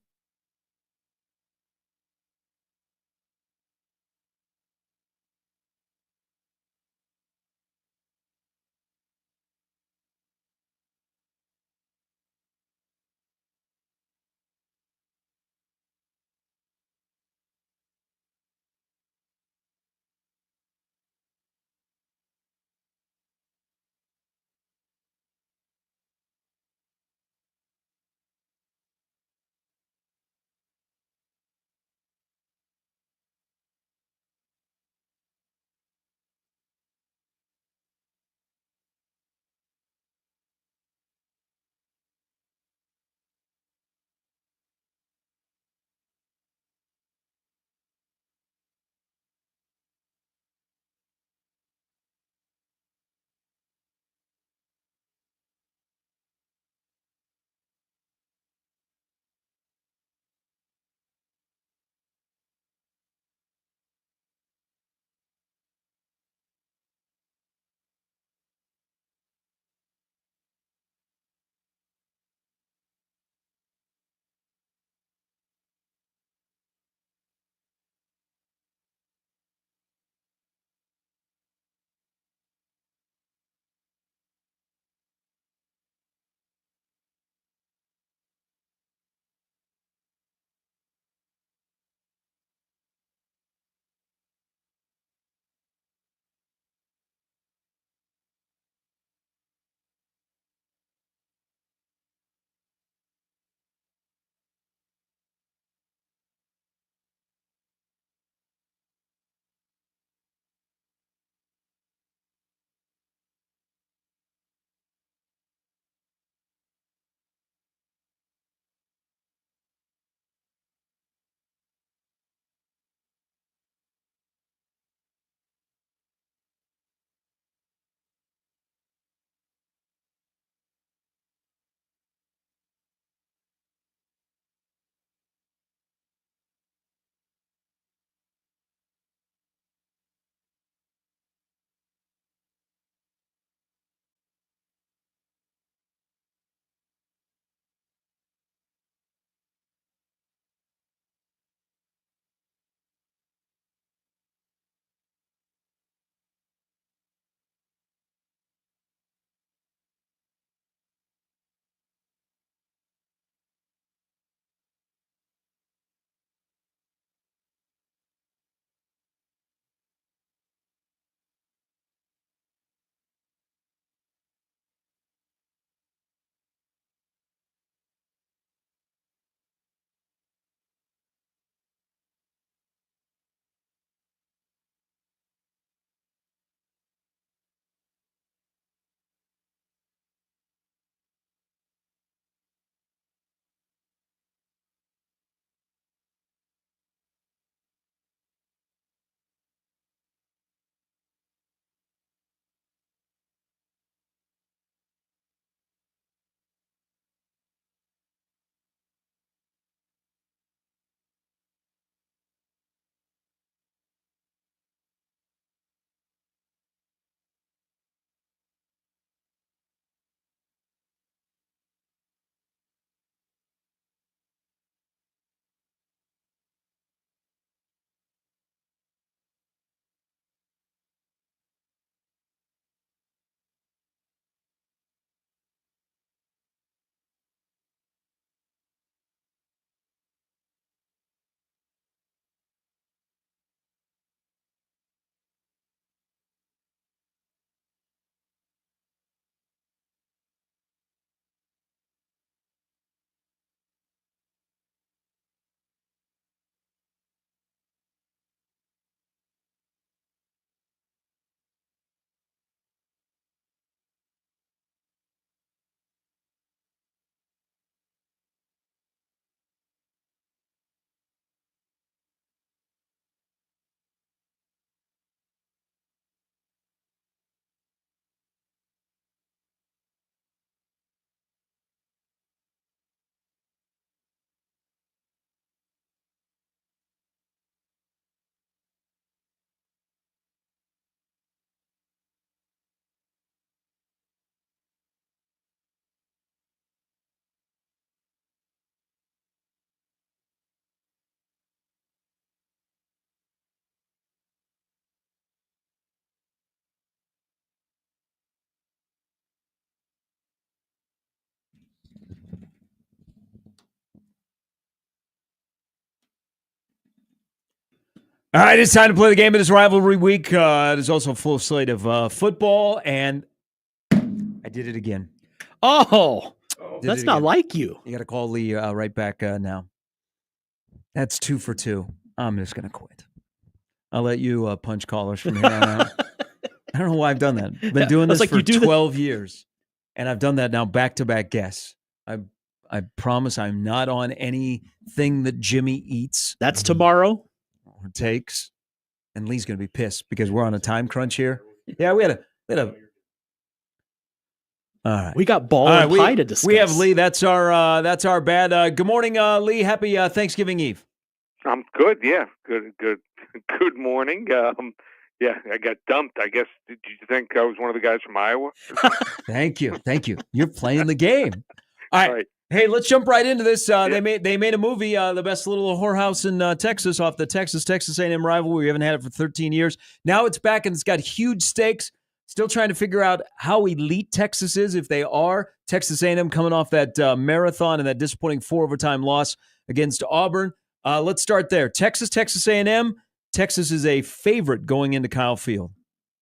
[SPEAKER 2] All right, it's time to play the game of this rivalry week. It is also a full slate of football, and I did it again.
[SPEAKER 3] Oh, that's not like you.
[SPEAKER 2] You got to call Lee right back now. That's 2 for 2. I'm just going to quit. I'll let you punch callers from here on out. I don't know why I've done that. Been doing this for 12 years, and I've done that now back-to-back guests. I promise I'm not on anything that Jimmy eats.
[SPEAKER 3] That's tomorrow.
[SPEAKER 2] Or takes. And Lee's going to be pissed because we're on a time crunch here. Yeah, we had a all right.
[SPEAKER 3] We got ball and pie to discuss.
[SPEAKER 2] We have Lee. That's our bad. Good morning, Lee. Happy Thanksgiving Eve.
[SPEAKER 7] I'm good. Yeah, good morning. Yeah, I got dumped. I guess. Did you think I was one of the guys from Iowa?
[SPEAKER 2] Thank you. You're playing the game. All right. Hey, let's jump right into this. They made a movie, the best little whorehouse in Texas, off the Texas A&M rivalry. We haven't had it for 13 years. Now it's back, and it's got huge stakes. Still trying to figure out how elite Texas is, if they are. Texas A&M coming off that marathon and that disappointing 4-overtime loss against Auburn. Let's start there. Texas A&M. Texas is a favorite going into Kyle Field.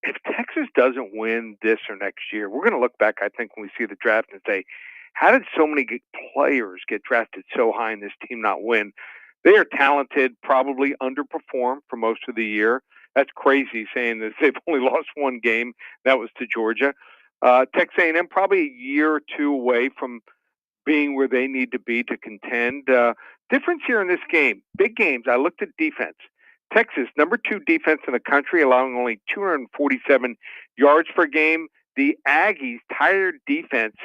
[SPEAKER 7] If Texas doesn't win this or next year, we're going to look back, I think, when we see the draft and say, how did so many players get drafted so high and this team not win? They are talented, probably underperformed for most of the year. That's crazy saying that they've only lost one game. That was to Georgia. Texas A&M probably a year or two away from being where they need to be to contend. Difference here in this game, big games, I looked at defense. Texas, number 2 defense in the country, allowing only 247 yards per game. The Aggies, tired defense,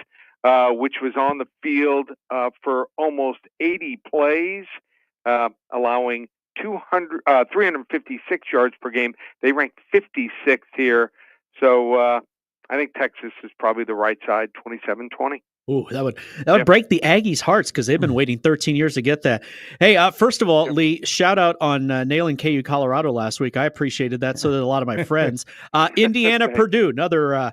[SPEAKER 7] which was on the field for almost 80 plays, allowing 356 yards per game. They ranked 56th here. So I think Texas is probably the right side, 27-20.
[SPEAKER 3] Ooh, that would break the Aggies' hearts because they've been waiting 13 years to get that. Hey, first of all, Lee, shout out on nailing KU Colorado last week. I appreciated that. So did a lot of my friends. Indiana, Purdue, another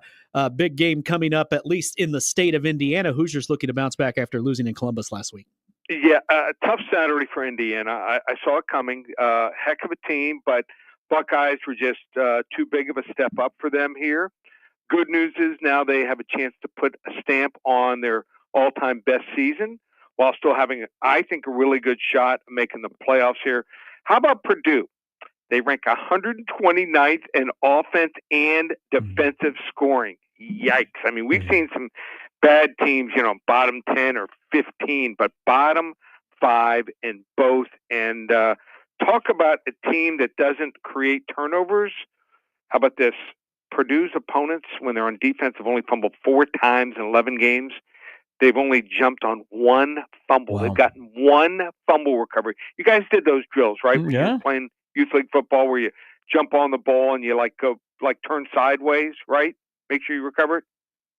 [SPEAKER 3] big game coming up, at least in the state of Indiana. Hoosiers looking to bounce back after losing in Columbus last week.
[SPEAKER 7] Yeah, tough Saturday for Indiana. I saw it coming. Heck of a team, but Buckeyes were just too big of a step up for them here. Good news is now they have a chance to put a stamp on their all-time best season while still having, I think, a really good shot at making the playoffs here. How about Purdue? They rank 129th in offense and defensive scoring. Yikes. I mean, we've seen some bad teams, bottom 10 or 15, but bottom 5 in both. And talk about a team that doesn't create turnovers. How about this? Purdue's opponents, when they're on defense, have only fumbled 4 times in 11 games. They've only jumped on 1 fumble. Wow. They've gotten 1 fumble recovery. You guys did those drills, right? When you were playing youth league football, where you jump on the ball and you turn sideways, right? Make sure you recover it.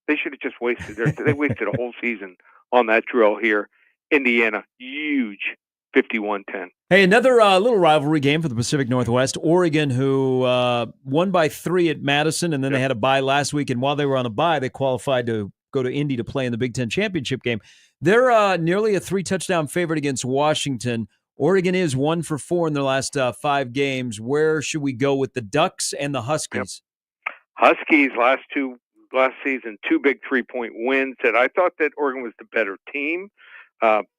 [SPEAKER 7] They should have just wasted they wasted a whole season on that drill here. Indiana, huge 51-10.
[SPEAKER 2] Hey, another little rivalry game for the Pacific Northwest. Oregon, who won by 3 at Madison, and then they had a bye last week. And while they were on a bye, they qualified to go to Indy to play in the Big Ten championship game. They're nearly a 3-touchdown favorite against Washington. Oregon is 1 for 4 in their last 5 games. Where should we go with the Ducks and the Huskies?
[SPEAKER 7] Yep. Huskies last season, 2 big 3-point wins. That I thought that Oregon was the better team.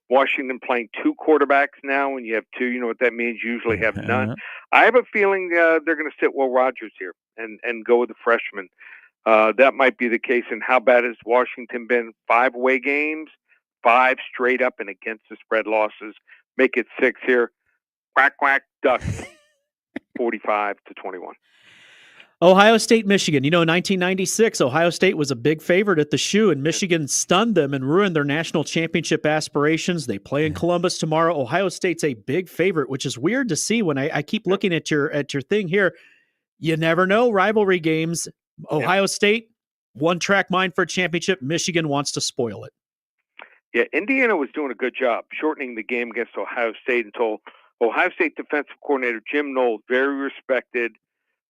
[SPEAKER 7] Washington playing 2 quarterbacks now. When you have 2, you know what that means. Usually have none. I have a feeling they're going to sit Will Rogers here and go with the freshman. That might be the case. And how bad has Washington been? 5 away games, 5 straight up and against the spread losses. Make it 6 here. Quack, quack, Ducks, 45-21.
[SPEAKER 3] Ohio State, Michigan. In 1996, Ohio State was a big favorite at the Shoe, and Michigan stunned them and ruined their national championship aspirations. They play in Columbus tomorrow. Ohio State's a big favorite, which is weird to see when I keep looking at your thing here. You never know, rivalry games. Ohio State, one-track mind for a championship. Michigan wants to spoil it.
[SPEAKER 7] Yeah, Indiana was doing a good job shortening the game against Ohio State until Ohio State defensive coordinator Jim Knowles, very respected,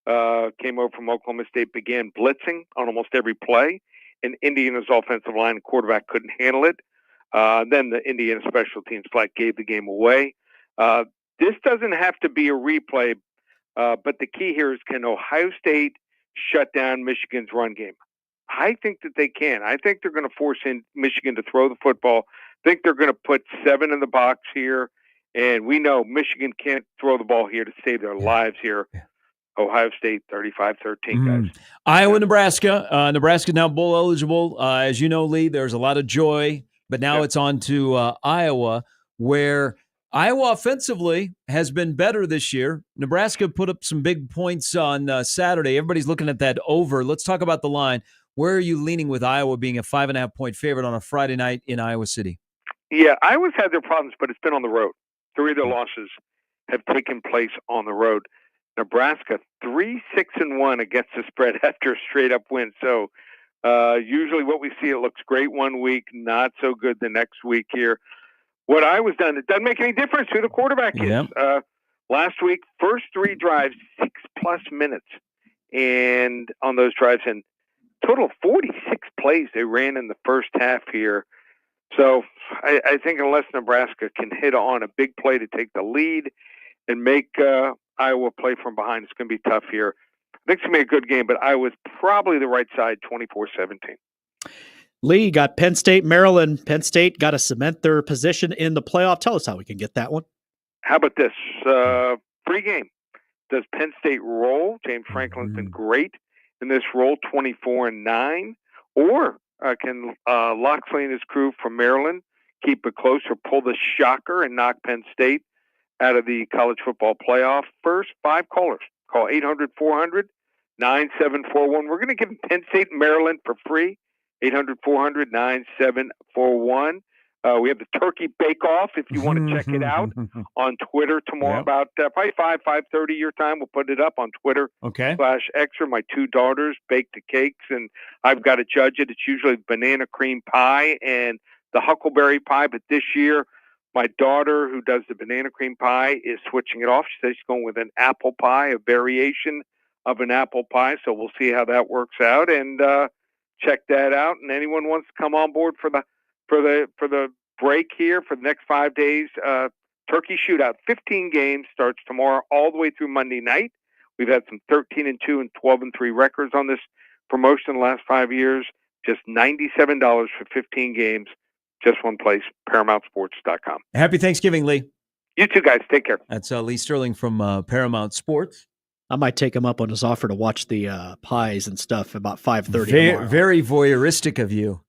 [SPEAKER 7] came over from Oklahoma State, began blitzing on almost every play, and Indiana's offensive line and quarterback couldn't handle it. Then the Indiana special teams flag gave the game away. This doesn't have to be a replay. But the key here is, can Ohio State shut down Michigan's run game? I think that they can. I think they're going to force in Michigan to throw the football. I think they're going to put 7 in the box here. And we know Michigan can't throw the ball here to save their lives here. Yeah. Ohio State 35-13, guys.
[SPEAKER 2] Iowa, Nebraska. Nebraska now bowl eligible. As you know, Lee, there's a lot of joy. But now it's on to Iowa, where Iowa offensively has been better this year. Nebraska put up some big points on Saturday. Everybody's looking at that over. Let's talk about the line. Where are you leaning with Iowa being a 5.5-point favorite on a Friday night in Iowa City?
[SPEAKER 7] Yeah, Iowa's had their problems, but it's been on the road. 3 of their losses have taken place on the road. Nebraska 3-6-1 against the spread after a straight-up win. So usually what we see, it looks great one week, not so good the next week here. What Iowa's done, it doesn't make any difference who the quarterback is. Last week, first 3 drives, 6+ minutes, and on those drives, and total of 46 plays they ran in the first half here. So I think unless Nebraska can hit on a big play to take the lead and make Iowa play from behind, it's going to be tough here. I think it's going to be a good game, but Iowa's probably the right side, 24-17.
[SPEAKER 3] Lee, got Penn State, Maryland. Penn State got to cement their position in the playoff. Tell us how we can get that one.
[SPEAKER 7] How about this? Pre-game. Does Penn State roll? James Franklin's been great in this role, 24-9. Or can Loxley and his crew from Maryland keep it close or pull the shocker and knock Penn State out of the college football playoff? First 5 callers. Call 800-400-9741. We're going to give Penn State and Maryland for free. 800-400-9741. We have the Turkey Bake Off if you want to check it out on Twitter tomorrow about probably 5:30 your time. We'll put it up on Twitter. /Extra. My 2 daughters bake the cakes, and I've got to judge it. It's usually banana cream pie and the huckleberry pie, but this year my daughter, who does the banana cream pie, is switching it off. She says she's going with an apple pie, a variation of an apple pie. So we'll see how that works out, and check that out. And anyone wants to come on board for the break here for the next 5 days, Turkey Shootout, 15 games, starts tomorrow all the way through Monday night. We've had some 13-2 and 12-3 records on this promotion the last 5 years. Just $97 for 15 games. Just one place, ParamountSports.com.
[SPEAKER 2] Happy Thanksgiving, Lee.
[SPEAKER 7] You too, guys. Take care.
[SPEAKER 2] That's Lee Sterling from Paramount Sports.
[SPEAKER 3] I might take him up on his offer to watch the pies and stuff about 5:30 tomorrow.
[SPEAKER 2] Very voyeuristic of you.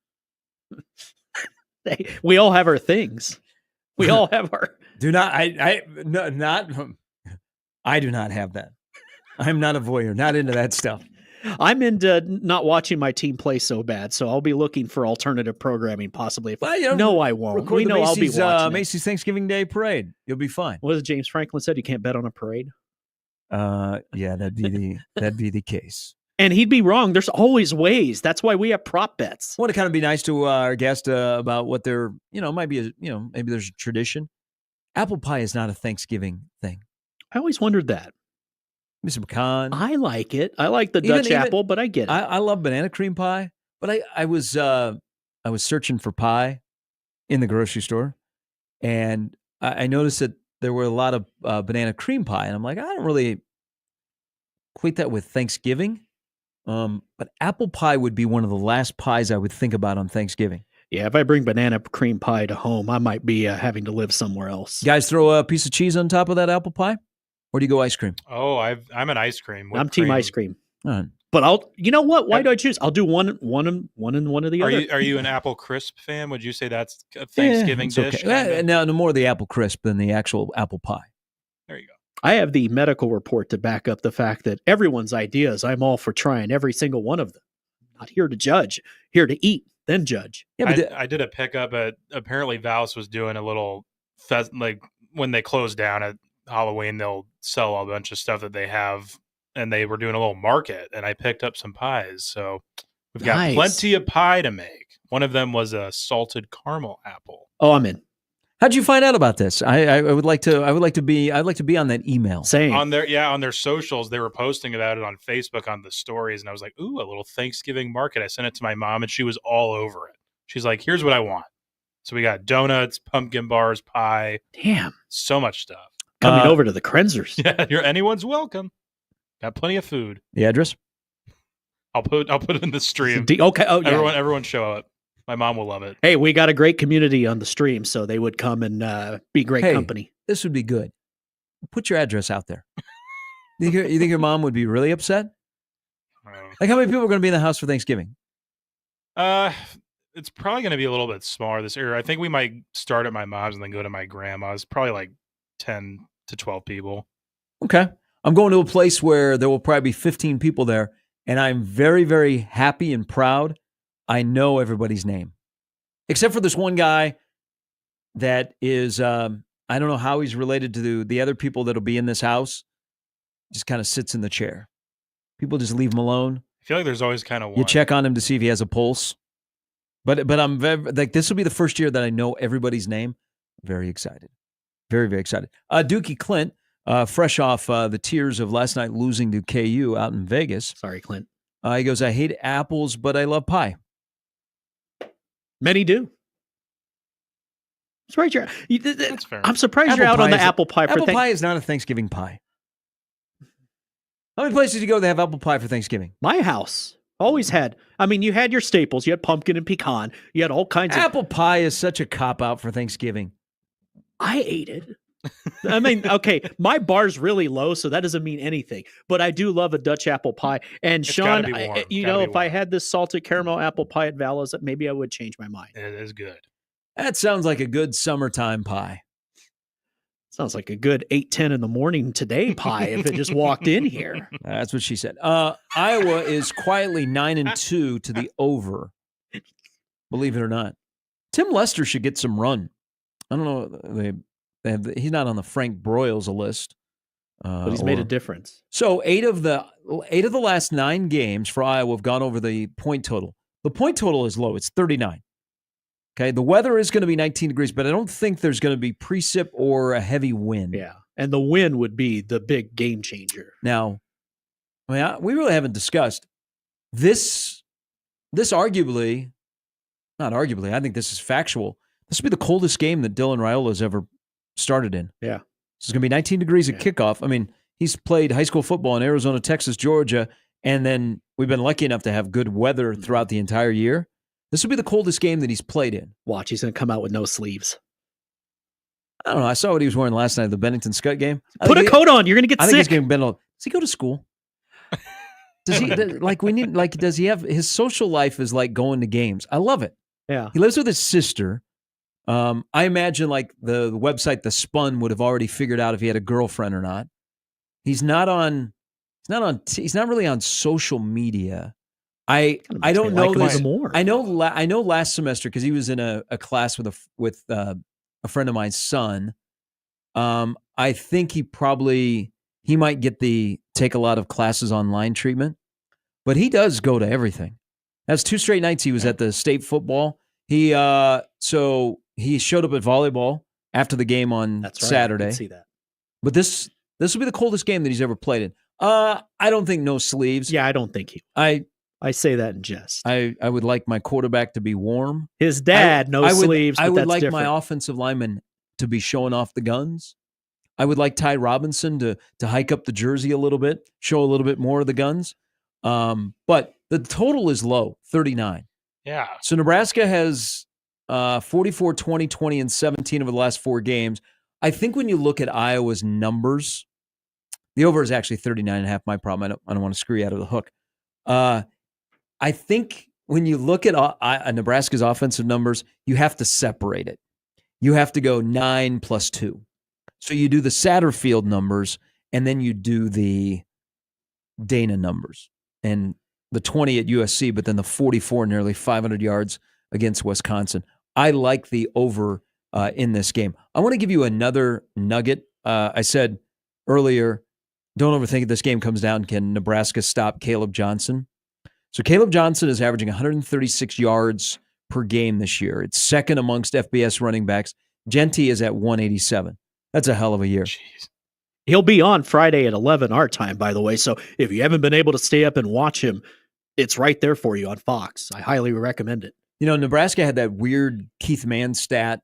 [SPEAKER 3] We all have our things. We all have our.
[SPEAKER 2] I do not have that. I'm not a voyeur. Not into that stuff.
[SPEAKER 3] I'm into not watching my team play so bad, so I'll be looking for alternative programming possibly. No, I won't. We know I'll be watching
[SPEAKER 2] Macy's Thanksgiving Day Parade. You'll be fine.
[SPEAKER 3] What has James Franklin said? You can't bet on a parade.
[SPEAKER 2] Yeah, that'd be the case.
[SPEAKER 3] And he'd be wrong. There's always ways. That's why we have prop bets.
[SPEAKER 2] I want to kind of be nice to our guest about what their, might be, maybe there's a tradition. Apple pie is not a Thanksgiving thing.
[SPEAKER 3] I always wondered that.
[SPEAKER 2] Maybe some pecan.
[SPEAKER 3] I like it. I like the Dutch apple, but I get it.
[SPEAKER 2] I love banana cream pie, but I was searching for pie in the grocery store, and I noticed that there were a lot of banana cream pie, and I'm like, I don't really equate that with Thanksgiving. But apple pie would be one of the last pies I would think about on Thanksgiving.
[SPEAKER 3] Yeah, if I bring banana cream pie to home, I might be having to live somewhere else.
[SPEAKER 2] Guys, throw a piece of cheese on top of that apple pie, or do you go ice cream?
[SPEAKER 4] Oh, I'm an ice cream.
[SPEAKER 3] I'm team ice cream.
[SPEAKER 2] All right.
[SPEAKER 3] But you know what? Why do I choose? I'll do one and one of the other.
[SPEAKER 4] Are you an apple crisp fan? Would you say that's a Thanksgiving dish?
[SPEAKER 2] Okay. No, more the apple crisp than the actual apple pie.
[SPEAKER 4] There you go.
[SPEAKER 3] I have the medical report to back up the fact that everyone's ideas, I'm all for trying every single one of them. Not here to judge, here to eat, then judge.
[SPEAKER 4] Yeah, but I did a pickup at, apparently Val's was doing a little like when they close down at Halloween, they'll sell a bunch of stuff that they have, and they were doing a little market, and I picked up some pies. So we've got plenty of pie to make. One of them was a salted caramel apple.
[SPEAKER 3] Oh, I'm in.
[SPEAKER 2] How'd you find out about this? I'd like to be on that email.
[SPEAKER 3] Same.
[SPEAKER 4] On their socials, they were posting about it on Facebook on the stories, and I was like, ooh, a little Thanksgiving market. I sent it to my mom, and she was all over it. She's like, here's what I want. So we got donuts, pumpkin bars, pie.
[SPEAKER 3] Damn.
[SPEAKER 4] So much stuff.
[SPEAKER 3] coming over to the Krenzers.
[SPEAKER 4] Yeah, anyone's welcome. Got plenty of food.
[SPEAKER 2] The address?
[SPEAKER 4] I'll put it in the stream.
[SPEAKER 3] Okay. Oh, yeah.
[SPEAKER 4] Everyone show up. My mom will love it.
[SPEAKER 3] Hey, we got a great community on the stream, so they would come and be great company.
[SPEAKER 2] This would be good. Put your address out there. You think your mom would be really upset? Like, how many people are going to be in the house for Thanksgiving?
[SPEAKER 4] It's probably going to be a little bit smaller this year. I think we might start at my mom's and then go to my grandma's. Probably like 10 to 12 people.
[SPEAKER 2] Okay. I'm going to a place where there will probably be 15 people there, and I'm very, very happy and proud. I know everybody's name, except for this one guy that is, I don't know how he's related to the other people that'll be in this house. Just kind of sits in the chair. People just leave him alone.
[SPEAKER 4] I feel like there's always kind of one.
[SPEAKER 2] You check on him to see if he has a pulse. But I'm very, like, this will be the first year that I know everybody's name. Very excited. Very, very excited. Dookie Clint, fresh off the tears of last night losing to KU out in Vegas.
[SPEAKER 3] Sorry, Clint.
[SPEAKER 2] He goes, I hate apples, but I love pie.
[SPEAKER 3] Many do.
[SPEAKER 4] That's fair.
[SPEAKER 3] I'm surprised you're out on the apple pie.
[SPEAKER 2] Apple pie is not a Thanksgiving pie. How many places do you go that have apple pie for Thanksgiving?
[SPEAKER 3] My house always had. I mean, you had your staples. You had pumpkin and pecan. You had all kinds of.
[SPEAKER 2] Apple pie is such a cop-out for Thanksgiving.
[SPEAKER 3] I ate it. I mean, okay, my bar's really low, so that doesn't mean anything. But I do love a Dutch apple pie. And
[SPEAKER 4] It's
[SPEAKER 3] Sean,
[SPEAKER 4] if
[SPEAKER 3] I had this salted caramel apple pie at Vala's, maybe I would change my mind.
[SPEAKER 4] It is good.
[SPEAKER 2] That sounds like a good summertime pie.
[SPEAKER 3] Sounds like a good 8:10 in the morning today pie if it just walked in here.
[SPEAKER 2] That's what she said. Iowa is quietly 9-2 to the over. Believe it or not. Tim Lester should get some run. I don't know. He's not on the Frank Broyles list.
[SPEAKER 3] But he's made a difference.
[SPEAKER 2] So 8 of the last 9 games for Iowa have gone over the point total. The point total is low. It's 39. Okay, the weather is going to be 19 degrees, but I don't think there's going to be precip or a heavy wind.
[SPEAKER 3] Yeah, and the wind would be the big game changer.
[SPEAKER 2] Now, I mean, we really haven't discussed this. This arguably, not arguably, I think this is factual. This will be the coldest game that Dylan Raiola's ever started in.
[SPEAKER 3] Yeah.
[SPEAKER 2] This is going to be 19 degrees at kickoff. I mean, he's played high school football in Arizona, Texas, Georgia, and then we've been lucky enough to have good weather throughout the entire year. This will be the coldest game that he's played in.
[SPEAKER 3] Watch, he's going to come out with no sleeves.
[SPEAKER 2] I don't know. I saw what he was wearing last night at the Bennington Scott game.
[SPEAKER 3] Put a coat on. You're going to get sick.
[SPEAKER 2] I think he's going to bend. Does he go to school? Does he does he have his social life is like going to games? I love it.
[SPEAKER 3] Yeah.
[SPEAKER 2] He lives with his sister. I imagine like the website The Spun would have already figured out if he had a girlfriend or not. He's not really on social media. I don't know this. I know last semester because he was in a class with a friend of mine's son. I think he might take a lot of classes online treatment, but he does go to everything. That's 2 straight nights he was at the state football. He showed up at volleyball after the game on Saturday.
[SPEAKER 3] I can see that.
[SPEAKER 2] But this will be the coldest game that he's ever played in. I don't think no sleeves.
[SPEAKER 3] Yeah, I don't think he. I say that in jest.
[SPEAKER 2] I would like my quarterback to be warm.
[SPEAKER 3] His dad, sleeves.
[SPEAKER 2] I would like
[SPEAKER 3] different.
[SPEAKER 2] my offensive lineman to be showing off the guns. I would like Ty Robinson to hike up the jersey a little bit, show a little bit more of the guns. But the total is low, 39.
[SPEAKER 4] Yeah.
[SPEAKER 2] So Nebraska has 44, 20, 20, and 17 over the last 4 games. I think when you look at Iowa's numbers, the over is actually 39.5. My problem. I don't want to screw you out of the hook. I think when you look at Nebraska's offensive numbers, you have to separate it. You have to go 9 plus 2. So you do the Satterfield numbers, and then you do the Dana numbers, and the 20 at USC, but then the 44, nearly 500 yards against Wisconsin. I like the over in this game. I want to give you another nugget. I said earlier, don't overthink it. This game comes down, can Nebraska stop Caleb Johnson? So Caleb Johnson is averaging 136 yards per game this year. It's second amongst FBS running backs. Genty is at 187. That's a hell of a year.
[SPEAKER 4] Jeez.
[SPEAKER 3] He'll be on Friday at 11 our time, by the way. So if you haven't been able to stay up and watch him, it's right there for you on Fox. I highly recommend it.
[SPEAKER 2] You know, Nebraska had that weird Keith Mann stat.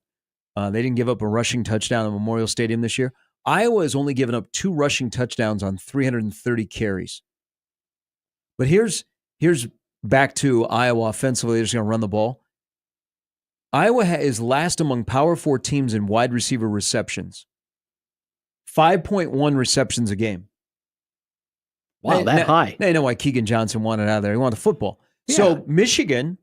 [SPEAKER 2] They didn't give up a rushing touchdown at Memorial Stadium this year. Iowa has only given up 2 rushing touchdowns on 330 carries. But here's back to Iowa offensively. They're just going to run the ball. Iowa is last among Power 4 teams in wide receiver receptions. 5.1 receptions a game.
[SPEAKER 3] Wow, that high.
[SPEAKER 2] They know why Keegan Johnson wanted out of there. He wanted the football. Yeah. So Michigan,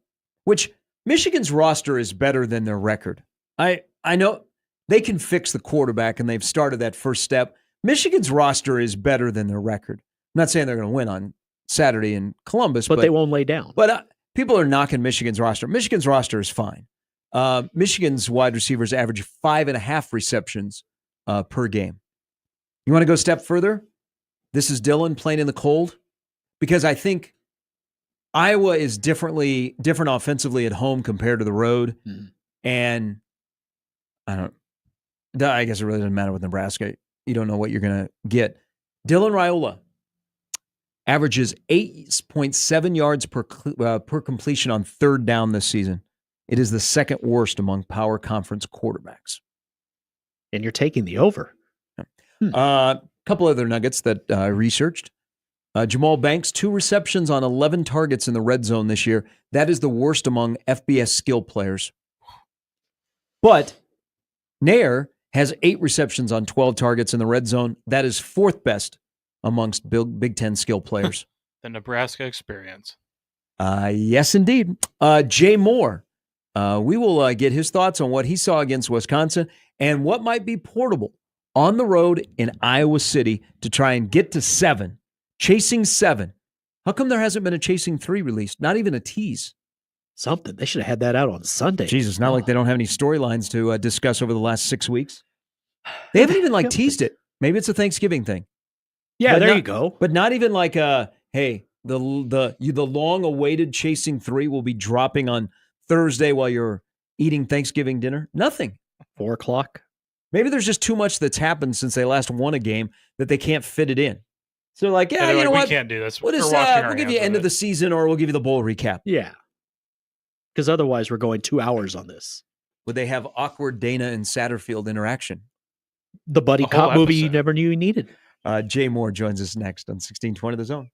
[SPEAKER 2] which Michigan's roster is better than their record. I know they can fix the quarterback, and they've started that first step. Michigan's roster is better than their record. I'm not saying they're going to win on Saturday in Columbus.
[SPEAKER 3] But they won't lay down.
[SPEAKER 2] But people are knocking Michigan's roster. Michigan's roster is fine. Michigan's wide receivers average 5.5 receptions per game. You want to go a step further? This is Dylan playing in the cold, because I think Iowa is different offensively at home compared to the road. Mm-hmm. And I guess it really doesn't matter with Nebraska. You don't know what you're going to get. Dylan Raiola averages 8.7 yards per completion on third down this season. It is the second worst among power conference quarterbacks.
[SPEAKER 3] And you're taking the over.
[SPEAKER 2] Couple other nuggets that I researched. Jamal Banks, 2 receptions on 11 targets in the red zone this year. That is the worst among FBS skill players. But Nair has 8 receptions on 12 targets in the red zone. That is 4th best amongst Big Ten skill players.
[SPEAKER 4] The Nebraska experience.
[SPEAKER 2] Yes, indeed. Jay Moore. We will get his thoughts on what he saw against Wisconsin and what might be portable on the road in Iowa City to try and get to 7. Chasing 7. How come there hasn't been a Chasing 3 released? Not even a tease.
[SPEAKER 3] Something. They should have had that out on Sunday.
[SPEAKER 2] Jesus, not like they don't have any storylines to discuss over the last 6 weeks. They haven't even teased it. Maybe it's a Thanksgiving thing.
[SPEAKER 3] Yeah, but there you go.
[SPEAKER 2] But not even hey, the long-awaited Chasing 3 will be dropping on Thursday while you're eating Thanksgiving dinner. Nothing.
[SPEAKER 3] 4 o'clock.
[SPEAKER 2] Maybe there's just too much that's happened since they last won a game that they can't fit it in. So you know what?
[SPEAKER 4] We can't do this.
[SPEAKER 2] We'll give you end of the season, or we'll give you the bowl recap.
[SPEAKER 3] Yeah. Because otherwise we're going 2 hours on this.
[SPEAKER 2] Would they have awkward Dana and Satterfield interaction?
[SPEAKER 3] The buddy cop movie you never knew you needed.
[SPEAKER 2] Jay Moore joins us next on 1620 The Zone.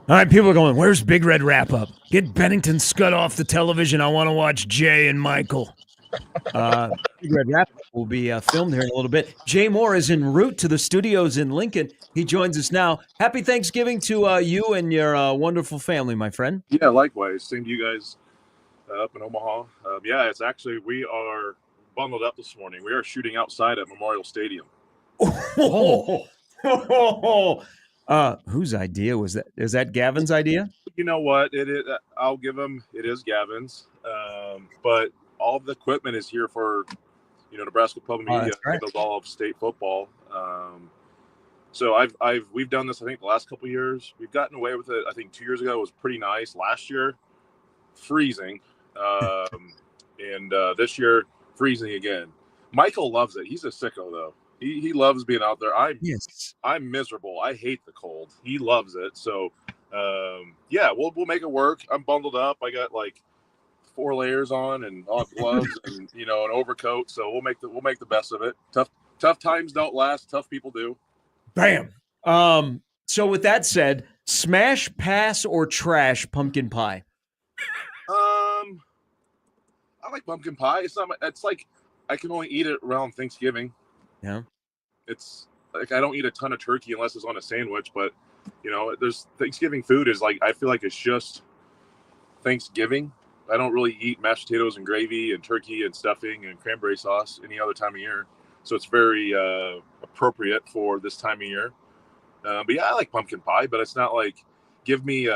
[SPEAKER 2] All right, people are going, where's Big Red Wrap-Up? Get Bennington Scud off the television. I want to watch Jay and Michael. Big Red Wrap-Up will be filmed here in a little bit. Jay Moore is en route to the studios in Lincoln. He joins us now. Happy Thanksgiving to you and your wonderful family, my friend.
[SPEAKER 8] Yeah, likewise. Same to you guys up in Omaha. It's actually, we are bundled up this morning. We are shooting outside at Memorial Stadium.
[SPEAKER 2] Whose idea was that? Is that Gavin's idea?
[SPEAKER 8] You know what? I'll give him. It is Gavin's. But all the equipment is here for, Nebraska Public Media handles all of state football. So we've done this. I think the last couple of years we've gotten away with it. I think 2 years ago it was pretty nice. Last year, freezing, and this year freezing again. Michael loves it. He's a sicko though. He loves being out there. I'm miserable. I hate the cold. He loves it. So, we'll make it work. I'm bundled up. I got like 4 layers on and gloves and an overcoat. So we'll make the best of it. Tough times don't last. Tough people do.
[SPEAKER 2] Bam. So with that said, smash, pass, or trash pumpkin pie?
[SPEAKER 8] I like pumpkin pie. It's like I can only eat it around Thanksgiving.
[SPEAKER 2] Yeah.
[SPEAKER 8] It's like I don't eat a ton of turkey unless it's on a sandwich, but there's Thanksgiving food is like I feel like it's just Thanksgiving. I don't really eat mashed potatoes and gravy and turkey and stuffing and cranberry sauce any other time of year. So it's very appropriate for this time of year. But yeah, I like pumpkin pie, but it's not like give me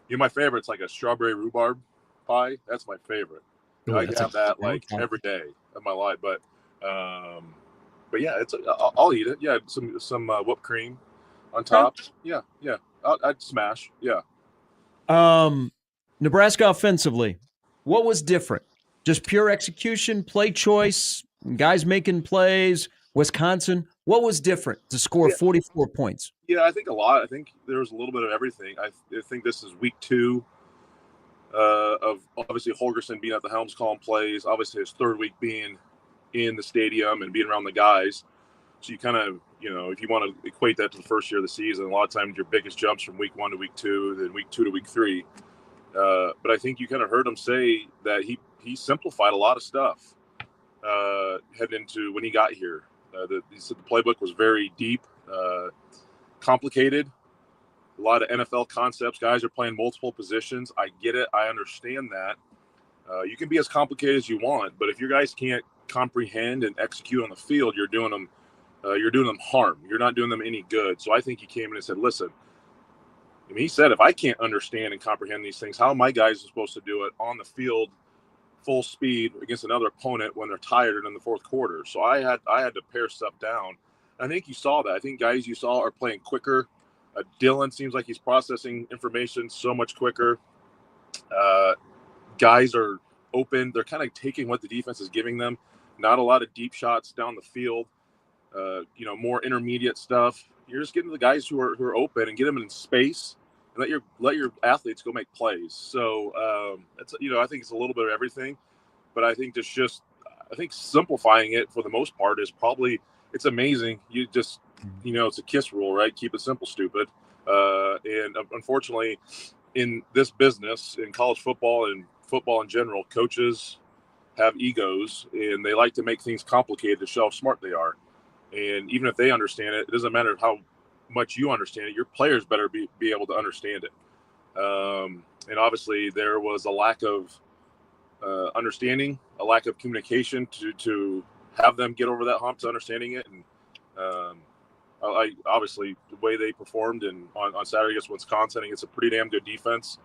[SPEAKER 8] my favorite's like a strawberry rhubarb pie. That's my favorite.
[SPEAKER 3] Ooh,
[SPEAKER 8] I have that like every day of my life, but yeah, I'll eat it. Yeah, some whipped cream on top. Yeah. I'd smash. Yeah.
[SPEAKER 2] Nebraska offensively, what was different? Just pure execution, play choice, guys making plays. Wisconsin, what was different to score 44 points?
[SPEAKER 8] Yeah, I think a lot. I think there was a little bit of everything. I think this is week 2 of obviously Holgerson being at the helms calling plays. Obviously his 3rd week being in the stadium and being around the guys. So you kind of, if you want to equate that to the first year of the season, a lot of times your biggest jumps from week 1 to week 2, then week 2 to week 3. But I think you kind of heard him say that he simplified a lot of stuff heading into when he got here. He said the playbook was very deep, complicated, a lot of NFL concepts. Guys are playing multiple positions. I get it. I understand that. You can be as complicated as you want, but if your guys can't comprehend and execute on the field, you're doing them harm. You're not doing them any good. So I think he came in and said, listen, he said, if I can't understand and comprehend these things, how are my guys supposed to do it on the field full speed against another opponent when they're tired in the 4th quarter? So I had to pare stuff down. I think you saw that. I think guys you saw are playing quicker. Dylan seems like he's processing information so much quicker. Guys are open. They're kind of taking what the defense is giving them. Not a lot of deep shots down the field. More intermediate stuff. You're just getting the guys who are open and get them in space and let your athletes go make plays. So I think it's a little bit of everything, but I think I think simplifying it for the most part is probably it's amazing. You just it's a KISS rule, right? Keep it simple, stupid. And unfortunately, in this business, in college football and football in general, coaches have egos and they like to make things complicated to show how smart they are. And even if they understand it, it doesn't matter how much you understand it. Your players better be able to understand it. And obviously, there was a lack of understanding, a lack of communication to have them get over that hump to understanding it. And I obviously the way they performed and on Saturday against Wisconsin against a pretty damn good defense,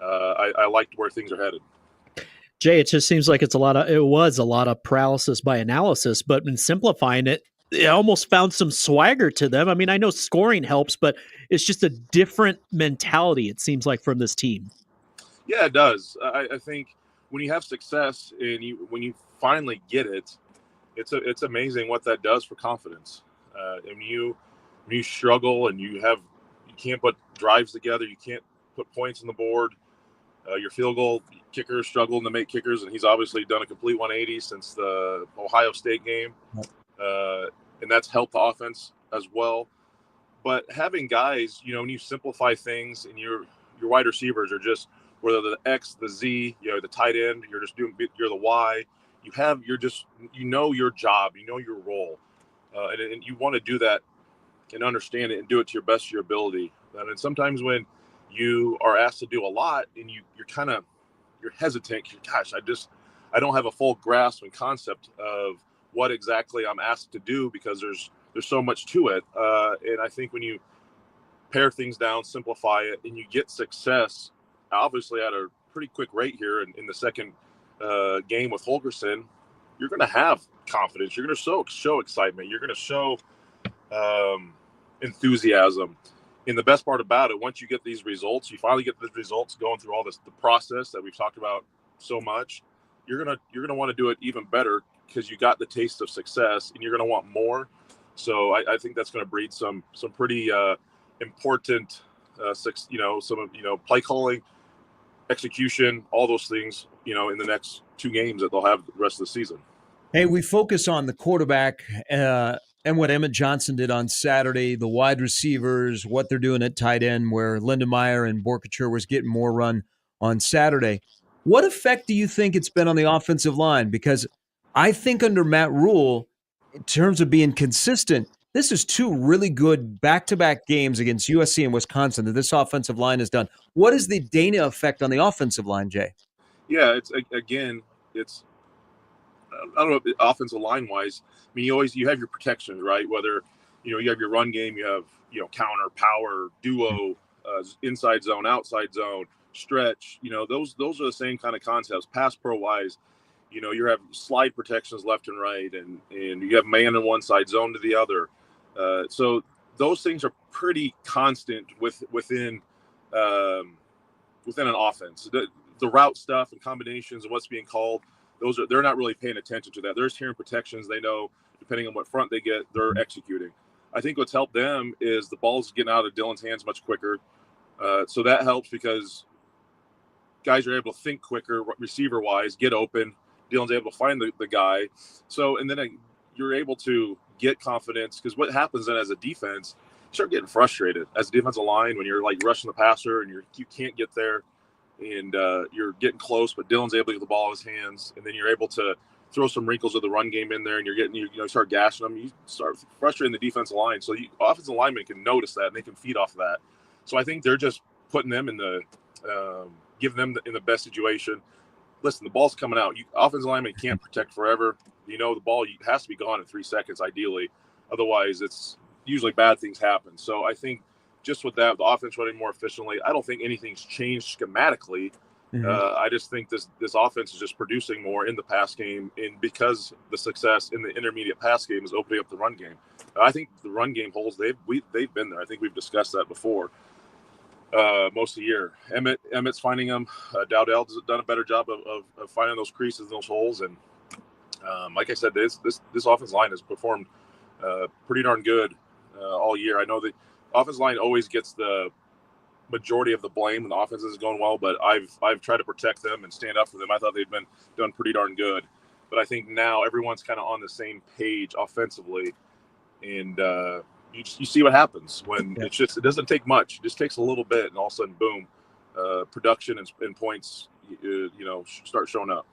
[SPEAKER 8] I liked where things are headed.
[SPEAKER 3] Jay, it just seems like it was a lot of paralysis by analysis, but in simplifying it, it almost found some swagger to them. I mean, I know scoring helps, but it's just a different mentality, it seems like, from this team.
[SPEAKER 8] Yeah, it does. I think when you have success and when you finally get it, it's amazing what that does for confidence. And when you struggle and you can't put drives together, you can't put points on the board. Your field goal kicker is struggling to make kickers, and he's obviously done a complete 180 since the Ohio State game. And that's helped the offense as well. But having guys, when you simplify things and your wide receivers are just, whether the X, the Z, the tight end, you're the Y, you're just, your job, your role. And you want to do that and understand it and do it to your best of your ability. And sometimes when you are asked to do a lot and you're hesitant, gosh, I don't have a full grasp and concept of what exactly I'm asked to do, because there's so much to it. And I think when you pare things down, simplify it, and you get success, obviously at a pretty quick rate here in the second game with Holgerson, you're going to have confidence. You're going to show excitement. You're going to show enthusiasm. And the best part about it, once you get these results, you finally get the results going through all the process that we've talked about so much, you're gonna want to do it even better, because you got the taste of success and you're gonna want more. So I think that's going to breed some pretty important play calling, execution, all those things, in the next 2 games that they'll have the rest of the season.
[SPEAKER 2] Hey, we focus on the quarterback and what Emmett Johnson did on Saturday, the wide receivers, what they're doing at tight end, where Lindemeyer and Borkature was getting more run on Saturday. What effect do you think it's been on the offensive line? Because I think under Matt Rule, in terms of being consistent, this is 2 really good back-to-back games against USC and Wisconsin that this offensive line has done. What is the Dana effect on the offensive line, Jay?
[SPEAKER 8] Yeah, it's I don't know if offensive line wise. I mean, you have your protections, right? Whether you have your run game, you have counter, power, duo, inside zone, outside zone, stretch. Those are the same kind of concepts. Pass pro wise, you have slide protections left and right, and you have man on one side, zone to the other. So those things are pretty constant within an offense. The route stuff and combinations and what's being called, they're not really paying attention to that. They're just hearing protections. They know, depending on what front they get, they're executing. I think what's helped them is the ball's getting out of Dylan's hands much quicker. So that helps, because guys are able to think quicker, receiver wise, get open. Dylan's able to find the guy. So, and then you're able to get confidence, because what happens then as a defense, you start getting frustrated as a defensive line when you're like rushing the passer and you can't get there, and you're getting close, but Dylan's able to get the ball in his hands, and then you're able to throw some wrinkles of the run game in there, and you start gashing them. You start frustrating the defensive line. So offensive linemen can notice that, and they can feed off of that. So I think they're just putting them in the giving them in the best situation. Listen, the ball's coming out. Offensive linemen can't protect forever. The ball has to be gone in 3 seconds, ideally. Otherwise, it's usually bad things happen. So I think just with that, the offense running more efficiently, I don't think anything's changed schematically. I just think this offense is just producing more in the pass game, and because the success in the intermediate pass game is opening up the run game. I think the run game holes, they've been there. I think we've discussed that before. Most of the year, Emmett's finding them. Dowdell's done a better job of finding those creases and those holes. And like I said, this offensive line has performed pretty darn good all year. I know the offensive line always gets the majority of the blame when the offense is going well, but I've tried to protect them and stand up for them. I thought they've been done pretty darn good, but I think now everyone's kind of on the same page offensively, and you see what happens when it doesn't take much. It just takes a little bit, and all of a sudden, boom, production and points, start showing up.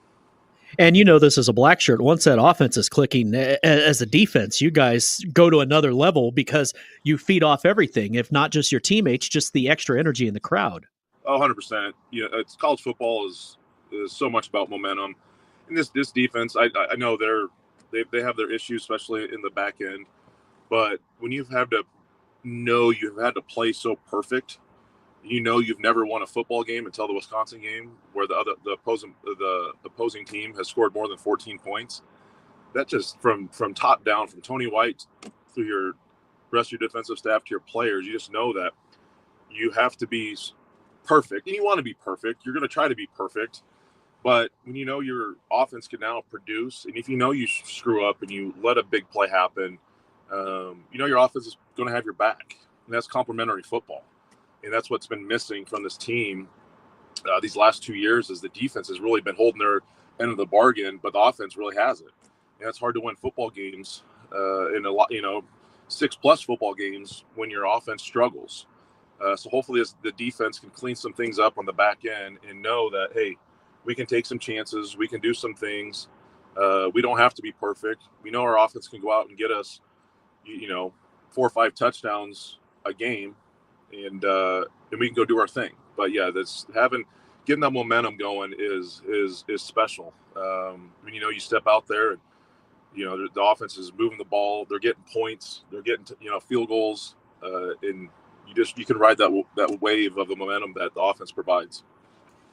[SPEAKER 3] And this is a black shirt. Once that offense is clicking as a defense, you guys go to another level because you feed off everything. If not just your teammates, just the extra energy in the crowd.
[SPEAKER 8] 100%. It's college football is so much about momentum. And this defense, I know they have their issues, especially in the back end. But when you've had to play so perfect, you've never won a football game until the Wisconsin game, where the opposing team has scored more than 14 points. That just from top down, from Tony White through your rest of your defensive staff to your players, you just know that you have to be perfect, and you want to be perfect. You're going to try to be perfect, but when your offense can now produce, and if you screw up and you let a big play happen, your offense is going to have your back, and that's complementary football. And that's what's been missing from this team these last 2 years, is the defense has really been holding their end of the bargain, but the offense really hasn't. And it's hard to win football games in a lot, 6+ football games when your offense struggles. So hopefully the defense can clean some things up on the back end and know that, hey, we can take some chances. We can do some things. We don't have to be perfect. We know our offense can go out and get us, 4 or 5 touchdowns a game, and we can go do our thing. But yeah, getting that momentum going is special. When you step out there and the offense is moving the ball, they're getting points, they're getting field goals, and you can ride that wave of the momentum that the offense provides.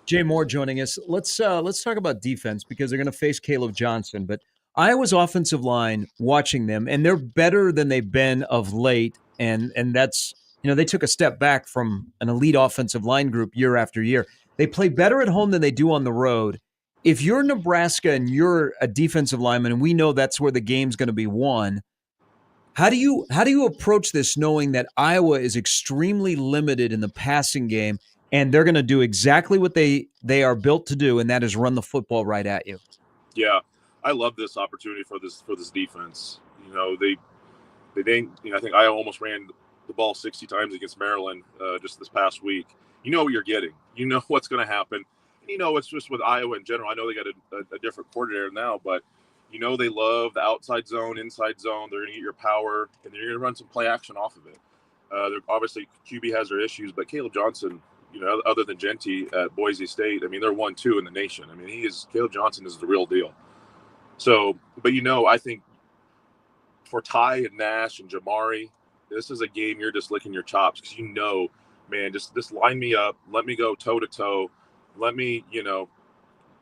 [SPEAKER 2] Jay Moore joining us. Let's talk about defense because they're going to face Caleb Johnson. But Iowa's offensive line, watching them, and they're better than they've been of late. And that's they took a step back from an elite offensive line group year after year. They play better at home than they do on the road. If you're Nebraska and you're a defensive lineman, and we know that's where the game's going to be won, how do you approach this knowing that Iowa is extremely limited in the passing game and they're going to do exactly what they are built to do, and that is run the football right at you?
[SPEAKER 8] Yeah, I love this opportunity for this defense. I think Iowa almost ran the ball 60 times against Maryland just this past week. You know what you're getting. You know what's going to happen. And it's just with Iowa in general. I know they got a different coordinator now, but they love the outside zone, inside zone. They're going to get your power, and they're going to run some play action off of it. Obviously, QB has their issues, but Caleb Johnson, other than Genty at Boise State, I mean, they're 1-2 in the nation. I mean, Caleb Johnson is the real deal. So, but I think for Ty and Nash and Jamari, this is a game you're just licking your chops because man, just line me up, let me go toe to toe, let me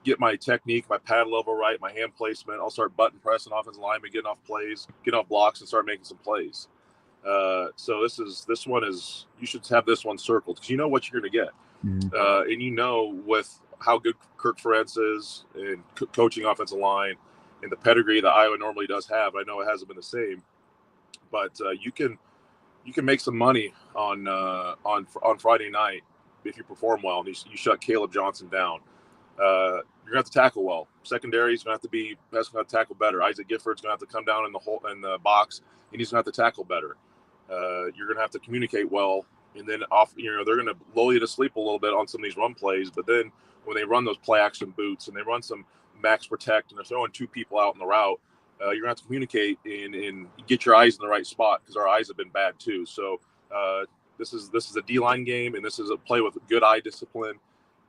[SPEAKER 8] get my technique, my pad level right, my hand placement. I'll start button pressing offensive linemen, getting off plays, getting off blocks, and start making some plays. So this one is, you should have this one circled because you know what you're going to get. Mm-hmm. And with how good Kirk Ferentz is and coaching offensive line and the pedigree that Iowa normally does have, I know it hasn't been the same, but you can make some money on Friday night if you perform well and you shut Caleb Johnson down. You're gonna have to tackle well. Secondary's gonna have to tackle better. Isaac Gifford's gonna have to come down in the box, and he's gonna have to tackle better. You're gonna have to communicate well, and then they're gonna lull you to sleep a little bit on some of these run plays. But then when they run those play action boots and they run some max protect and they're throwing 2 people out in the route, you're gonna have to communicate and get your eyes in the right spot because our eyes have been bad too. So this is a D-line game, and this is a play with good eye discipline.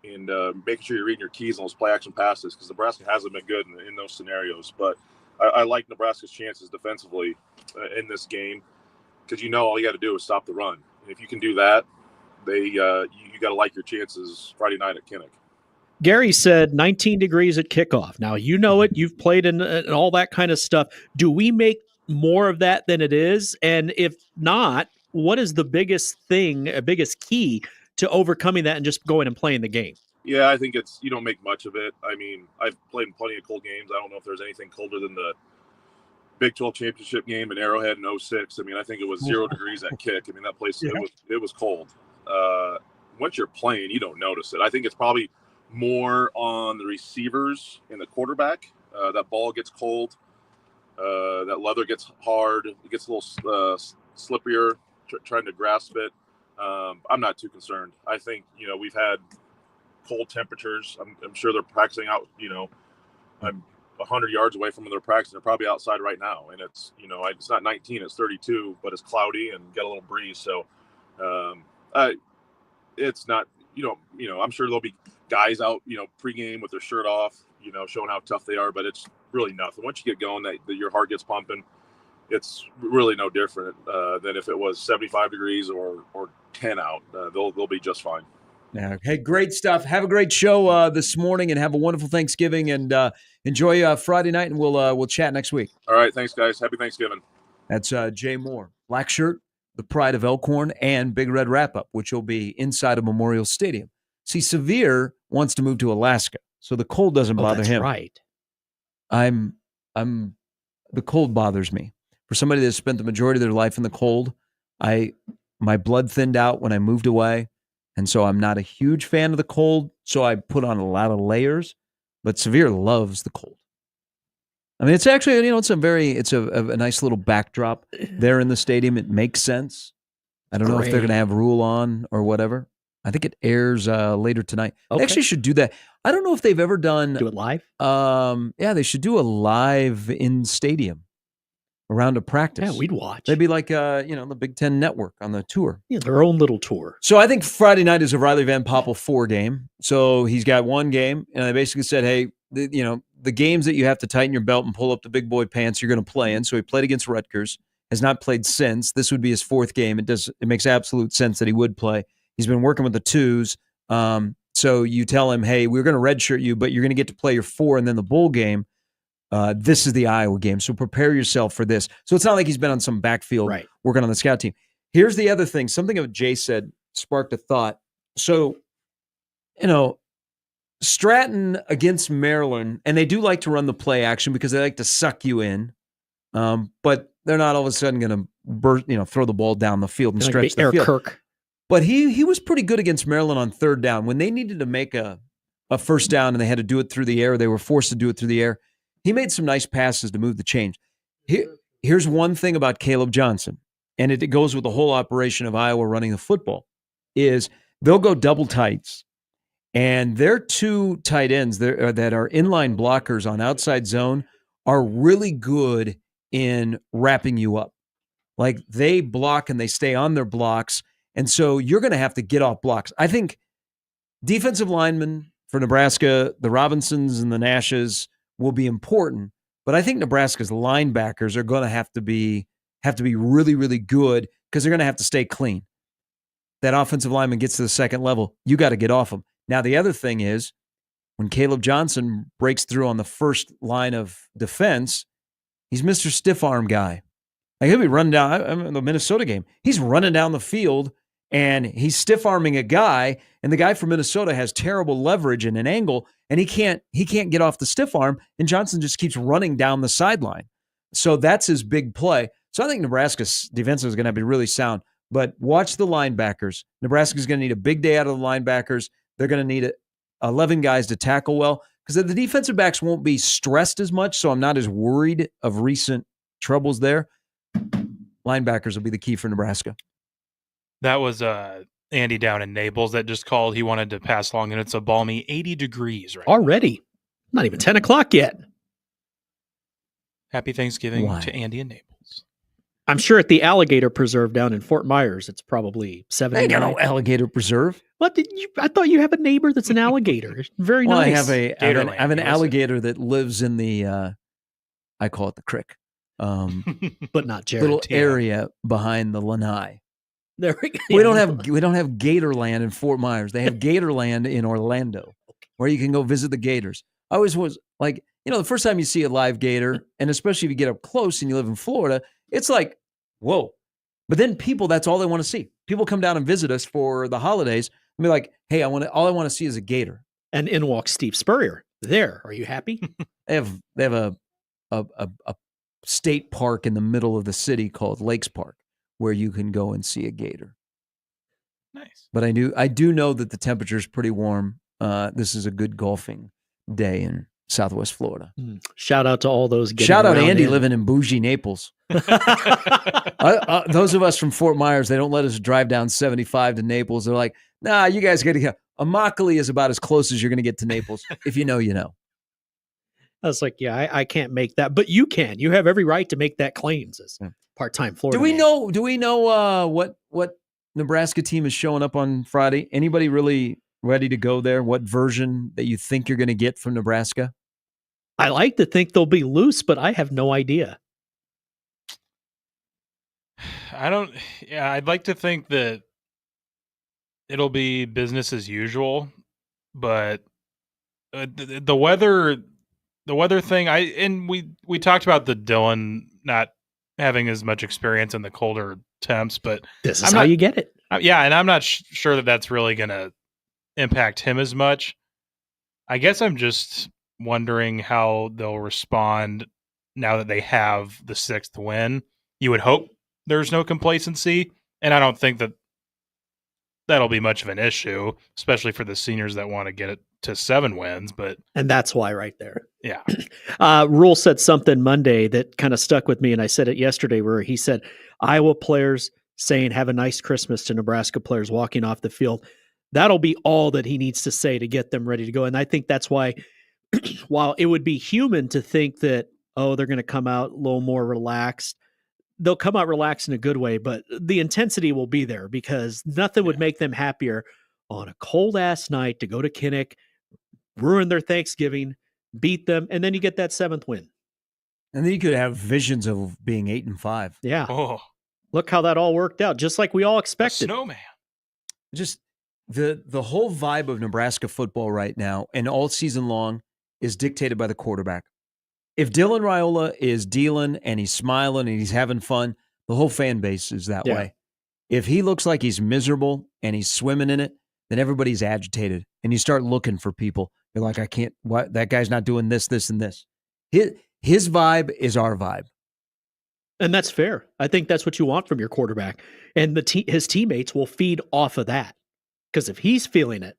[SPEAKER 8] And making sure you're reading your keys on those play action passes because Nebraska hasn't been good in those scenarios. But I like Nebraska's chances defensively in this game because all you got to do is stop the run. And if you can do that, you got to like your chances Friday night at Kinnick.
[SPEAKER 3] Gary said 19 degrees at kickoff. Now, it. You've played in all that kind of stuff. Do we make more of that than it is? And if not, what is the biggest key to overcoming that and just going and playing the game?
[SPEAKER 8] Yeah, I think you don't make much of it. I mean, I've played in plenty of cold games. I don't know if there's anything colder than the Big 12 championship game in Arrowhead in 06. I mean, I think it was 0 degrees at kick. I mean, that place, it was cold. Once you're playing, you don't notice it. I think it's probably more on the receivers and the quarterback. That ball gets cold. That leather gets hard. It gets a little slipperier trying to grasp it. I'm not too concerned. I think, we've had cold temperatures. I'm sure they're practicing out, I'm 100 yards away from where they're practicing. They're probably outside right now. And it's, it's not 19, it's 32, but it's cloudy and got a little breeze. So it's not, I'm sure there'll be guys out, pregame with their shirt off, showing how tough they are, but it's really nothing. Once you get going, that your heart gets pumping. It's really no different than if it was 75 degrees or 10 out. They'll be just fine.
[SPEAKER 2] Yeah. Hey, great stuff. Have a great show this morning, and have a wonderful Thanksgiving. And enjoy Friday night, and we'll chat next week.
[SPEAKER 8] All right, thanks, guys. Happy Thanksgiving.
[SPEAKER 2] That's Jay Moore, Black Shirt, the Pride of Elkhorn, and Big Red Wrap-Up, which will be inside of Memorial Stadium. See, Severe wants to move to Alaska, so the cold doesn't bother him.
[SPEAKER 3] Right.
[SPEAKER 2] The cold bothers me. For somebody that spent the majority of their life in the cold, my blood thinned out when I moved away, and so I'm not a huge fan of the cold, so I put on a lot of layers, but Severe loves the cold. I mean, it's actually, it's a nice little backdrop there in the stadium. It makes sense. I don't know if they're going to have Rule on or whatever. I think it airs later tonight.
[SPEAKER 3] Okay.
[SPEAKER 2] They actually should do that. I don't know if they've ever done
[SPEAKER 3] do it live.
[SPEAKER 2] Yeah, they should do a live in stadium around a practice.
[SPEAKER 3] Yeah, we'd watch.
[SPEAKER 2] They'd be like the Big Ten Network on the tour.
[SPEAKER 3] Yeah, their own little tour.
[SPEAKER 2] So I think Friday night is a Riley Van Poppel 4 game. So he's got one game, and they basically said, hey, the games that you have to tighten your belt and pull up the big boy pants, you're going to play in. So he played against Rutgers, has not played since. This would be his 4th game. It makes absolute sense that he would play. He's been working with the 2s. So you tell him, hey, we're going to redshirt you, but you're going to get to play your 4 and then the bowl game. This is the Iowa game, so prepare yourself for this. So it's not like he's been on some backfield working on the scout team. Here's the other thing. Something that Jay said sparked a thought. So, Stratton against Maryland, and they do like to run the play action because they like to suck you in, but they're not all of a sudden going to throw the ball down the field and stretch the field.
[SPEAKER 3] Kirk.
[SPEAKER 2] But he was pretty good against Maryland on 3rd down. When they needed to make a first down and they had to do it through the air, they were forced to do it through the air. He made some nice passes to move the chains. Here's one thing about Caleb Johnson, and it goes with the whole operation of Iowa running the football, is they'll go double tights, and their 2 tight ends that are inline blockers on outside zone are really good in wrapping you up. Like, they block and they stay on their blocks, and so you're going to have to get off blocks. I think defensive linemen for Nebraska, the Robinsons and the Nashes, will be important, but I think Nebraska's linebackers are going to have to be really, really good because they're going to have to stay clean. That offensive lineman gets to the 2nd level, you got to get off them. Now, the other thing is when Caleb Johnson breaks through on the first line of defense, he's Mr. Stiff Arm guy. Like, he'll be running down the Minnesota game. He's running down the field and he's stiff arming a guy, and the guy from Minnesota has terrible leverage and an angle, and he can't get off the stiff arm, and Johnson just keeps running down the sideline. So that's his big play. So I think Nebraska's defensive is going to be really sound, but watch the linebackers. Nebraska's going to need a big day out of the linebackers. They're going to need 11 guys to tackle well because the defensive backs won't be stressed as much, so I'm not as worried of recent troubles there. Linebackers will be the key for Nebraska.
[SPEAKER 4] That was Andy down in Naples that just called. He wanted to pass along, and it's a balmy 80 degrees right
[SPEAKER 3] already. Not even 10 o'clock yet.
[SPEAKER 4] Happy Thanksgiving to Andy in Naples.
[SPEAKER 3] I'm sure at the alligator preserve down in Fort Myers, it's probably 70.
[SPEAKER 2] They got no alligator preserve.
[SPEAKER 3] What did you? I thought you have a neighbor that's an alligator. It's very nice.
[SPEAKER 2] I have an alligator that lives in the, I call it the crick,
[SPEAKER 3] but not Jared.
[SPEAKER 2] Little area behind the lanai.
[SPEAKER 3] There
[SPEAKER 2] we don't have Gatorland in Fort Myers. They have Gatorland in Orlando, where you can go visit the gators. I always was like, the first time you see a live gator, and especially if you get up close and you live in Florida, it's like, whoa. But then that's all they want to see. People come down and visit us for the holidays and be like, hey, all I want to see is a gator.
[SPEAKER 3] And in walks Steve Spurrier. There, are you happy?
[SPEAKER 2] They have a state park in the middle of the city called Lakes Park, where you can go and see a gator.
[SPEAKER 4] Nice.
[SPEAKER 2] But I do know that the temperature is pretty warm. This is a good golfing day in Southwest Florida.
[SPEAKER 3] Shout out to all those.
[SPEAKER 2] Shout out Andy living in bougie Naples. Those of us from Fort Myers, they don't let us drive down 75 to Naples. They're like, nah, you guys got to go. Immokalee is about as close as you're going to get to Naples. If you know, you know.
[SPEAKER 3] I was like, yeah, I can't make that, but you can. You have every right to make that claims as part-time Florida.
[SPEAKER 2] Do we know what Nebraska team is showing up on Friday? Anybody really ready to go there? What version that you think you're going to get from Nebraska?
[SPEAKER 3] I like to think they'll be loose, but I have no idea.
[SPEAKER 4] I'd like to think that it'll be business as usual, but the weather thing, we talked about the Dylan not having as much experience in the colder temps, but
[SPEAKER 3] this is how you get it.
[SPEAKER 4] Yeah, and I'm not sure that that's really going to impact him as much. I guess I'm just wondering how they'll respond now that they have the 6th win. You would hope there's no complacency, and I don't think that that'll be much of an issue, especially for the seniors that want to get it to 7 wins,
[SPEAKER 3] and that's why right there.
[SPEAKER 4] Yeah.
[SPEAKER 3] Rule said something Monday that kind of stuck with me, and I said it yesterday, where he said Iowa players saying "Have a nice Christmas" to Nebraska players walking off the field. That'll be all that he needs to say to get them ready to go. And I think that's why, while it would be human to think that, oh, they're going to come out a little more relaxed, they'll come out relaxed in a good way, but the intensity will be there, because nothing would make them happier on a cold ass night to go to Kinnick, ruin their Thanksgiving, beat them, and then you get that 7th win.
[SPEAKER 2] And then you could have visions of being 8-5.
[SPEAKER 3] Yeah.
[SPEAKER 4] Oh,
[SPEAKER 3] look how that all worked out, just like we all expected.
[SPEAKER 4] Snowman.
[SPEAKER 2] Just the whole vibe of Nebraska football right now and all season long is dictated by the quarterback. If Dylan Raiola is dealing and he's smiling and he's having fun, the whole fan base is that way. If he looks like he's miserable and he's swimming in it, then everybody's agitated, and you start looking for people. You're like, I can't. What? That guy's not doing this, this, and this. His vibe is our vibe.
[SPEAKER 3] And that's fair. I think that's what you want from your quarterback. And his teammates will feed off of that. Because if he's feeling it,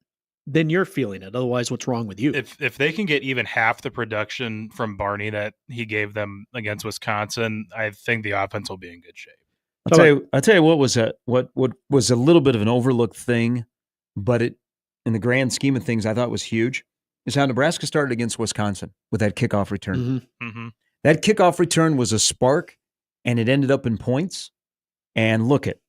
[SPEAKER 3] then you're feeling it. Otherwise, what's wrong with you?
[SPEAKER 4] If they can get even half the production from Barney that he gave them against Wisconsin, I think the offense will be in good shape.
[SPEAKER 2] I'll tell you what was a little bit of an overlooked thing, but it, in the grand scheme of things, I thought was huge, is how Nebraska started against Wisconsin with that kickoff return.
[SPEAKER 3] Mm-hmm.
[SPEAKER 4] Mm-hmm.
[SPEAKER 2] That kickoff return was a spark, and it ended up in points. And look it,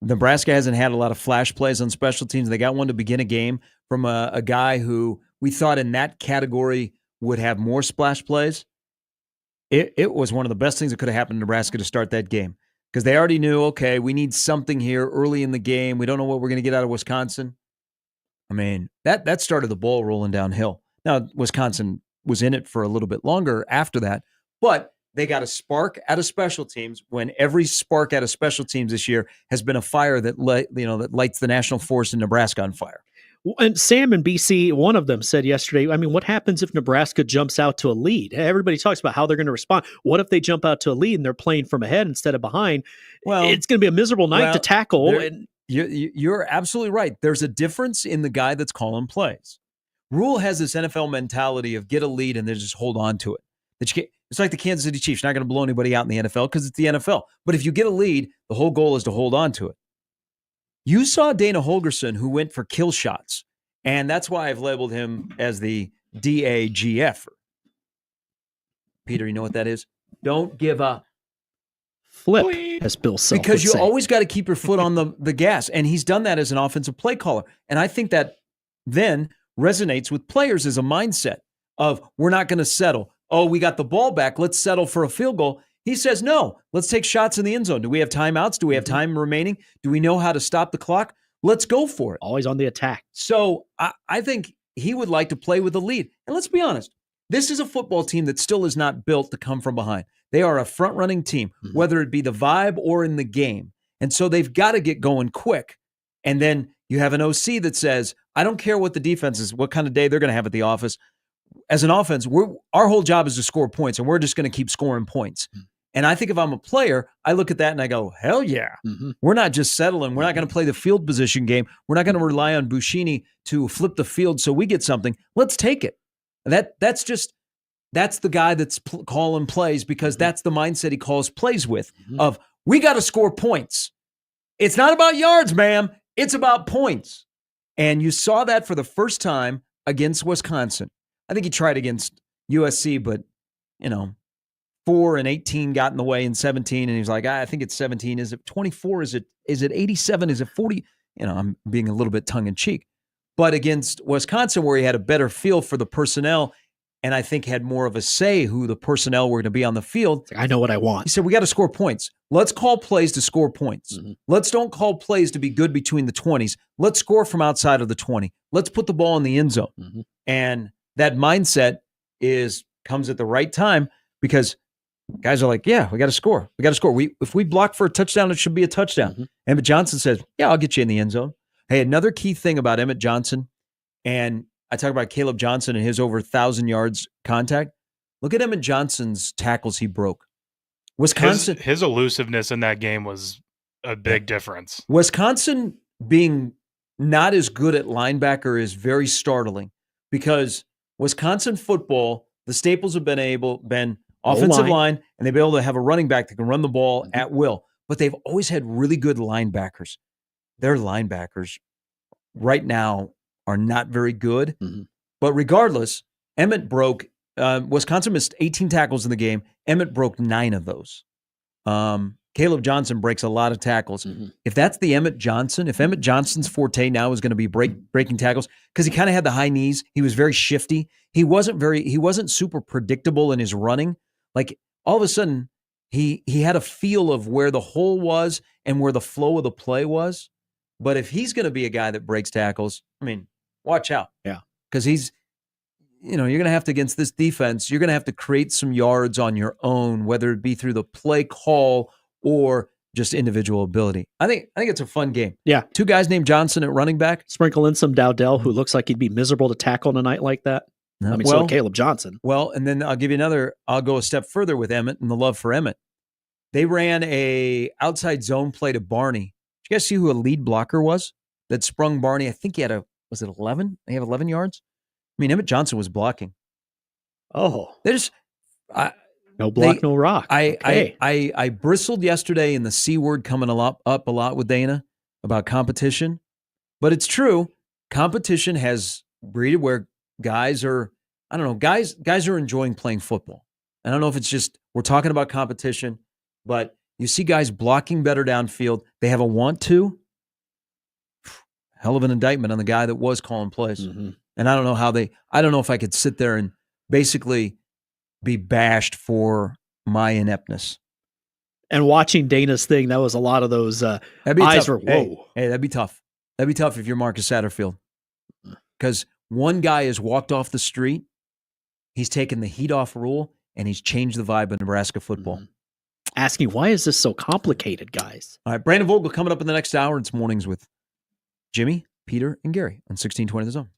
[SPEAKER 2] Nebraska hasn't had a lot of flash plays on special teams. They got one to begin a game from a guy who we thought in that category would have more splash plays. It was one of the best things that could have happened to Nebraska to start that game, because they already knew, okay, we need something here early in the game. We don't know what we're going to get out of Wisconsin. I mean, that started the ball rolling downhill. Now, Wisconsin was in it for a little bit longer after that, but they got a spark out of special teams, when every spark out of special teams this year has been a fire that lights the national force in Nebraska on fire.
[SPEAKER 3] And Sam in BC, one of them said yesterday, I mean, what happens if Nebraska jumps out to a lead? Everybody talks about how they're going to respond. What if they jump out to a lead and they're playing from ahead instead of behind? Well, it's going to be a miserable night to tackle.
[SPEAKER 2] You're absolutely right. There's a difference in the guy that's calling plays. Rule has this NFL mentality of get a lead and then just hold on to it. It's like the Kansas City Chiefs. You're not going to blow anybody out in the NFL because it's the NFL. But if you get a lead, the whole goal is to hold on to it. You saw Dana Holgorsen, who went for kill shots, and that's why I've labeled him as the DAGF. Peter, you know what that is? Don't give up.
[SPEAKER 3] Flip, as Bill Self
[SPEAKER 2] Because you
[SPEAKER 3] would say.
[SPEAKER 2] always got to keep your foot on the gas, and he's done that as an offensive play caller. And I think that then resonates with players as a mindset of, we're not going to settle. Oh, we got the ball back. Let's settle for a field goal. He says, no, let's take shots in the end zone. Do we have timeouts? Do we have time remaining? Do we know how to stop the clock? Let's go for it.
[SPEAKER 3] Always on the attack.
[SPEAKER 2] So I think he would like to play with a lead. And let's be honest, this is a football team that still is not built to come from behind. They are a front-running team, whether it be the vibe or in the game. And so they've got to get going quick. And then you have an OC that says, I don't care what the defense is, what kind of day they're going to have at the office. As an offense, our whole job is to score points, and we're just going to keep scoring points. And I think if I'm a player, I look at that and I go, hell yeah. We're not just settling. We're not going to play the field position game. We're not going to rely on Buschini to flip the field so we get something. Let's take it. That's the guy that's calling plays, because that's the mindset he calls plays with, of we got to score points. It's not about yards, ma'am. It's about points. And you saw that for the first time against Wisconsin. I think he tried against USC, but, 4 and 18 got in the way in 17, and he was like, I think it's 17. Is it 24? Is it 87? Is it 40? I'm being a little bit tongue-in-cheek. But against Wisconsin, where he had a better feel for the personnel, and I think had more of a say who the personnel were going to be on the field.
[SPEAKER 3] I know what I want.
[SPEAKER 2] He said, we got to score points. Let's call plays to score points. Let's don't call plays to be good between the 20s. Let's score from outside of the 20. Let's put the ball in the end zone. And that mindset comes at the right time, because guys are like, yeah, we got to score. We got to score. If we block for a touchdown, it should be a touchdown. Emmett Johnson says, yeah, I'll get you in the end zone. Hey, another key thing about Emmett Johnson, and I talk about Caleb Johnson and his over 1,000 yards contact. Look at Emmett Johnson's tackles he broke. Wisconsin,
[SPEAKER 4] his elusiveness in that game was a big difference.
[SPEAKER 2] Wisconsin being not as good at linebacker is very startling, because Wisconsin football, the staples have been offensive line, and they've been able to have a running back that can run the ball at will. But they've always had really good linebackers. Their linebackers right now are not very good. But regardless, Emmett broke. Wisconsin missed 18 tackles in the game. Emmett broke 9 of those. Caleb Johnson breaks a lot of tackles. If that's the Emmett Johnson, if Emmett Johnson's forte now is going to be breaking tackles, because he kind of had the high knees, he was very shifty. He wasn't super predictable in his running. Like all of a sudden, he had a feel of where the hole was and where the flow of the play was. But if he's going to be a guy that breaks tackles, I mean, watch out.
[SPEAKER 3] Yeah.
[SPEAKER 2] Because he's, you're going to have to, against this defense, you're going to have to create some yards on your own, whether it be through the play call or just individual ability. I think it's a fun game.
[SPEAKER 3] Yeah.
[SPEAKER 2] 2 guys named Johnson at running back.
[SPEAKER 3] Sprinkle in some Dowdell, who looks like he'd be miserable to tackle on a night like that. So Caleb Johnson.
[SPEAKER 2] Well, and then I'll give you I'll go a step further with Emmett and the love for Emmett. They ran a outside zone play to Barney. Did you guys see who a lead blocker was that sprung Barney? I think he had was it 11? They have 11 yards? I mean, Emmett Johnson was blocking.
[SPEAKER 3] Oh.
[SPEAKER 2] They just...
[SPEAKER 3] no block, no rock.
[SPEAKER 2] I bristled yesterday in the C word coming up a lot with Dana about competition, but it's true. Competition has breeded where guys are, I don't know, guys are enjoying playing football. I don't know if it's just we're talking about competition, but you see guys blocking better downfield. They have a want to. Hell of an indictment on the guy that was calling plays. And I don't know I don't know if I could sit there and basically be bashed for my ineptness.
[SPEAKER 3] And watching Dana's thing, that was a lot of those eyes were, whoa.
[SPEAKER 2] Hey, that'd be tough. That'd be tough if you're Marcus Satterfield. Because one guy has walked off the street, he's taken the heat off Rule, and he's changed the vibe of Nebraska football.
[SPEAKER 3] Asking, why is this so complicated, guys?
[SPEAKER 2] All right, Brandon Vogel coming up in the next hour. It's Mornings with Jimmy, Peter, and Gary on 1620 The Zone.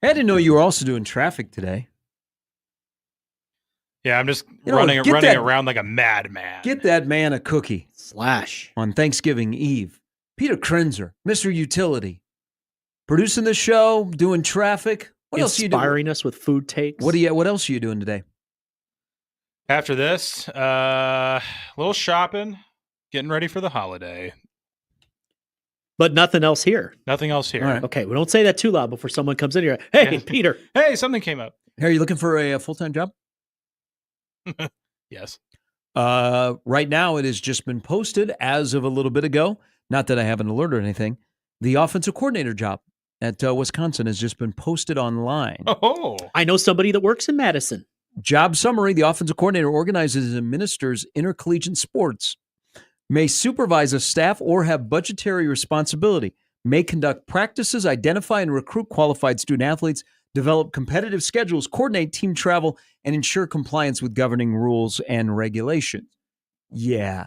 [SPEAKER 2] I didn't know you were also doing traffic today.
[SPEAKER 4] Yeah, I'm just running around like a madman.
[SPEAKER 2] Get that man a cookie.
[SPEAKER 3] Slash.
[SPEAKER 2] On Thanksgiving Eve. Peter Krenzer, Mr. Utility. Producing the show, doing traffic. What else are you doing?
[SPEAKER 3] Inspiring us with food takes.
[SPEAKER 2] What else are you doing today?
[SPEAKER 4] After this, a little shopping, getting ready for the holiday.
[SPEAKER 3] But nothing else here.
[SPEAKER 4] Nothing else here.
[SPEAKER 2] Right.
[SPEAKER 3] Okay, we don't say that too loud before someone comes in here. Hey, Peter.
[SPEAKER 4] Hey, something came up.
[SPEAKER 2] Hey, are you looking for a full-time job?
[SPEAKER 4] Yes.
[SPEAKER 2] Right now, it has just been posted as of a little bit ago. Not that I have an alert or anything. The offensive coordinator job at Wisconsin has just been posted online.
[SPEAKER 4] Oh,
[SPEAKER 3] I know somebody that works in Madison.
[SPEAKER 2] Job summary: the offensive coordinator organizes and administers intercollegiate sports, may supervise a staff or have budgetary responsibility, may conduct practices, identify and recruit qualified student athletes, develop competitive schedules, coordinate team travel, and ensure compliance with governing rules and regulations. Yeah.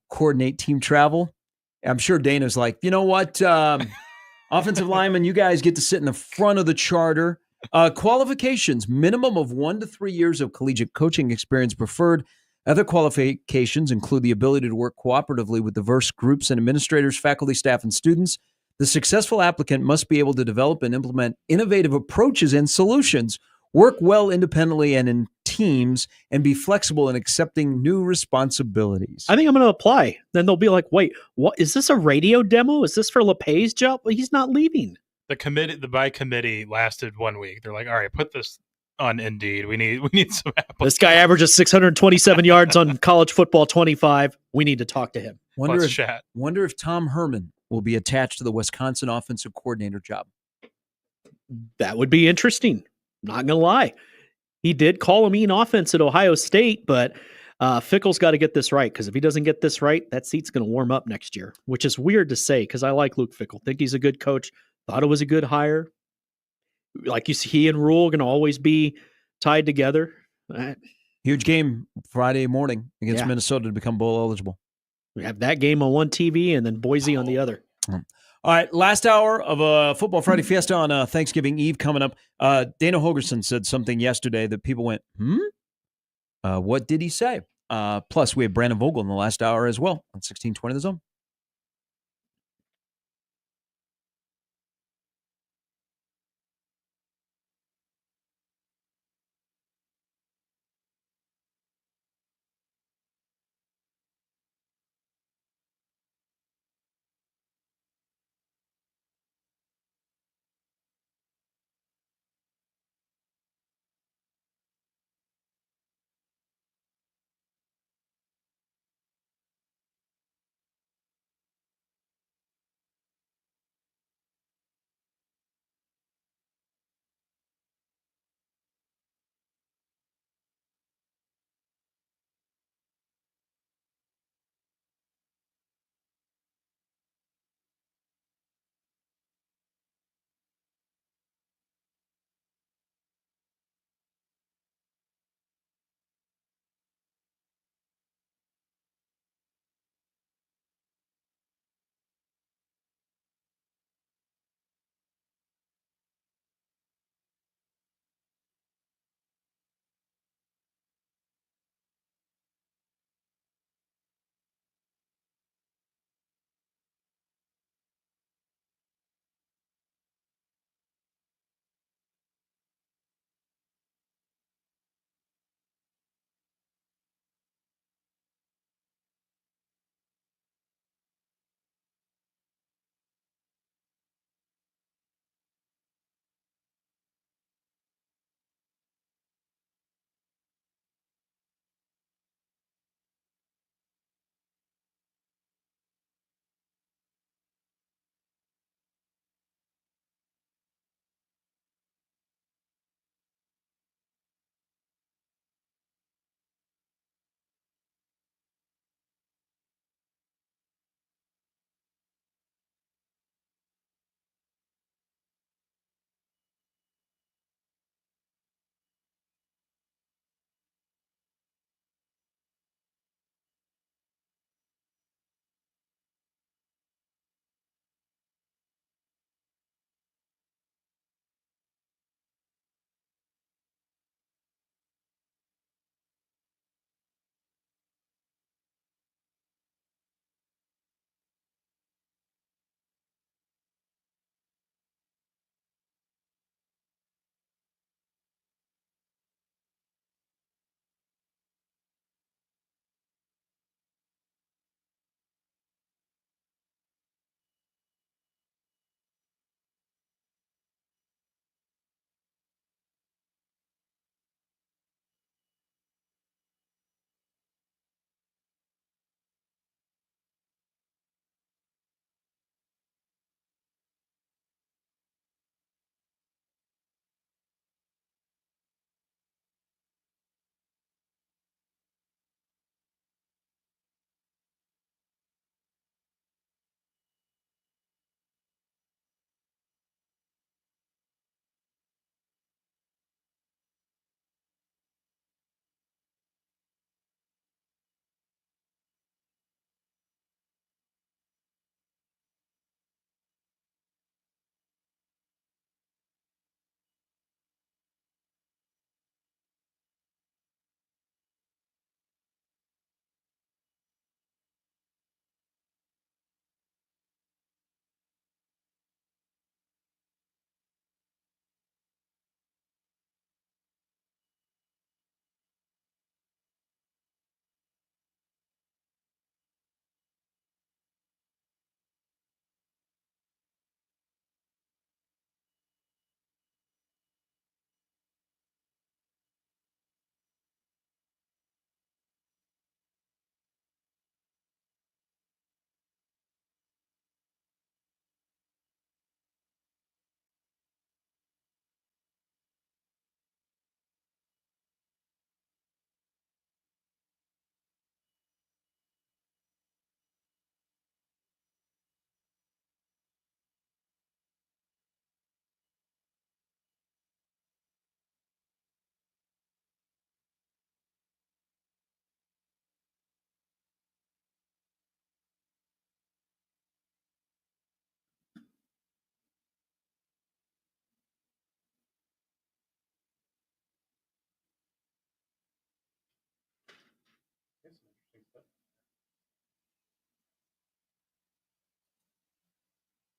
[SPEAKER 2] Coordinate team travel. I'm sure Dana's like, you know what? Offensive linemen, you guys get to sit in the front of the charter. Qualifications, minimum of 1 to 3 years of collegiate coaching experience preferred. Other qualifications include the ability to work cooperatively with diverse groups and administrators, faculty, staff, and students. The successful applicant must be able to develop and implement innovative approaches and solutions, work well independently and in teams, and be flexible in accepting new responsibilities.
[SPEAKER 3] I think I'm going to apply. Then they'll be like, wait, what? Is this a radio demo? Is this for LePay's job? Well, he's not leaving.
[SPEAKER 4] The by committee lasted 1 week. They're like, all right, put this on Indeed. We need some applicants.
[SPEAKER 3] This guy averages 627 yards on college football 25. We need to talk to him.
[SPEAKER 2] Wonder if Tom Herman will be attached to the Wisconsin offensive coordinator job.
[SPEAKER 3] That would be interesting. Not going to lie. He did call a mean offense at Ohio State, but Fickle's got to get this right, because if he doesn't get this right, that seat's going to warm up next year, which is weird to say because I like Luke Fickle. Think he's a good coach. Thought it was a good hire. Like you see, he and Rule are going to always be tied together.
[SPEAKER 2] Huge game Friday morning against Minnesota to become bowl eligible.
[SPEAKER 3] We have that game on one TV and then Boise on the other.
[SPEAKER 2] All right, last hour of Football Friday Fiesta on Thanksgiving Eve coming up. Dana Holgerson said something yesterday that people went, what did he say? Plus, we have Brandon Vogel in the last hour as well on 1620 The Zone.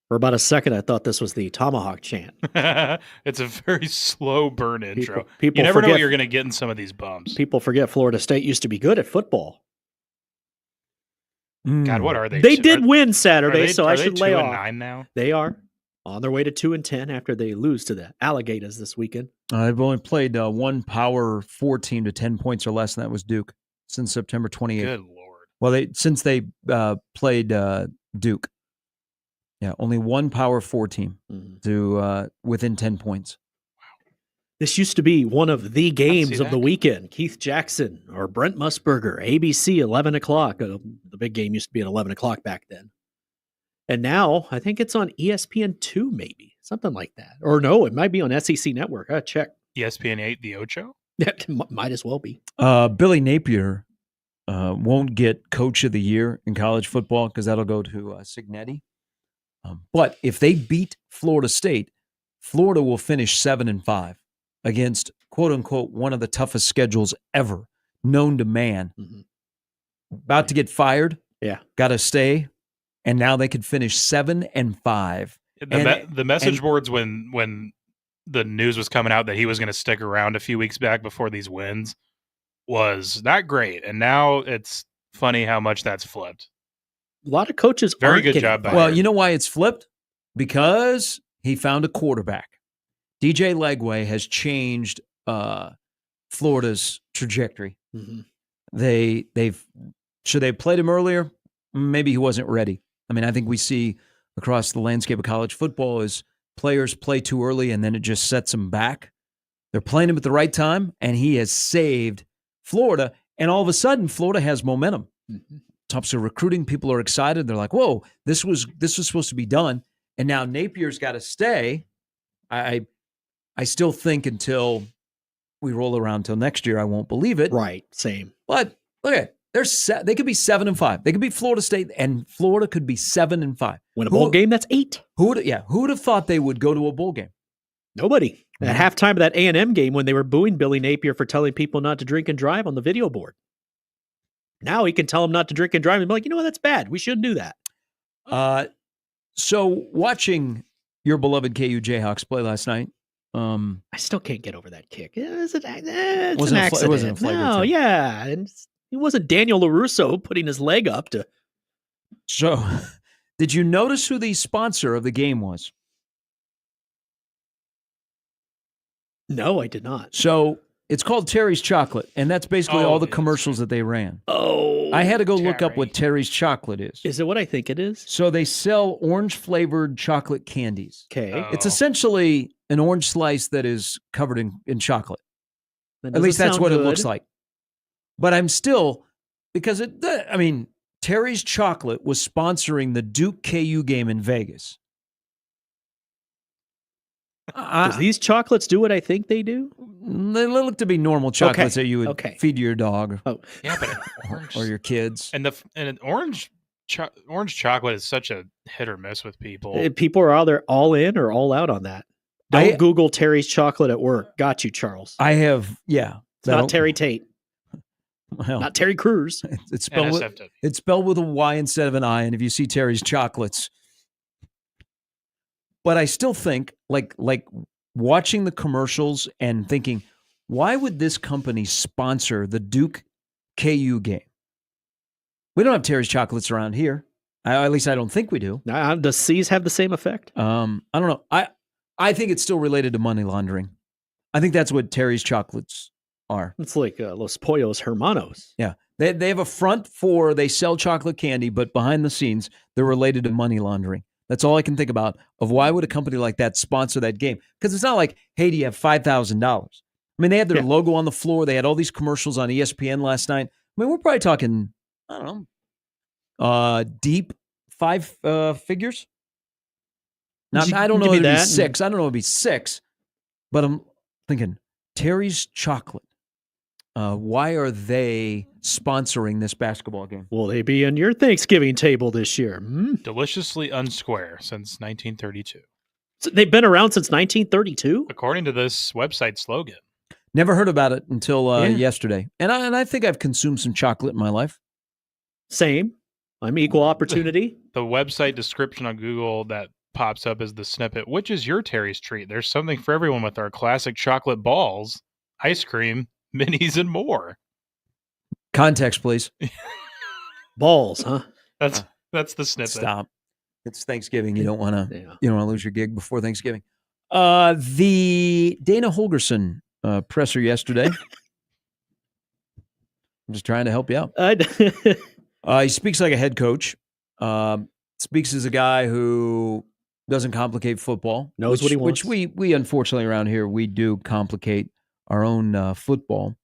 [SPEAKER 3] For about a second, I thought this was the Tomahawk chant.
[SPEAKER 4] It's a very slow burn intro.
[SPEAKER 3] People
[SPEAKER 4] you never know
[SPEAKER 3] forget,
[SPEAKER 4] what you're going to get in some of these bumps.
[SPEAKER 3] People forget Florida State used to be good at football.
[SPEAKER 4] God, what are they?
[SPEAKER 3] They did win Saturday, so I should lay off.
[SPEAKER 4] 2-9 now?
[SPEAKER 3] They are on their way to 2-10 after they lose to the Alligators this weekend.
[SPEAKER 2] They've only played one Power 4 team to 10 points or less, and that was Duke since September 28th.
[SPEAKER 4] Good Lord.
[SPEAKER 2] Well, since they played Duke. Yeah, only one Power 4 team to within 10 points.
[SPEAKER 3] Wow. This used to be one of the games of the weekend. Keith Jackson or Brent Musburger, ABC, 11 o'clock. The big game used to be at 11 o'clock back then. And now I think it's on ESPN2 maybe, something like that. Or no, it might be on SEC Network. I check.
[SPEAKER 4] ESPN 8, the Ocho?
[SPEAKER 3] Yeah, might as well be.
[SPEAKER 2] Billy Napier won't get Coach of the Year in college football because that'll go to Cignetti. But if they beat Florida State, Florida will finish 7-5 against, quote unquote, one of the toughest schedules ever known to man. Mm-hmm. About to get fired.
[SPEAKER 3] Yeah.
[SPEAKER 2] Got to stay. And now they could finish 7-5.
[SPEAKER 4] The message boards when the news was coming out that he was going to stick around a few weeks back before these wins was not great. And now it's funny how much that's flipped.
[SPEAKER 3] A lot of coaches
[SPEAKER 4] very good job.
[SPEAKER 2] Well, you know why it's flipped? Because he found a quarterback. DJ Legway has changed Florida's trajectory. Mm-hmm. They played him earlier? Maybe he wasn't ready. I mean, I think we see across the landscape of college football is players play too early and then it just sets them back. They're playing him at the right time, and he has saved Florida. And all of a sudden, Florida has momentum. Mm-hmm. Tops of recruiting, people are excited. They're like, "Whoa, this was supposed to be done." And now Napier's got to stay. I still think until we roll around till next year, I won't believe it.
[SPEAKER 3] Right, same.
[SPEAKER 2] But look at it. They could be 7-5. They could beat Florida State, and Florida could be 7-5.
[SPEAKER 3] Win a bowl game, that's 8.
[SPEAKER 2] Who would have thought they would go to a bowl game?
[SPEAKER 3] Nobody. Mm-hmm. At halftime of that A&M game when they were booing Billy Napier for telling people not to drink and drive on the video board. Now he can tell them not to drink and drive and be like, you know what, that's bad. We shouldn't do that.
[SPEAKER 2] So watching your beloved KU Jayhawks play last night,
[SPEAKER 3] I still can't get over that kick. It wasn't an
[SPEAKER 2] accident.
[SPEAKER 3] It
[SPEAKER 2] wasn't a flagrant.
[SPEAKER 3] No, yeah. And it wasn't Daniel LaRusso putting his leg up to.
[SPEAKER 2] So, did you notice who the sponsor of the game was?
[SPEAKER 3] No, I did not.
[SPEAKER 2] So, it's called Terry's Chocolate, and that's basically all the commercials that they ran.
[SPEAKER 3] Oh,
[SPEAKER 2] I had to go look up what Terry's Chocolate is.
[SPEAKER 3] Is it what I think it is?
[SPEAKER 2] So they sell orange-flavored chocolate candies.
[SPEAKER 3] Okay.
[SPEAKER 4] Oh.
[SPEAKER 2] It's essentially an orange slice that is covered in chocolate. At least that's what it looks like. But I'm still, because Terry's Chocolate was sponsoring the Duke KU game in Vegas.
[SPEAKER 3] Does these chocolates do what I think they do?
[SPEAKER 2] They look to be normal chocolates that you would feed your dog.
[SPEAKER 3] Oh,
[SPEAKER 4] yeah, but orange
[SPEAKER 2] or your kids.
[SPEAKER 4] And an orange chocolate is such a hit or miss with people.
[SPEAKER 3] People are either all in or all out on that. Don't Google Terry's Chocolate at work. Got you, Charles.
[SPEAKER 2] I have, yeah.
[SPEAKER 3] It's not Terry Tate.
[SPEAKER 2] Well,
[SPEAKER 3] not Terry Crews.
[SPEAKER 2] It's spelled with a Y instead of an I. And if you see Terry's Chocolates. But I still think, like watching the commercials and thinking, why would this company sponsor the Duke KU game? We don't have Terry's Chocolates around here. At least I don't think we do.
[SPEAKER 3] Does C's have the same effect?
[SPEAKER 2] I don't know. I think it's still related to money laundering. I think that's what Terry's Chocolates are.
[SPEAKER 3] It's like Los Pollos Hermanos.
[SPEAKER 2] Yeah. They have a front for they sell chocolate candy, but behind the scenes, they're related to money laundering. That's all I can think about of why would a company like that sponsor that game? Because it's not like, hey, do you have $5,000? I mean, they had their logo on the floor. They had all these commercials on ESPN last night. I mean, we're probably talking, I don't know, deep 5 figures. Now, I don't know if it'd be 6. I don't know if it'd be 6. But I'm thinking, Terry's Chocolate. Why are they sponsoring this basketball game?
[SPEAKER 3] Will they be on your Thanksgiving table this year?
[SPEAKER 4] Deliciously unsquare since 1932.
[SPEAKER 3] So they've been around since 1932?
[SPEAKER 4] According to this website slogan.
[SPEAKER 2] Never heard about it until yesterday. And I think I've consumed some chocolate in my life.
[SPEAKER 3] Same. I'm equal opportunity.
[SPEAKER 4] The website description on Google that pops up as the snippet. Which is your Terry's treat? There's something for everyone with our classic chocolate balls, ice cream, minis, and more.
[SPEAKER 2] Context, please.
[SPEAKER 3] Balls, huh?
[SPEAKER 4] That's the snippet.
[SPEAKER 2] Stop. It's Thanksgiving. You don't want to lose your gig before Thanksgiving. The Dana Holgorsen presser yesterday. I'm just trying to help you out. He speaks like a head coach. Speaks as a guy who doesn't complicate football.
[SPEAKER 3] Knows what he wants.
[SPEAKER 2] Which we unfortunately around here, we do complicate our own football.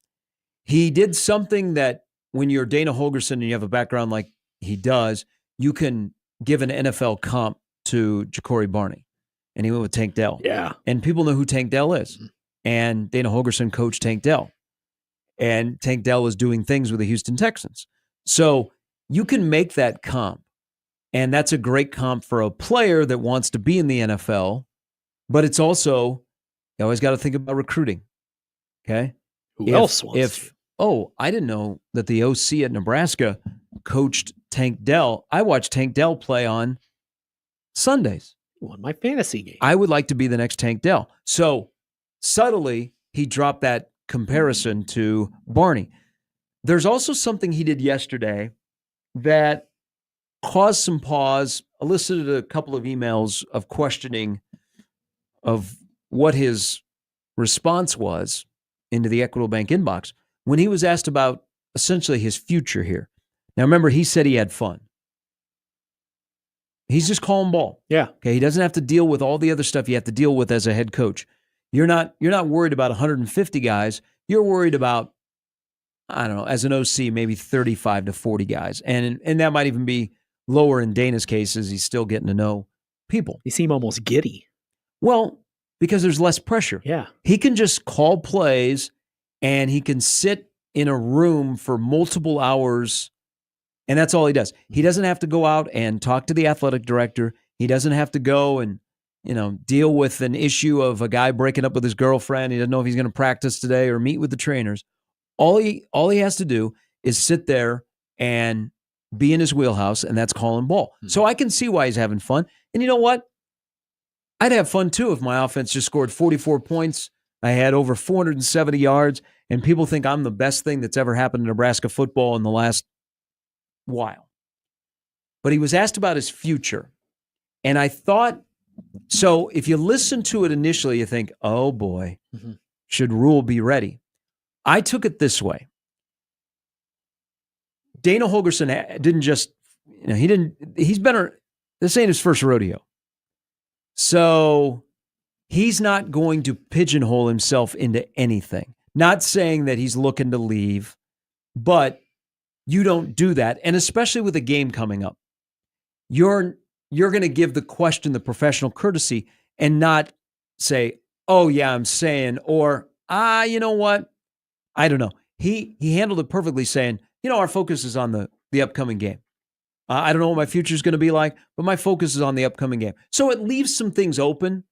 [SPEAKER 2] He did something that when you're Dana Holgorsen and you have a background like he does, you can give an NFL comp to Ja'Cory Barney. And he went with Tank Dell.
[SPEAKER 3] Yeah.
[SPEAKER 2] And people know who Tank Dell is. Mm-hmm. And Dana Holgorsen coached Tank Dell. And Tank Dell is doing things with the Houston Texans. So you can make that comp. And that's a great comp for a player that wants to be in the NFL. But it's also, you always got to think about recruiting. Okay?
[SPEAKER 3] Who else wants to?
[SPEAKER 2] Oh, I didn't know that the OC at Nebraska coached Tank Dell. I watched Tank Dell play on Sundays.
[SPEAKER 3] He won my fantasy game.
[SPEAKER 2] I would like to be the next Tank Dell. So subtly, he dropped that comparison to Barney. There's also something he did yesterday that caused some pause, elicited a couple of emails of questioning of what his response was into the Equitable Bank inbox when he was asked about essentially his future here. Now, remember, he said he had fun. He's just calling ball.
[SPEAKER 3] Yeah.
[SPEAKER 2] Okay. He doesn't have to deal with all the other stuff you have to deal with as a head coach. You're not worried about 150 guys. You're worried about, I don't know, as an OC, maybe 35 to 40 guys. And that might even be lower in Dana's cases. He's still getting to know people.
[SPEAKER 3] You seem almost giddy.
[SPEAKER 2] Well, because there's less pressure.
[SPEAKER 3] Yeah.
[SPEAKER 2] He can just call plays and he can sit in a room for multiple hours. And that's all he does. He doesn't have to go out and talk to the athletic director. He doesn't have to go and, deal with an issue of a guy breaking up with his girlfriend. He doesn't know if he's going to practice today or meet with the trainers. All he has to do is sit there and be in his wheelhouse, and that's calling ball. Mm-hmm. So I can see why he's having fun. And you know what? I'd have fun too if my offense just scored 44 points. I had over 470 yards, and people think I'm the best thing that's ever happened to Nebraska football in the last while. But he was asked about his future. And I thought, so if you listen to it initially, you think, oh boy, should Rule be ready? I took it this way. Dana Holgorsen didn't just, this ain't his first rodeo. So he's not going to pigeonhole himself into anything. Not saying that he's looking to leave, but you don't do that. And especially with a game coming up, you're going to give the question the professional courtesy and not say, oh yeah, I'm saying, or, you know what? I don't know. He handled it perfectly saying, our focus is on the upcoming game. I don't know what my future is going to be like, but my focus is on the upcoming game. So it leaves some things open,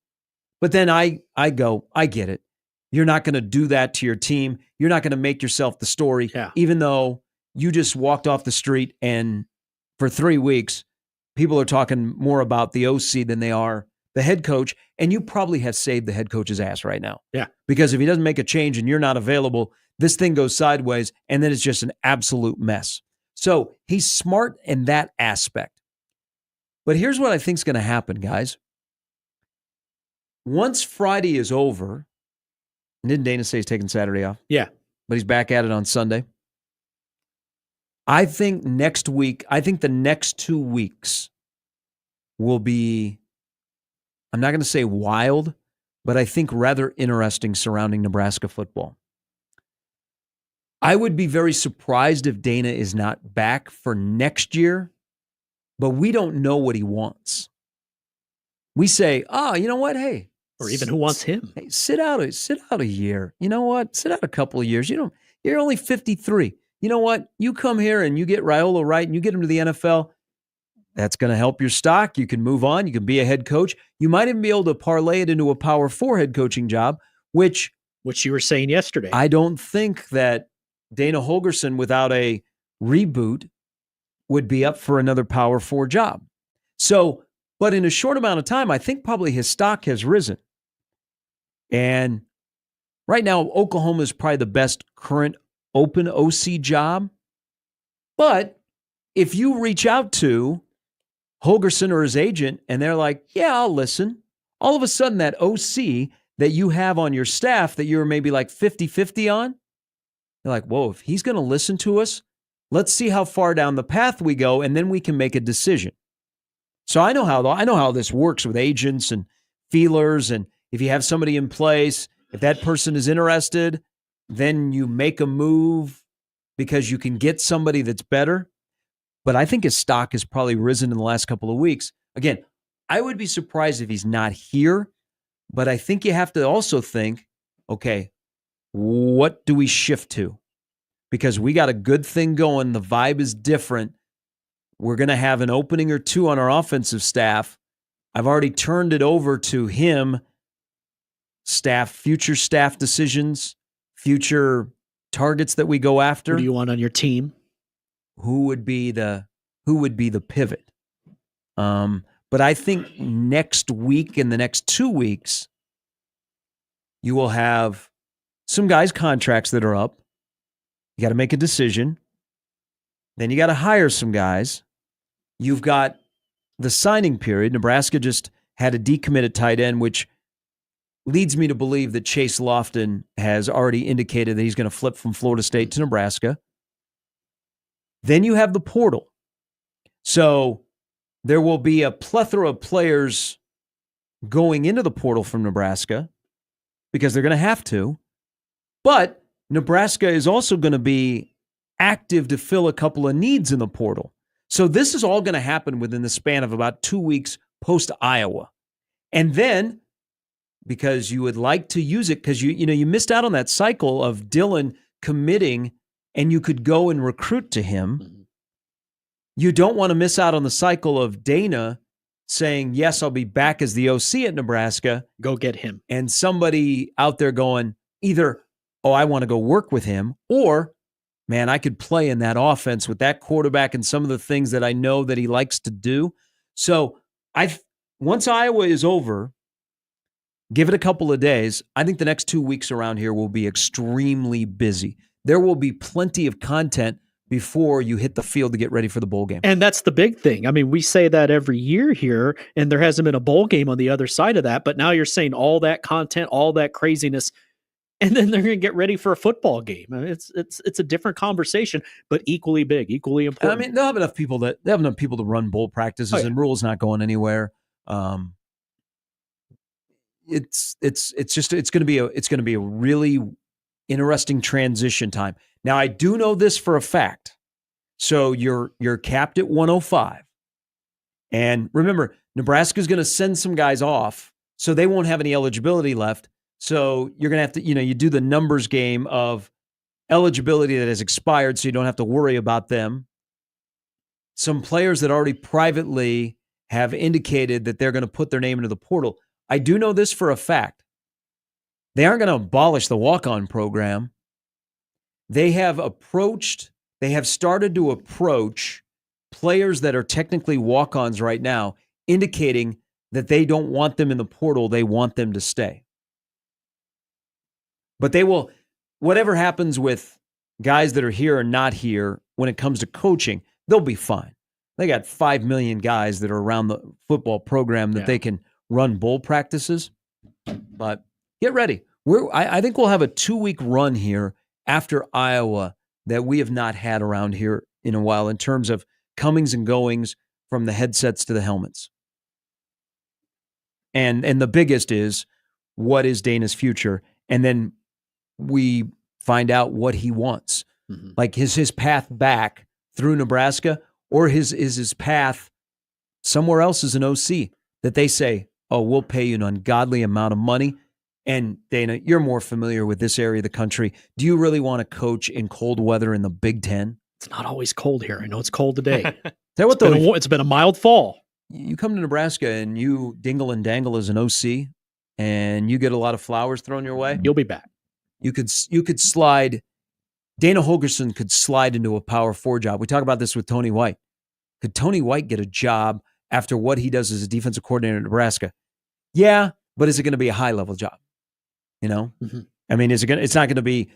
[SPEAKER 2] but then I get it. You're not going to do that to your team. You're not going to make yourself the story, even though you just walked off the street and for 3 weeks, people are talking more about the OC than they are the head coach, and you probably have saved the head coach's ass right now.
[SPEAKER 3] Yeah.
[SPEAKER 2] Because if he doesn't make a change and you're not available, this thing goes sideways, and then it's just an absolute mess. So he's smart in that aspect. But here's what I think is going to happen, guys. Once Friday is over, and didn't Dana say he's taking Saturday off?
[SPEAKER 3] Yeah.
[SPEAKER 2] But he's back at it on Sunday. I think the next 2 weeks will be, I'm not going to say wild, but I think rather interesting surrounding Nebraska football. I would be very surprised if Dana is not back for next year, but we don't know what he wants. We say, you know what? Hey.
[SPEAKER 3] Or even who wants him.
[SPEAKER 2] Hey, sit out a year. You know what? Sit out a couple of years. You're only 53. You know what? You come here and you get Raiola right and you get him to the NFL. That's going to help your stock. You can move on. You can be a head coach. You might even be able to parlay it into a Power 4 head coaching job, which
[SPEAKER 3] you were saying yesterday.
[SPEAKER 2] I don't think that Dana Holgorsen, without a reboot, would be up for another Power 4 job. So But in a short amount of time, I think probably his stock has risen. And right now, Oklahoma is probably the best current open OC job. But if you reach out to Holgorsen or his agent and they're like, yeah, I'll listen. All of a sudden, that OC that you have on your staff that you're maybe like 50-50 on, you're like, whoa, if he's going to listen to us, let's see how far down the path we go, and then we can make a decision. So I know how this works with agents and feelers, and if you have somebody in place, if that person is interested, then you make a move because you can get somebody that's better. But I think his stock has probably risen in the last couple of weeks. Again, I would be surprised if he's not here, but I think you have to also think, okay, what do we shift to? Because we got a good thing going. The vibe is different. We're going to have an opening or two on our offensive staff. I've already turned it over to him. Future staff decisions, future targets that we go after.
[SPEAKER 3] Who do you want on your team?
[SPEAKER 2] Who would be the pivot? But I think next week and the next 2 weeks, you will have some guys' contracts that are up. You got to make a decision. Then you got to hire some guys. You've got the signing period. Nebraska just had a decommitted tight end, which leads me to believe that Chase Lofton has already indicated that he's going to flip from Florida State to Nebraska. Then you have the portal. So there will be a plethora of players going into the portal from Nebraska because they're going to have to. But Nebraska is also going to be active to fill a couple of needs in the portal. So this is all going to happen within the span of about 2 weeks post-Iowa. And then, because you would like to use it, because you missed out on that cycle of Dylan committing and you could go and recruit to him. Mm-hmm. You don't want to miss out on the cycle of Dana saying, yes, I'll be back as the OC at Nebraska.
[SPEAKER 3] Go get him.
[SPEAKER 2] And somebody out there going either, oh, I want to go work with him, or, man, I could play in that offense with that quarterback and some of the things that I know that he likes to do. So once Iowa is over, give it a couple of days. I think the next 2 weeks around here will be extremely busy. There will be plenty of content before you hit the field to get ready for the bowl game.
[SPEAKER 3] And that's the big thing. I mean, we say that every year here, and there hasn't been a bowl game on the other side of that, but now you're saying all that content, all that craziness, and then they're going to get ready for a football game. I mean, it's a different conversation, but equally big, equally important.
[SPEAKER 2] I mean, they have enough people to run bowl practices, and rules not going anywhere. It's going to be a really interesting transition time. Now, I do know this for a fact. So you're capped at 105. And remember, Nebraska's going to send some guys off, so they won't have any eligibility left. So you're going to have to, you do the numbers game of eligibility that has expired, so you don't have to worry about them. Some players that already privately have indicated that they're going to put their name into the portal. I do know this for a fact. They aren't going to abolish the walk-on program. They have started to approach players that are technically walk-ons right now, indicating that they don't want them in the portal. They want them to stay. But they will, whatever happens with guys that are here or not here when it comes to coaching, they'll be fine. They got 5 million guys that are around the football program that they can run bowl practices. But get ready. I think we'll have a 2-week run here after Iowa that we have not had around here in a while in terms of comings and goings from the headsets to the helmets. And the biggest is, what is Dana's future? And then we find out what he wants. Mm-hmm. Like his path back through Nebraska, or his path somewhere else as an OC that they say, oh, we'll pay you an ungodly amount of money. And Dana, you're more familiar with this area of the country. Do you really want to coach in cold weather in the Big Ten?
[SPEAKER 3] It's not always cold here. I know it's cold today.
[SPEAKER 2] It's
[SPEAKER 3] been a mild fall.
[SPEAKER 2] You come to Nebraska and you dingle and dangle as an OC, and you get a lot of flowers thrown your way.
[SPEAKER 3] You'll be back.
[SPEAKER 2] You could slide. Dana Holgorsen could slide into a Power 4 job. We talk about this with Tony White. Could Tony White get a job after what he does as a defensive coordinator in Nebraska. Yeah, but is it going to be a high-level job?
[SPEAKER 3] Mm-hmm.
[SPEAKER 2] I mean, it's not going to be,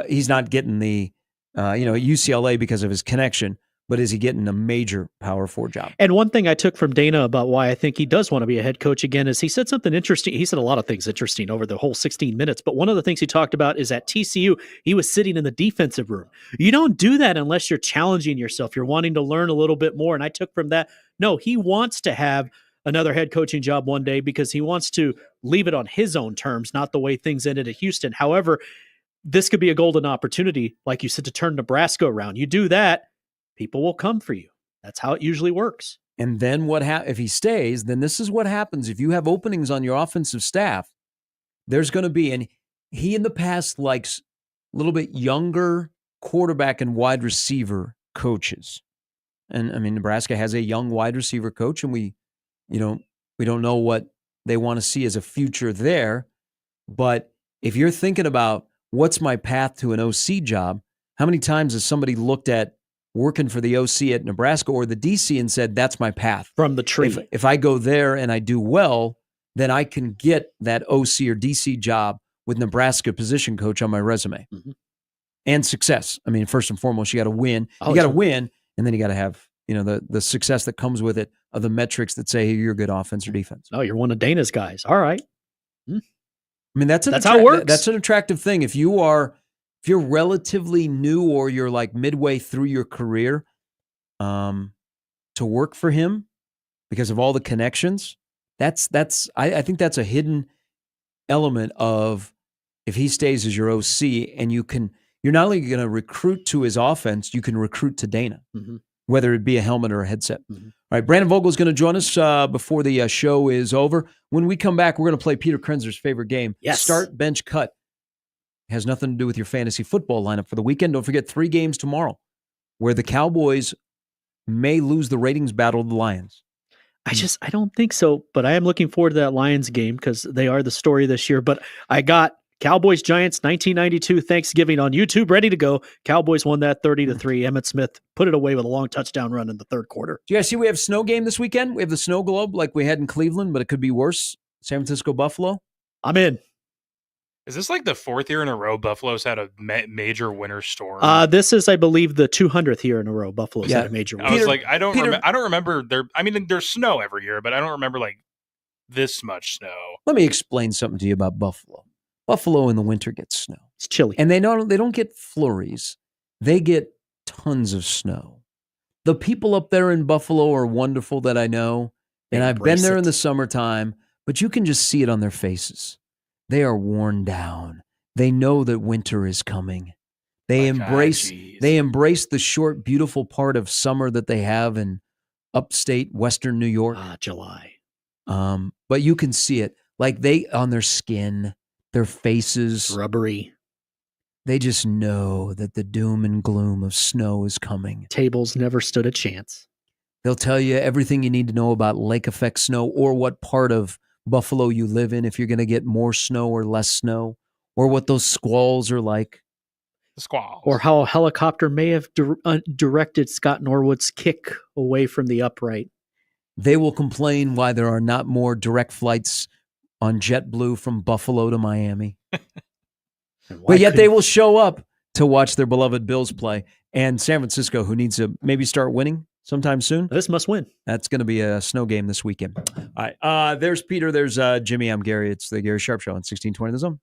[SPEAKER 2] he's not getting the, UCLA because of his connection, but is he getting a major Power 4 job?
[SPEAKER 3] And one thing I took from Dana about why I think he does want to be a head coach again is he said something interesting. He said a lot of things interesting over the whole 16 minutes, but one of the things he talked about is at TCU, he was sitting in the defensive room. You don't do that unless you're challenging yourself. You're wanting to learn a little bit more. And I took from that, no, he wants to have another head coaching job one day because he wants to leave it on his own terms, not the way things ended at Houston. However, this could be a golden opportunity, like you said, to turn Nebraska around. You do that, people will come for you. That's how it usually works.
[SPEAKER 2] And then if he stays, then this is what happens. If you have openings on your offensive staff, there's going to be, and he in the past likes a little bit younger quarterback and wide receiver coaches. And I mean, Nebraska has a young wide receiver coach, and we don't know what they want to see as a future there. But if you're thinking about what's my path to an OC job, how many times has somebody looked at working for the OC at Nebraska or the DC and said, that's my path
[SPEAKER 3] from the tree?
[SPEAKER 2] If I go there and I do well, then I can get that OC or DC job with Nebraska position coach on my resume.
[SPEAKER 3] Mm-hmm.
[SPEAKER 2] And success. I mean, first and foremost, you got to win. You got to win, and then you got to have the success that comes with it of the metrics that say, hey, you're a good offense or defense.
[SPEAKER 3] Oh, you're one of Dana's guys. All right.
[SPEAKER 2] I mean, that's
[SPEAKER 3] how it works.
[SPEAKER 2] That's an attractive thing. If you're relatively new or you're like midway through your career, to work for him because of all the connections, I think that's a hidden element of if he stays as your OC and you're not only going to recruit to his offense, you can recruit to Dana, whether it be a helmet or a headset.
[SPEAKER 3] Mm-hmm.
[SPEAKER 2] All right, Brandon Vogel is going to join us before the show is over. When we come back, we're going to play Peter Krenzer's favorite game.
[SPEAKER 3] Yes.
[SPEAKER 2] Start, bench, cut. It has nothing to do with your fantasy football lineup for the weekend. Don't forget 3 games tomorrow where the Cowboys may lose the ratings battle to the Lions.
[SPEAKER 3] I don't think so, but I am looking forward to that Lions game because they are the story this year. But I got Cowboys Giants 1992 Thanksgiving on YouTube ready to go. Cowboys won that 30-3. Emmitt Smith put it away with a long touchdown run in the third quarter.
[SPEAKER 2] Do you guys see we have snow game this weekend? We have the snow globe like we had in Cleveland, but it could be worse. San Francisco, Buffalo.
[SPEAKER 3] I'm in.
[SPEAKER 4] Is this like the 4th year in a row Buffalo's had a major winter storm?
[SPEAKER 3] This is, I believe, the 200th year in a row Buffalo's had a major winter.
[SPEAKER 4] I was like, I don't remember there. I mean, there's snow every year, but I don't remember like this much snow.
[SPEAKER 2] Let me explain something to you about Buffalo. Buffalo in the winter gets snow.
[SPEAKER 3] It's chilly.
[SPEAKER 2] And they don't get flurries. They get tons of snow. The people up there in Buffalo are wonderful that I know. And I've been there in the summertime, but you can just see it on their faces. They are worn down. They know that winter is coming. They embrace the short, beautiful part of summer that they have in upstate Western New York.
[SPEAKER 3] July.
[SPEAKER 2] But you can see it. Like on their skin, their faces.
[SPEAKER 3] Rubbery.
[SPEAKER 2] They just know that the doom and gloom of snow is coming.
[SPEAKER 3] Tables never stood a chance.
[SPEAKER 2] They'll tell you everything you need to know about lake effect snow or what part of Buffalo you live in, if you're going to get more snow or less snow, or what those squalls are like.
[SPEAKER 4] The squalls.
[SPEAKER 3] Or how a helicopter may have directed Scott Norwood's kick away from the upright.
[SPEAKER 2] They will complain why there are not more direct flights on JetBlue from Buffalo to Miami. But yet they will show up to watch their beloved Bills play. And San Francisco, who needs to maybe start winning sometime soon.
[SPEAKER 3] This must win.
[SPEAKER 2] That's going to be a snow game this weekend. All right. There's Peter. There's Jimmy. I'm Gary. It's the Gary Sharp Show on 1620 The Zone.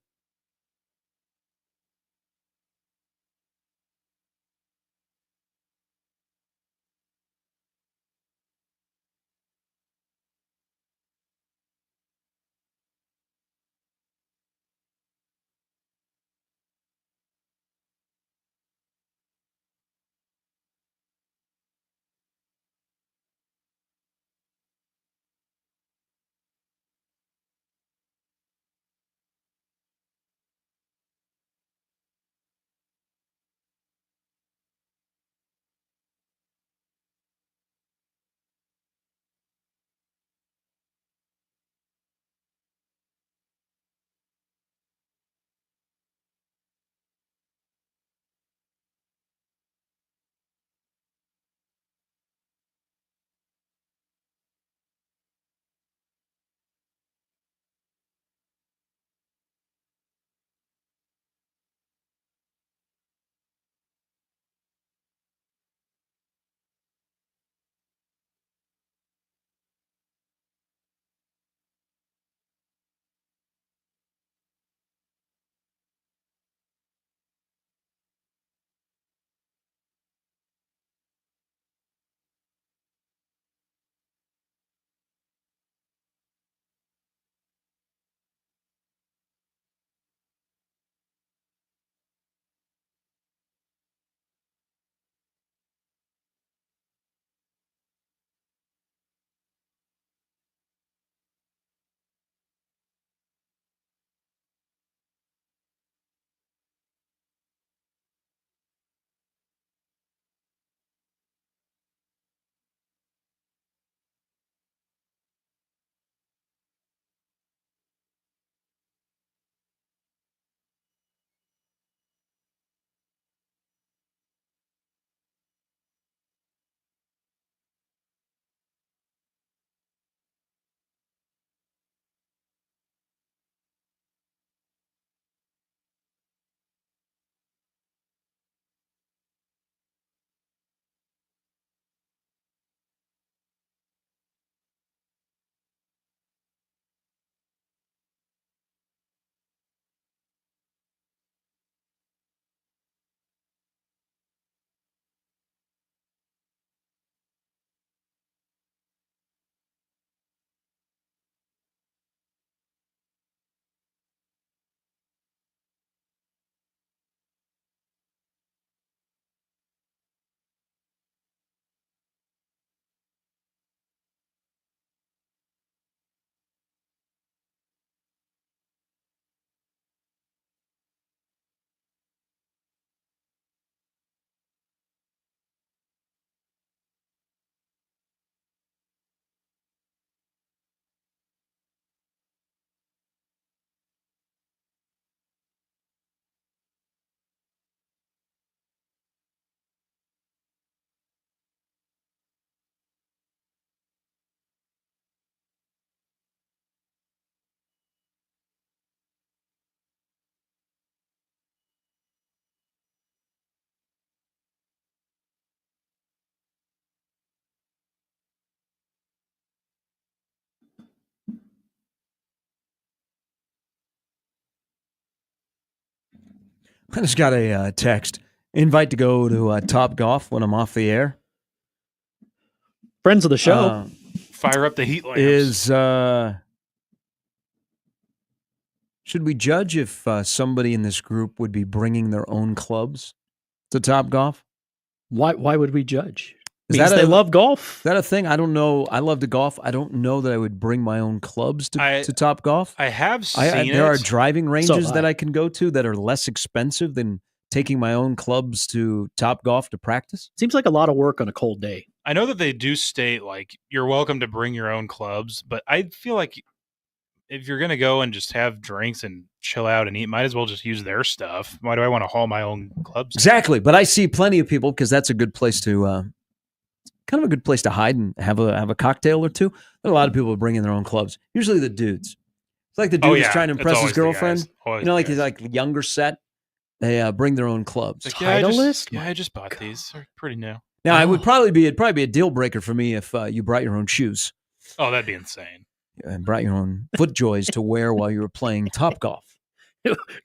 [SPEAKER 2] I just got a text. Invite to go to Top Golf when I'm off the air.
[SPEAKER 3] Friends of the show.
[SPEAKER 4] Fire up the heat lamps.
[SPEAKER 2] Should we judge if somebody in this group would be bringing their own clubs to Top Golf?
[SPEAKER 3] Why would we judge?
[SPEAKER 2] Is
[SPEAKER 3] Means
[SPEAKER 2] that
[SPEAKER 3] they love golf?
[SPEAKER 2] Is that a thing? I don't know. I love to golf. I don't know that I would bring my own clubs to Top Golf.
[SPEAKER 4] I have seen it.
[SPEAKER 2] There are driving ranges that I can go to that are less expensive than taking my own clubs to Top Golf to practice.
[SPEAKER 3] Seems like a lot of work on a cold day.
[SPEAKER 4] I know that they do state, like, you're welcome to bring your own clubs, but I feel like if you're going to go and just have drinks and chill out and eat, might as well just use their stuff. Why do I want to haul my own clubs?
[SPEAKER 2] Exactly. But I see plenty of people, because that's a good place to, kind of a good place to hide and have a cocktail or two. There are a lot of people who bring in their own clubs. Usually the dudes. It's like the dude who's trying to impress his girlfriend. Like he's like younger set. They bring their own clubs.
[SPEAKER 4] Like, I just bought these. They're pretty new.
[SPEAKER 2] Now, it'd probably be a deal breaker for me if you brought your own shoes.
[SPEAKER 4] Oh, that'd be insane.
[SPEAKER 2] And brought your own FootJoys to wear while you were playing Top Golf.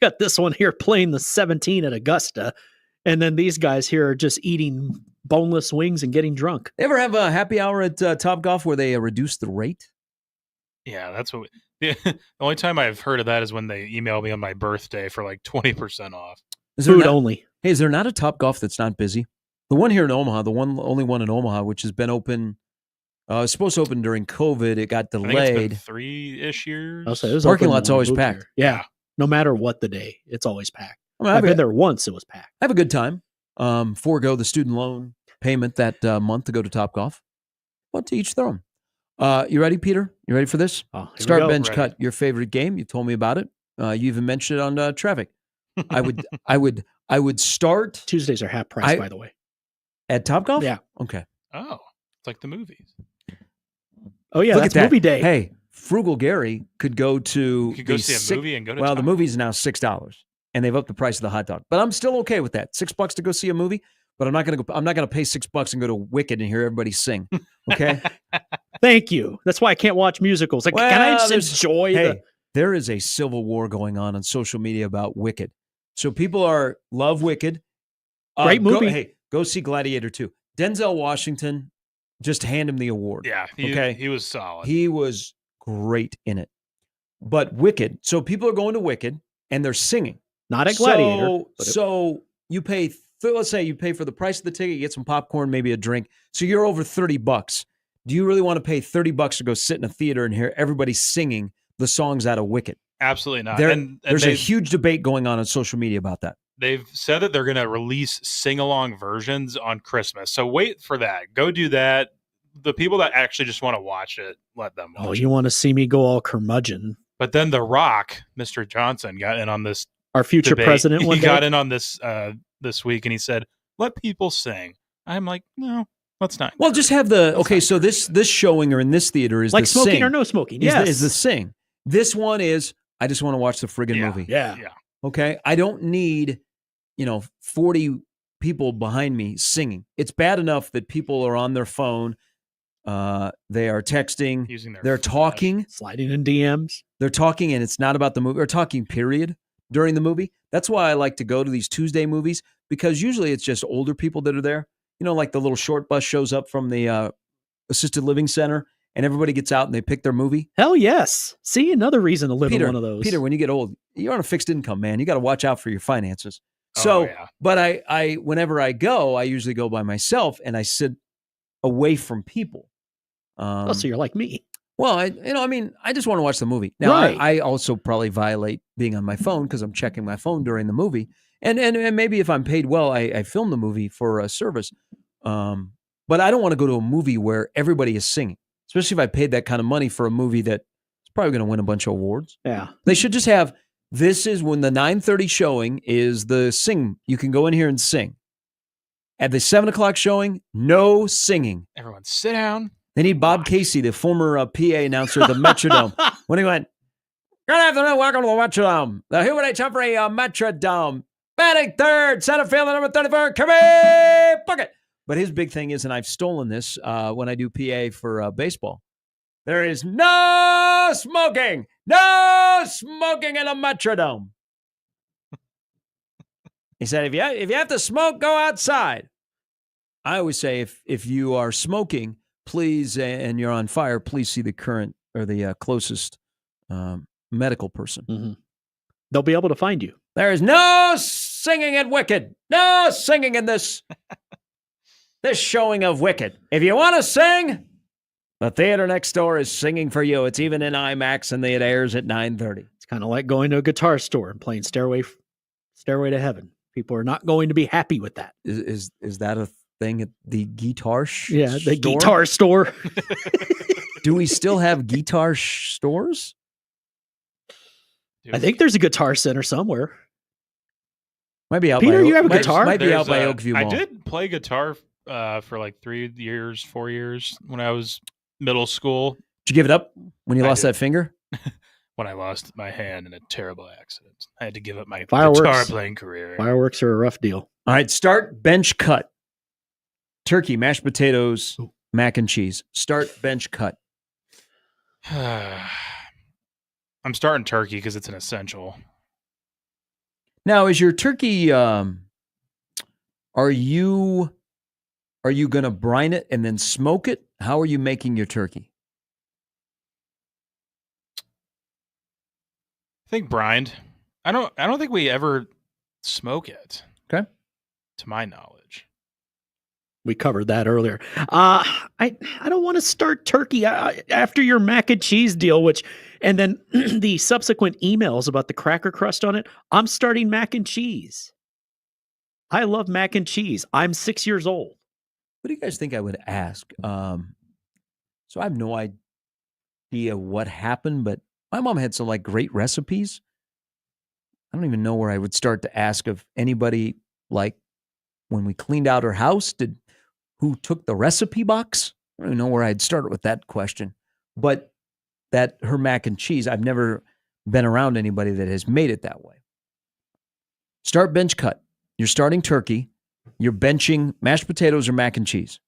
[SPEAKER 3] Got this one here playing the 17 at Augusta, and then these guys here are just eating boneless wings and getting drunk.
[SPEAKER 2] Ever have a happy hour at Top Golf where they reduce the rate?
[SPEAKER 4] Yeah, that's what. The only time I've heard of that is when they email me on my birthday for like 20% off.
[SPEAKER 3] Food only.
[SPEAKER 2] Hey, is there not a Top Golf that's not busy? The one here in Omaha, only one in Omaha, which has been open. It was supposed to open during COVID. It got delayed.
[SPEAKER 4] I think it's been 3-ish years.
[SPEAKER 3] I'll say it was
[SPEAKER 2] parking lot's always packed.
[SPEAKER 3] Yeah, no matter what the day, it's always packed.
[SPEAKER 2] I've
[SPEAKER 3] been there once; it was packed.
[SPEAKER 2] I have a good time. Forego the student loan payment that month to go to Top Golf. What to each their own. You ready, Peter? You ready for this? Start bench cut. Your favorite game? You told me about it. You even mentioned it on traffic. I would start.
[SPEAKER 3] Tuesdays are half price, by the way.
[SPEAKER 2] At Top Golf?
[SPEAKER 3] Yeah.
[SPEAKER 2] Okay.
[SPEAKER 4] Oh, it's like the movies.
[SPEAKER 3] Oh yeah, that's movie day.
[SPEAKER 2] Hey, Frugal Gary could go to.
[SPEAKER 4] You could go see a movie and go to.
[SPEAKER 2] Well, the movie's now $6, and they've upped the price of the hot dog. But I'm still okay with that. $6 to go see a movie, but I'm not gonna pay $6 and go to Wicked and hear everybody sing. Okay.
[SPEAKER 3] Thank you. That's why I can't watch musicals. Like, can I just enjoy?
[SPEAKER 2] There is a civil war going on social media about Wicked. So people love Wicked.
[SPEAKER 3] Great movie.
[SPEAKER 2] Go see Gladiator 2. Denzel Washington, just hand him the award.
[SPEAKER 4] Yeah, he was solid.
[SPEAKER 2] He was great in it. But Wicked, so people are going to Wicked and they're singing.
[SPEAKER 3] Not at Gladiator.
[SPEAKER 2] So you pay, let's say you pay for the price of the ticket, you get some popcorn, maybe a drink. So you're over $30. Do you really want to pay $30 to go sit in a theater and hear everybody singing the songs out of Wicked?
[SPEAKER 4] Absolutely not.
[SPEAKER 2] There's a huge debate going on social media about that.
[SPEAKER 4] They've said that they're going to release sing-along versions on Christmas. So wait for that. Go do that. The people that actually just want to watch it, let them watch it.
[SPEAKER 3] Oh, you want to see me go all curmudgeon.
[SPEAKER 4] But then The Rock, Mr. Johnson, got in on this.
[SPEAKER 3] Our future
[SPEAKER 4] debate.
[SPEAKER 3] president one
[SPEAKER 4] He
[SPEAKER 3] day?
[SPEAKER 4] got in on this this week, and he said, let people sing. I'm like, no, let's not.
[SPEAKER 2] Well, just have so this showing or in this theater is
[SPEAKER 3] like
[SPEAKER 2] the
[SPEAKER 3] smoking
[SPEAKER 2] sing.
[SPEAKER 3] or no smoking.
[SPEAKER 2] Is the sing. This one is, I just want to watch the friggin' movie.
[SPEAKER 3] Yeah.
[SPEAKER 2] Okay. I don't need, 40 people behind me singing. It's bad enough that people are on their phone. They are texting. They're talking.
[SPEAKER 3] Sliding in DMs.
[SPEAKER 2] They're talking, and it's not about the movie. Or talking, period, during the movie. That's why I like to go to these Tuesday movies, because usually it's just older people that are there. Like the little short bus shows up from the assisted living center, and everybody gets out and they pick their movie.
[SPEAKER 3] Hell yes. See, another reason to live in one of those.
[SPEAKER 2] Peter, when you get old, you're on a fixed income, man. You got to watch out for your finances. So, but I whenever I go, I usually go by myself and I sit away from people.
[SPEAKER 3] So you're like me.
[SPEAKER 2] Well, I just want to watch the movie. Now,
[SPEAKER 3] Right.
[SPEAKER 2] I also probably violate being on my phone because I'm checking my phone during the movie. And maybe if I'm paid well, I film the movie for a service. But I don't want to go to a movie where everybody is singing, especially if I paid that kind of money for a movie that's probably going to win a bunch of awards.
[SPEAKER 3] Yeah.
[SPEAKER 2] They should just have, this is when the 9:30 showing is the sing. You can go in here and sing. At the 7 o'clock showing, no singing.
[SPEAKER 4] Everyone sit down.
[SPEAKER 2] They need Bob Casey, the former PA announcer at the Metrodome. When he went, good afternoon, welcome to the Metrodome. The Hubert H. Humphrey Metrodome. Batting third, center fielder number 34, Kirby Bucket. But his big thing is, and I've stolen this when I do PA for baseball, there is no smoking. No smoking in a Metrodome. He said, if you have to smoke, go outside. I always say, if you are smoking, please, and you're on fire, please see the current or the closest medical person.
[SPEAKER 3] Mm-hmm. They'll be able to find you.
[SPEAKER 2] There is no singing at Wicked. No singing in this showing of Wicked. If you want to sing, the theater next door is singing for you. It's even in IMAX, and it airs at 9:30.
[SPEAKER 3] It's kind of like going to a guitar store and playing Stairway to Heaven. People are not going to be happy with that.
[SPEAKER 2] Is that a thing at the guitar store?
[SPEAKER 3] Yeah, the guitar store.
[SPEAKER 2] Do we still have guitar stores?
[SPEAKER 3] I think there's a Guitar Center somewhere.
[SPEAKER 2] Might be out
[SPEAKER 3] Peter,
[SPEAKER 2] by,
[SPEAKER 3] you have a guitar?
[SPEAKER 2] Might be out by Oakview Mall.
[SPEAKER 4] I did play guitar for like 3 years, 4 years when I was middle school.
[SPEAKER 2] Did you give it up when you lost that finger?
[SPEAKER 4] When I lost my hand in a terrible accident. I had to give up my
[SPEAKER 3] Fireworks.
[SPEAKER 4] guitar playing career.
[SPEAKER 3] Fireworks are a rough deal.
[SPEAKER 2] All right, start, bench, cut. Turkey, mashed potatoes, mac and cheese. Start, bench, cut.
[SPEAKER 4] I'm starting turkey because it's an essential.
[SPEAKER 2] Now, is your turkey, are you going to brine it and then smoke it? How are you making your turkey?
[SPEAKER 4] I think brined. I don't think we ever smoke it.
[SPEAKER 2] Okay.
[SPEAKER 4] To my knowledge.
[SPEAKER 3] We covered that earlier. I don't want to start turkey after your mac and cheese deal, and then the subsequent emails about the cracker crust on it. I'm starting mac and cheese. I love mac and cheese. I'm 6 years old.
[SPEAKER 2] What do you guys think I would ask? So I have no idea what happened, but my mom had some great recipes. I don't even know where I would start to ask of anybody, when we cleaned out her house, who took the recipe box? I don't even know where I'd start with that question. But her mac and cheese, I've never been around anybody that has made it that way. Start, bench, cut. You're starting turkey. You're benching mashed potatoes or mac and cheese.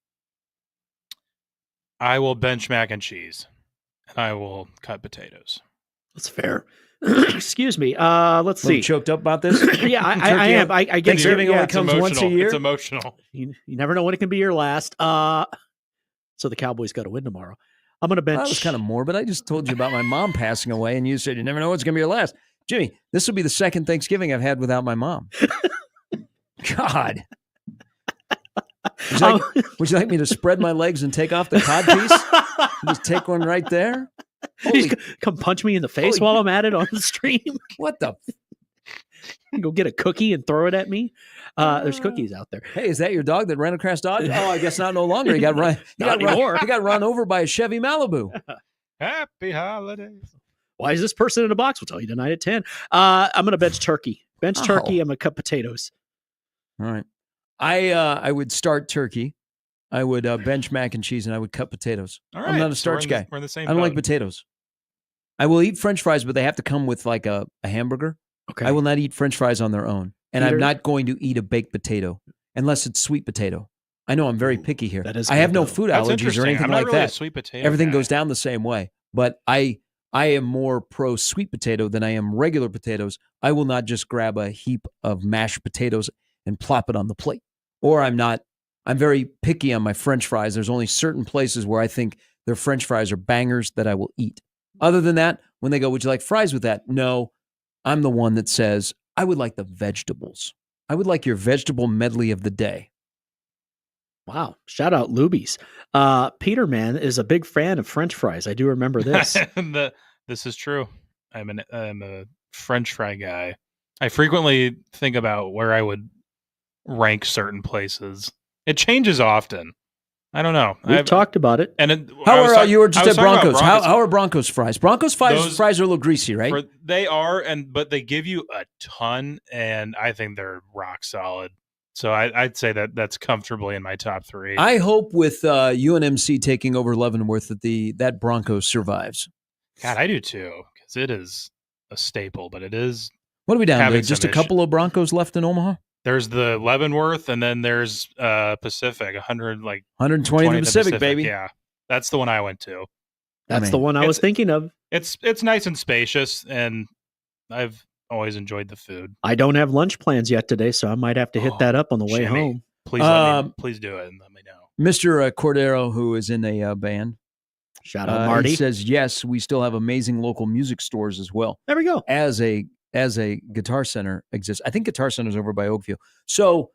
[SPEAKER 4] I will bench mac and cheese. And I will cut potatoes.
[SPEAKER 3] That's fair. Excuse me. Let's see.
[SPEAKER 2] Choked up about this?
[SPEAKER 3] Yeah, I am. I get
[SPEAKER 2] Thanksgiving only comes once a year.
[SPEAKER 4] It's emotional.
[SPEAKER 3] You never know when it can be your last. So the Cowboys got to win tomorrow. I'm going to bench.
[SPEAKER 2] That was kind of morbid. I just told you about my mom passing away, and you said you never know what's going to be your last. Jimmy, this will be the second Thanksgiving I've had without my mom. God. Would you like me to spread my legs and take off the codpiece? Just take one right there?
[SPEAKER 3] Come punch me in the face while I'm at it on the stream.
[SPEAKER 2] What the?
[SPEAKER 3] Go get a cookie and throw it at me. There's cookies out there.
[SPEAKER 2] Hey, is that your dog that ran across Dodge? Oh, I guess not no longer. He got run. He got run over by a Chevy Malibu.
[SPEAKER 4] Happy holidays.
[SPEAKER 3] Why is this person in a box? We'll tell you tonight at 10. I'm going to bench turkey. Turkey. I'm going to cut potatoes.
[SPEAKER 2] All right. I would start turkey. I would bench mac and cheese, and I would cut potatoes.
[SPEAKER 4] All right.
[SPEAKER 2] I'm not a starch guy.
[SPEAKER 4] We're in the same
[SPEAKER 2] I don't
[SPEAKER 4] boat.
[SPEAKER 2] like potatoes. I will eat French fries, but they have to come with a hamburger.
[SPEAKER 3] Okay.
[SPEAKER 2] I will not eat French fries on their own. And
[SPEAKER 3] Peter?
[SPEAKER 2] I'm not going to eat a baked potato unless it's sweet potato. I know I'm very picky here.
[SPEAKER 3] That is
[SPEAKER 2] I have
[SPEAKER 3] good,
[SPEAKER 2] no
[SPEAKER 3] though.
[SPEAKER 2] food
[SPEAKER 4] That's
[SPEAKER 2] allergies or
[SPEAKER 4] interesting.
[SPEAKER 2] anything
[SPEAKER 4] I'm not
[SPEAKER 2] like
[SPEAKER 4] really a
[SPEAKER 2] that.
[SPEAKER 4] sweet potato
[SPEAKER 2] Everything
[SPEAKER 4] guy.
[SPEAKER 2] goes down the same way. But I am more pro sweet potato than I am regular potatoes. I will not just grab a heap of mashed potatoes and plop it on the plate. Or I'm very picky on my French fries. There's only certain places where I think their French fries are bangers that I will eat. Other than that, when they go, would you like fries with that? No, I'm the one that says, I would like the vegetables. I would like your vegetable medley of the day.
[SPEAKER 3] Wow. Shout out Lubies. Peterman is a big fan of French fries. I do remember this.
[SPEAKER 4] This is true. I'm a French fry guy. I frequently think about where I would rank certain places. It changes often. I don't know.
[SPEAKER 3] We've talked about it.
[SPEAKER 4] And
[SPEAKER 2] you were just at Broncos. How are Broncos fries? Broncos fries are a little greasy, right?
[SPEAKER 4] They are, but they give you a ton, and I think they're rock solid. So I'd say that's comfortably in my top 3.
[SPEAKER 2] I hope with UNMC taking over Leavenworth that Broncos survives.
[SPEAKER 4] God, I do too, because it is a staple. But it is.
[SPEAKER 2] What are we down to? Just a couple of Broncos left in Omaha?
[SPEAKER 4] There's the Leavenworth, and then there's Pacific,
[SPEAKER 2] 120 in the Pacific, baby.
[SPEAKER 4] Yeah, that's the one I went to.
[SPEAKER 3] That's the one I was thinking of.
[SPEAKER 4] It's nice and spacious, and I've Always enjoyed the food.
[SPEAKER 3] I don't have lunch plans yet today, so I might have to hit that up on the way
[SPEAKER 4] Jimmy,
[SPEAKER 3] home.
[SPEAKER 4] Please do it and let me know.
[SPEAKER 2] Mr. Cordero, who is in a band,
[SPEAKER 3] shout out Marty,
[SPEAKER 2] he says, yes, we still have amazing local music stores as well.
[SPEAKER 3] There we go.
[SPEAKER 2] As a Guitar Center exists. I think Guitar Center is over by Oakview. So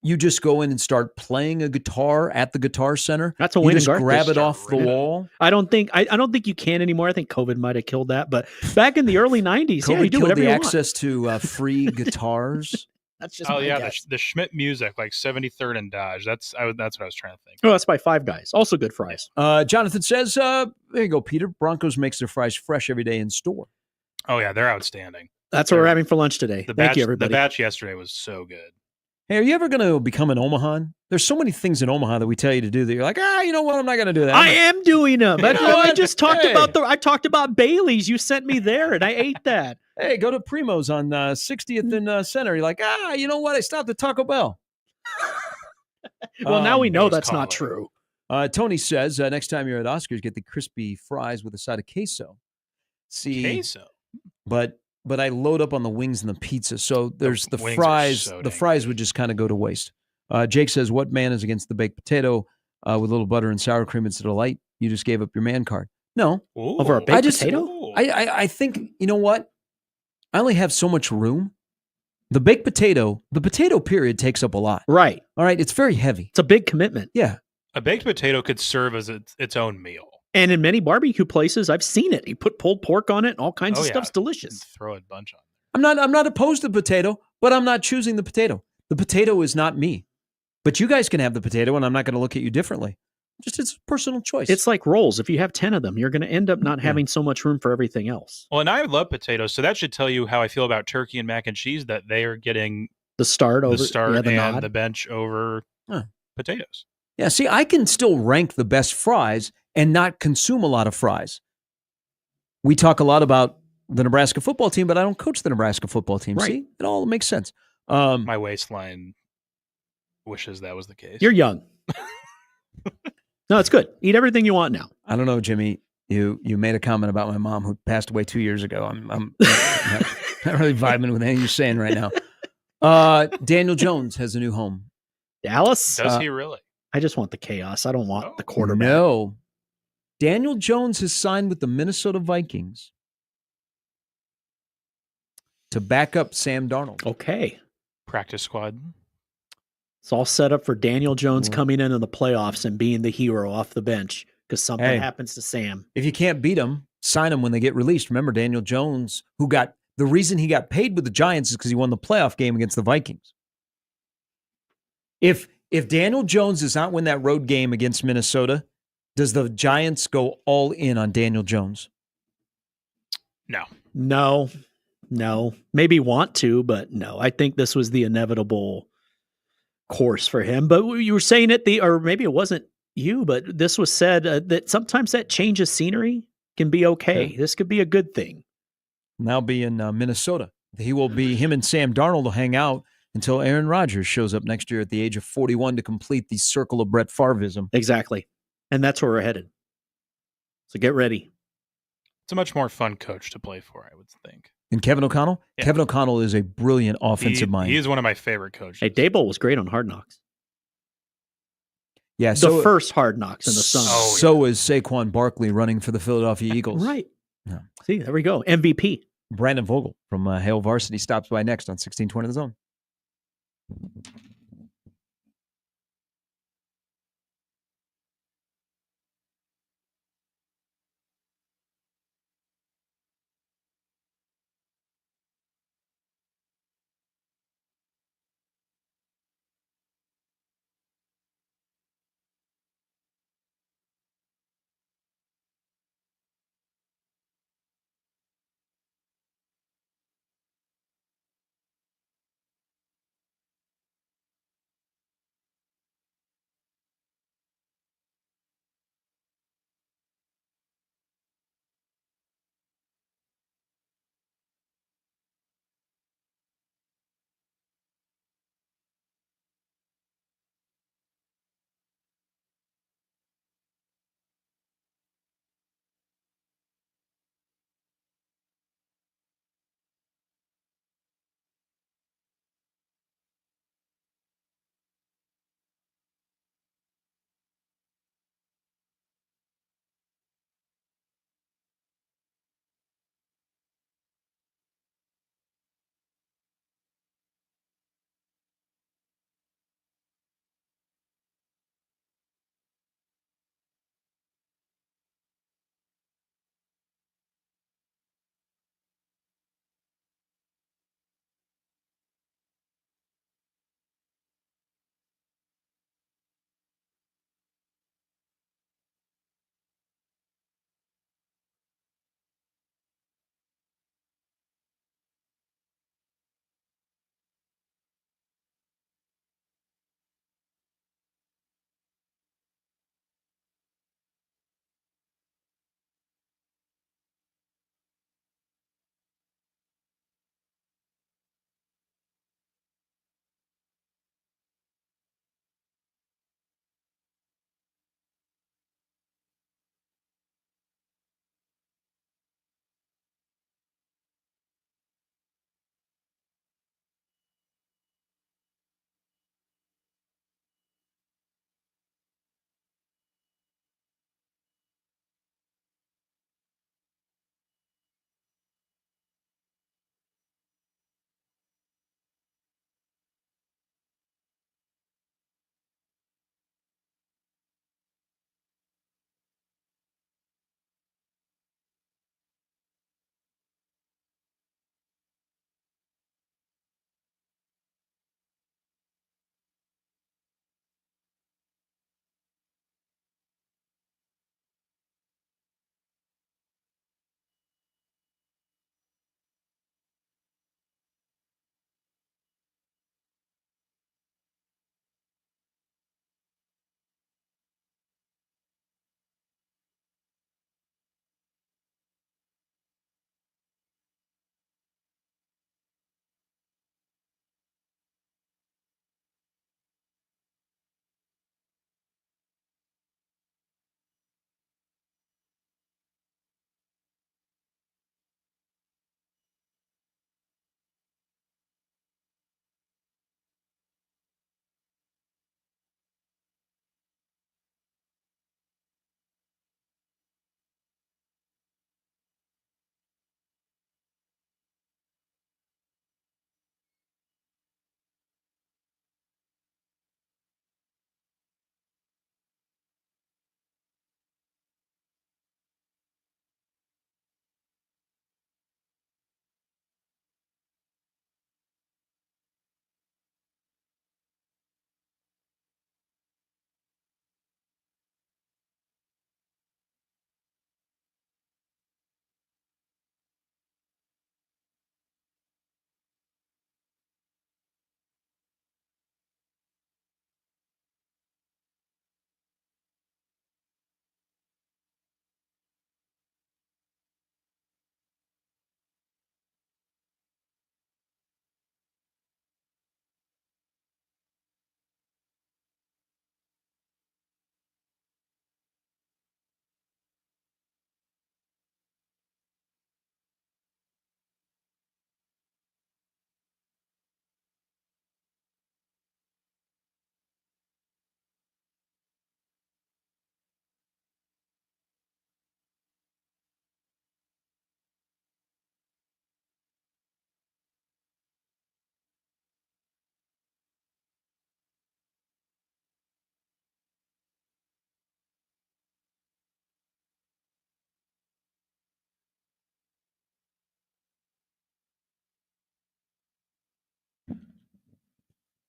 [SPEAKER 2] you just go in and start playing a guitar at the Guitar Center.
[SPEAKER 3] That's a
[SPEAKER 2] win.
[SPEAKER 3] win.
[SPEAKER 2] You just grab it off the wall.
[SPEAKER 3] I don't think you can anymore. I think COVID might have killed that. But back in the early '90s,
[SPEAKER 2] COVID
[SPEAKER 3] you do
[SPEAKER 2] killed
[SPEAKER 3] whatever
[SPEAKER 2] the
[SPEAKER 3] you
[SPEAKER 2] access to free guitars.
[SPEAKER 3] That's just
[SPEAKER 4] the Schmidt Music, like 73rd and Dodge. That's what I was trying to think.
[SPEAKER 3] Oh, that's by Five Guys. Also good fries.
[SPEAKER 2] Jonathan says, there you go, Peter. Broncos makes their fries fresh every day in store.
[SPEAKER 4] Oh yeah, they're outstanding.
[SPEAKER 3] That's what we're having for lunch today. Thank you, everybody.
[SPEAKER 4] The batch yesterday was so good.
[SPEAKER 2] Hey, are you ever going to become an Omahan? There's so many things in Omaha that we tell you to do that you're like, you know what? I'm not going to do that.
[SPEAKER 3] I am doing them. I just talked I talked about Bailey's. You sent me there, and I ate that.
[SPEAKER 2] Hey, go to Primo's on 60th and Center. You're like, you know what? I stopped at Taco Bell.
[SPEAKER 3] Well, now we know that's not true.
[SPEAKER 2] Tony says, next time you're at Oscars, get the crispy fries with a side of queso.
[SPEAKER 4] Queso?
[SPEAKER 2] But I load up on the wings and the pizza. So there's the fries. The fries would just kind of go to waste. Jake says, what man is against the baked potato with a little butter and sour cream? It's a delight. You just gave up your man card. No.
[SPEAKER 4] Ooh.
[SPEAKER 3] Over a baked potato?
[SPEAKER 2] I think, you know what? I only have so much room. The baked potato, the potato period takes up a lot.
[SPEAKER 3] Right.
[SPEAKER 2] All right. It's very heavy.
[SPEAKER 3] It's a big commitment.
[SPEAKER 2] Yeah.
[SPEAKER 4] A baked potato could serve as its own meal.
[SPEAKER 3] And in many barbecue places, I've seen it. You put pulled pork on it and all kinds of stuff's delicious.
[SPEAKER 4] Throw a bunch on.
[SPEAKER 2] I'm not opposed to potato, but I'm not choosing the potato. The potato is not me. But you guys can have the potato, and I'm not going to look at you differently. Just it's a personal choice.
[SPEAKER 3] It's like rolls. If you have 10 of them, you're going to end up not having so much room for everything else.
[SPEAKER 4] Well, and I love potatoes, so that should tell you how I feel about turkey and mac and cheese, that they are getting
[SPEAKER 3] the start and
[SPEAKER 4] nod. The bench over potatoes.
[SPEAKER 2] Yeah, see, I can still rank the best fries and not consume a lot of fries. We talk a lot about the Nebraska football team, but I don't coach the Nebraska football team.
[SPEAKER 3] Right.
[SPEAKER 2] See, it all makes sense.
[SPEAKER 4] My waistline wishes that was the case.
[SPEAKER 3] You're young. No, it's good. Eat everything you want now.
[SPEAKER 2] I don't know, Jimmy. You made a comment about my mom who passed away 2 years ago. I'm not really vibing with anything you're saying right now. Daniel Jones has a new home.
[SPEAKER 3] Dallas?
[SPEAKER 4] Does he really?
[SPEAKER 3] I just want the chaos. I don't want the quarterback.
[SPEAKER 2] No. Daniel Jones has signed with the Minnesota Vikings to back up Sam Darnold.
[SPEAKER 3] Okay.
[SPEAKER 4] Practice squad.
[SPEAKER 3] It's all set up for Daniel Jones coming in the playoffs and being the hero off the bench because something happens to Sam.
[SPEAKER 2] If you can't beat him, sign him when they get released. Remember, Daniel Jones, the reason he got paid with the Giants is because he won the playoff game against the Vikings. If Daniel Jones does not win that road game against Minnesota, does the Giants go all in on Daniel Jones?
[SPEAKER 3] No. Maybe want to, but no. I think this was the inevitable course for him. But you were saying or maybe it wasn't you, but this was said that sometimes that change of scenery can be okay. Yeah. This could be a good thing.
[SPEAKER 2] Now be in Minnesota. Him and Sam Darnold will hang out until Aaron Rodgers shows up next year at the age of 41 to complete the circle of Brett Favreism.
[SPEAKER 3] Exactly. And that's where we're headed. So get ready.
[SPEAKER 4] It's a much more fun coach to play for, I would think.
[SPEAKER 2] And Kevin O'Connell? Yeah. Kevin O'Connell is a brilliant offensive mind.
[SPEAKER 4] He is one of my favorite coaches.
[SPEAKER 3] Hey, Daboll was great on Hard Knocks.
[SPEAKER 2] Yeah,
[SPEAKER 3] the first Hard Knocks in the sun.
[SPEAKER 2] So is Saquon Barkley running for the Philadelphia Eagles.
[SPEAKER 3] Right. Yeah. See, there we go. MVP.
[SPEAKER 2] Brandon Vogel from Hale Varsity stops by next on 1620 The Zone.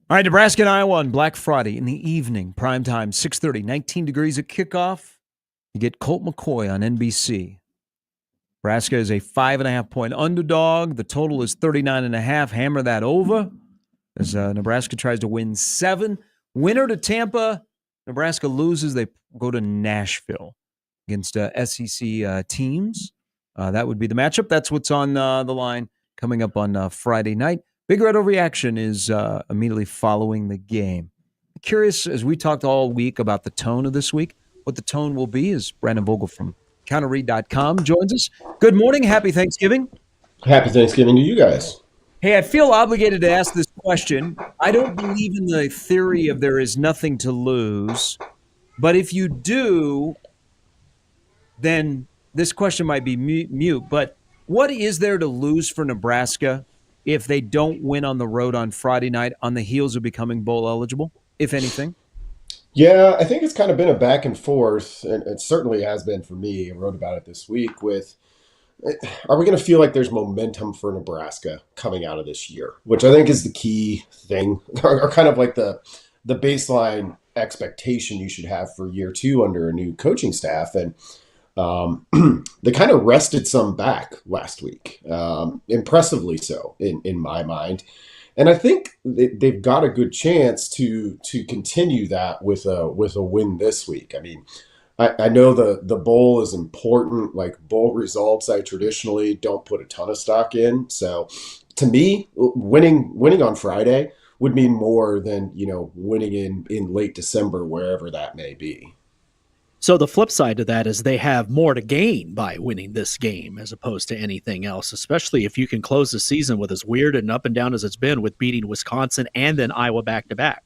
[SPEAKER 2] All right, Nebraska and Iowa on Black Friday in the evening, prime time, 6:30, 19 degrees at kickoff. You get Colt McCoy on NBC. Nebraska is a 5.5-point underdog. The total is 39.5. Hammer that over as Nebraska tries to win 7. Winner to Tampa. Nebraska loses. They go to Nashville against SEC teams. That would be the matchup. That's what's on the line coming up on Friday night. Big Red Overreaction is immediately following the game. Curious, as we talked all week about the tone of this week, what the tone will be as Brandon Vogel from counterread.com joins us. Good morning. Happy Thanksgiving.
[SPEAKER 9] Happy Thanksgiving to you guys.
[SPEAKER 2] Hey, I feel obligated to ask this question. I don't believe in the theory of there is nothing to lose. But if you do, then this question might be mute. But what is there to lose for Nebraska if they don't win on the road on Friday night on the heels of becoming bowl eligible, if anything?
[SPEAKER 9] Yeah, I think it's kind of been a back and forth, and it certainly has been for me. I wrote about it this week with, are we going to feel like there's momentum for Nebraska coming out of this year, which I think is the key thing, or kind of like the baseline expectation you should have for year 2 under a new coaching staff. And they kind of rested some back last week, impressively so in my mind. And I think they've got a good chance to continue that with a win this week. I mean, I know the bowl is important. Like bowl results, I traditionally don't put a ton of stock in. So to me, winning on Friday would mean more than, winning in late December, wherever that may be.
[SPEAKER 3] So the flip side to that is they have more to gain by winning this game as opposed to anything else, especially if you can close the season with as weird and up and down as it's been with beating Wisconsin and then Iowa back-to-back.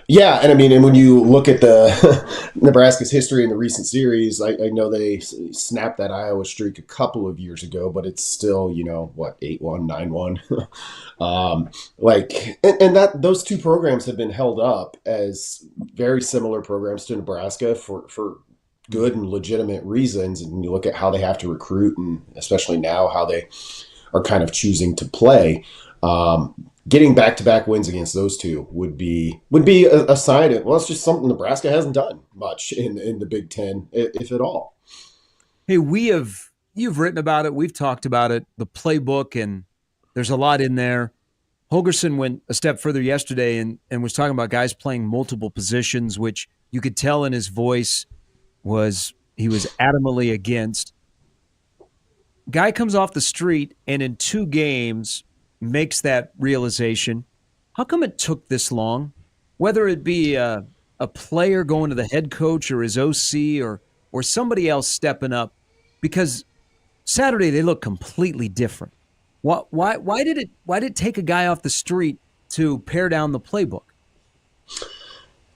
[SPEAKER 9] Yeah, and I mean, and when you look at the Nebraska's history in the recent series, I know they snapped that Iowa streak a couple of years ago, but it's still, 8-1, 9-1. And that those two programs have been held up as very similar programs to Nebraska for good and legitimate reasons. And you look at how they have to recruit, and especially now how they are kind of choosing to play. Getting back-to-back wins against those two would be a sign of, well, it's just something Nebraska hasn't done much in the Big Ten, if at all.
[SPEAKER 2] Hey, you've written about it. We've talked about it, the playbook, and there's a lot in there. Holgorsen went a step further yesterday and was talking about guys playing multiple positions, which you could tell in his voice he was adamantly against. Guy comes off the street and in 2 games makes that realization. How come it took this long? Whether it be a player going to the head coach or his OC or somebody else stepping up, because Saturday they look completely different. Why did it take a guy off the street to pare down the playbook?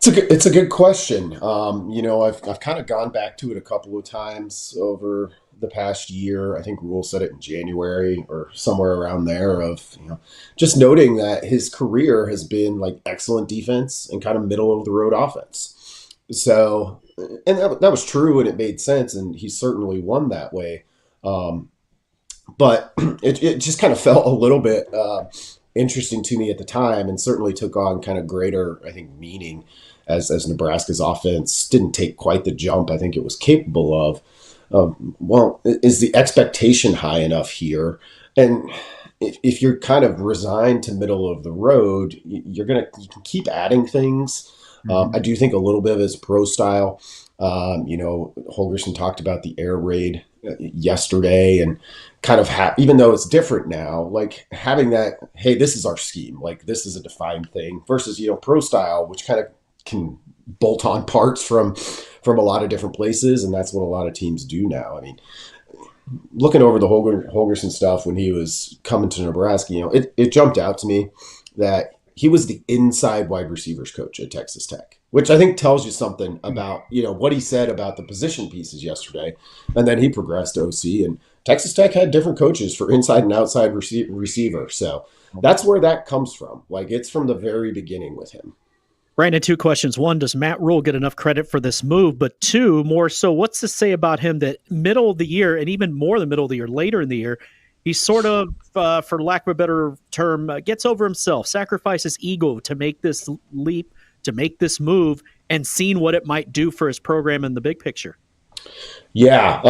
[SPEAKER 9] It's a good question. I've kind of gone back to it a couple of times over the past year. I think Rule said it in January or somewhere around there of, just noting that his career has been like excellent defense and kind of middle of the road offense. So, and that was true and it made sense. And he certainly won that way. But it just kind of felt a little bit interesting to me at the time, and certainly took on kind of greater, I think, meaning as Nebraska's offense didn't take quite the jump I think it was capable of. Well, is the expectation high enough here? And if you're kind of resigned to middle of the road, you can keep adding things. I do think a little bit of his pro style. Holgorsen talked about the air raid yesterday, and kind of even though it's different now, like having that, hey, this is our scheme, like this is a defined thing, versus pro style, which kind of can bolt on parts from a lot of different places, and that's what a lot of teams do now. I mean, looking over the Holgorsen stuff when he was coming to Nebraska, it jumped out to me that he was the inside wide receivers coach at Texas Tech, which I think tells you something about, what he said about the position pieces yesterday. And then he progressed to OC, and Texas Tech had different coaches for inside and outside receiver. So that's where that comes from. Like, it's from the very beginning with him.
[SPEAKER 3] Brandon, 2 questions. 1, does Matt Rule get enough credit for this move? But 2, more so, what's to say about him that middle of the year, and even more than middle of the year, later in the year, he sort of, for lack of a better term, gets over himself, sacrifices ego to make this leap, to make this move, and seeing what it might do for his program in the big picture.
[SPEAKER 9] Yeah,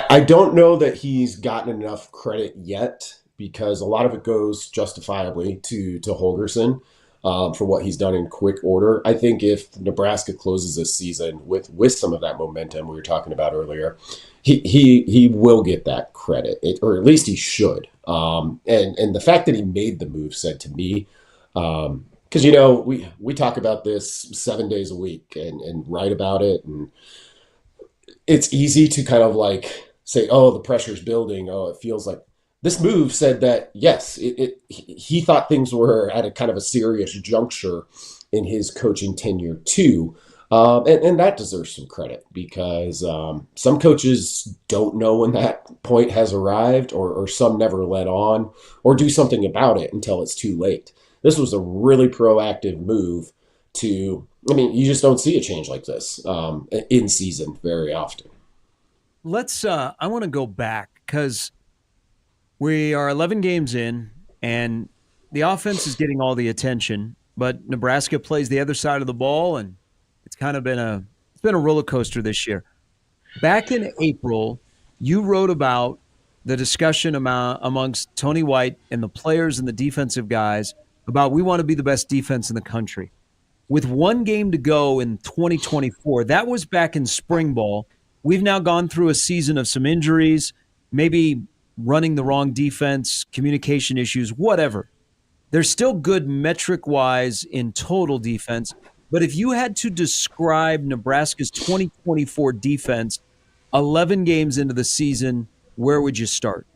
[SPEAKER 9] I don't know that he's gotten enough credit yet because a lot of it goes justifiably to Holgorsen for what he's done in quick order. I think if Nebraska closes this season with some of that momentum we were talking about earlier, he will get that credit, or at least he should. And the fact that he made the move said to me, because we talk about this 7 days a week and write about it, and it's easy to kind of like say, oh, the pressure's building. Oh, it feels like this move said that, yes, he thought things were at a kind of a serious juncture in his coaching tenure too. And that deserves some credit because some coaches don't know when that point has arrived, or some never let on or do something about it until it's too late. This was a really proactive move you just don't see a change like this in season very often.
[SPEAKER 2] I want to go back because we are 11 games in and the offense is getting all the attention, but Nebraska plays the other side of the ball, and it's kind of been a roller coaster this year. Back in April, you wrote about the discussion amongst Tony White and the players and the defensive guys about we want to be the best defense in the country. With one game to go in 2024, that was back in spring ball. We've now gone through a season of some injuries, maybe running the wrong defense, communication issues, whatever. They're still good metric-wise in total defense, but if you had to describe Nebraska's 2024 defense 11 games into the season, where would you start?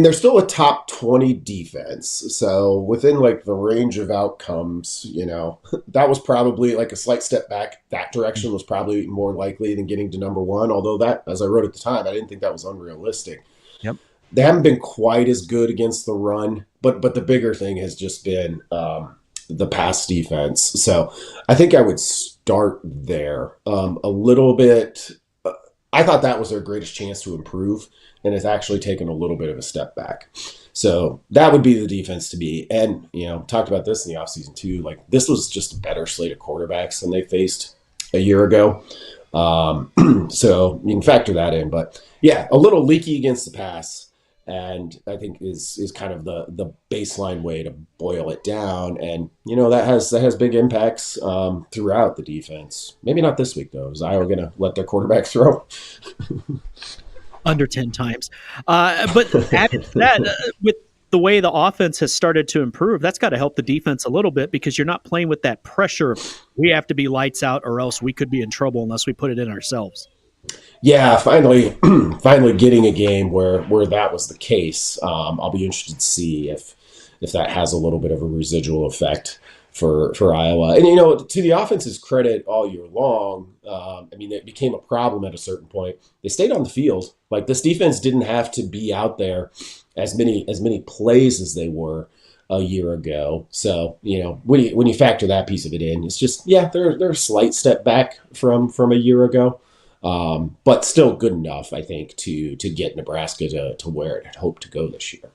[SPEAKER 9] They're still a top 20 defense. So within like the range of outcomes, that was probably like a slight step back. That direction was probably more likely than getting to number one. Although that, as I wrote at the time, I didn't think that was unrealistic.
[SPEAKER 2] Yep.
[SPEAKER 9] They haven't been quite as good against the run, but the bigger thing has just been the pass defense. So I think I would start there a little bit. I thought that was their greatest chance to improve, and it's actually taken a little bit of a step back. So that would be the defense to be. And, talked about this in the offseason too. Like, this was just a better slate of quarterbacks than they faced a year ago. So you can factor that in. But, yeah, a little leaky against the pass, and I think is kind of the baseline way to boil it down. And, that has big impacts throughout the defense. Maybe not this week, though. Is Iowa going to let their quarterback throw?
[SPEAKER 3] Under 10 times. But added to that, with the way the offense has started to improve, that's got to help the defense a little bit because you're not playing with that pressure. We have to be lights out or else we could be in trouble unless we put it in ourselves.
[SPEAKER 9] Yeah, finally getting a game where that was the case. I'll be interested to see if that has a little bit of a residual effect for Iowa. And, to the offense's credit all year long, it became a problem at a certain point. They stayed on the field. Like, this defense didn't have to be out there as many plays as they were a year ago. So, when you factor that piece of it in, it's just, they're a slight step back from a year ago. But still good enough, I think, to get Nebraska to where it had hoped to go this year.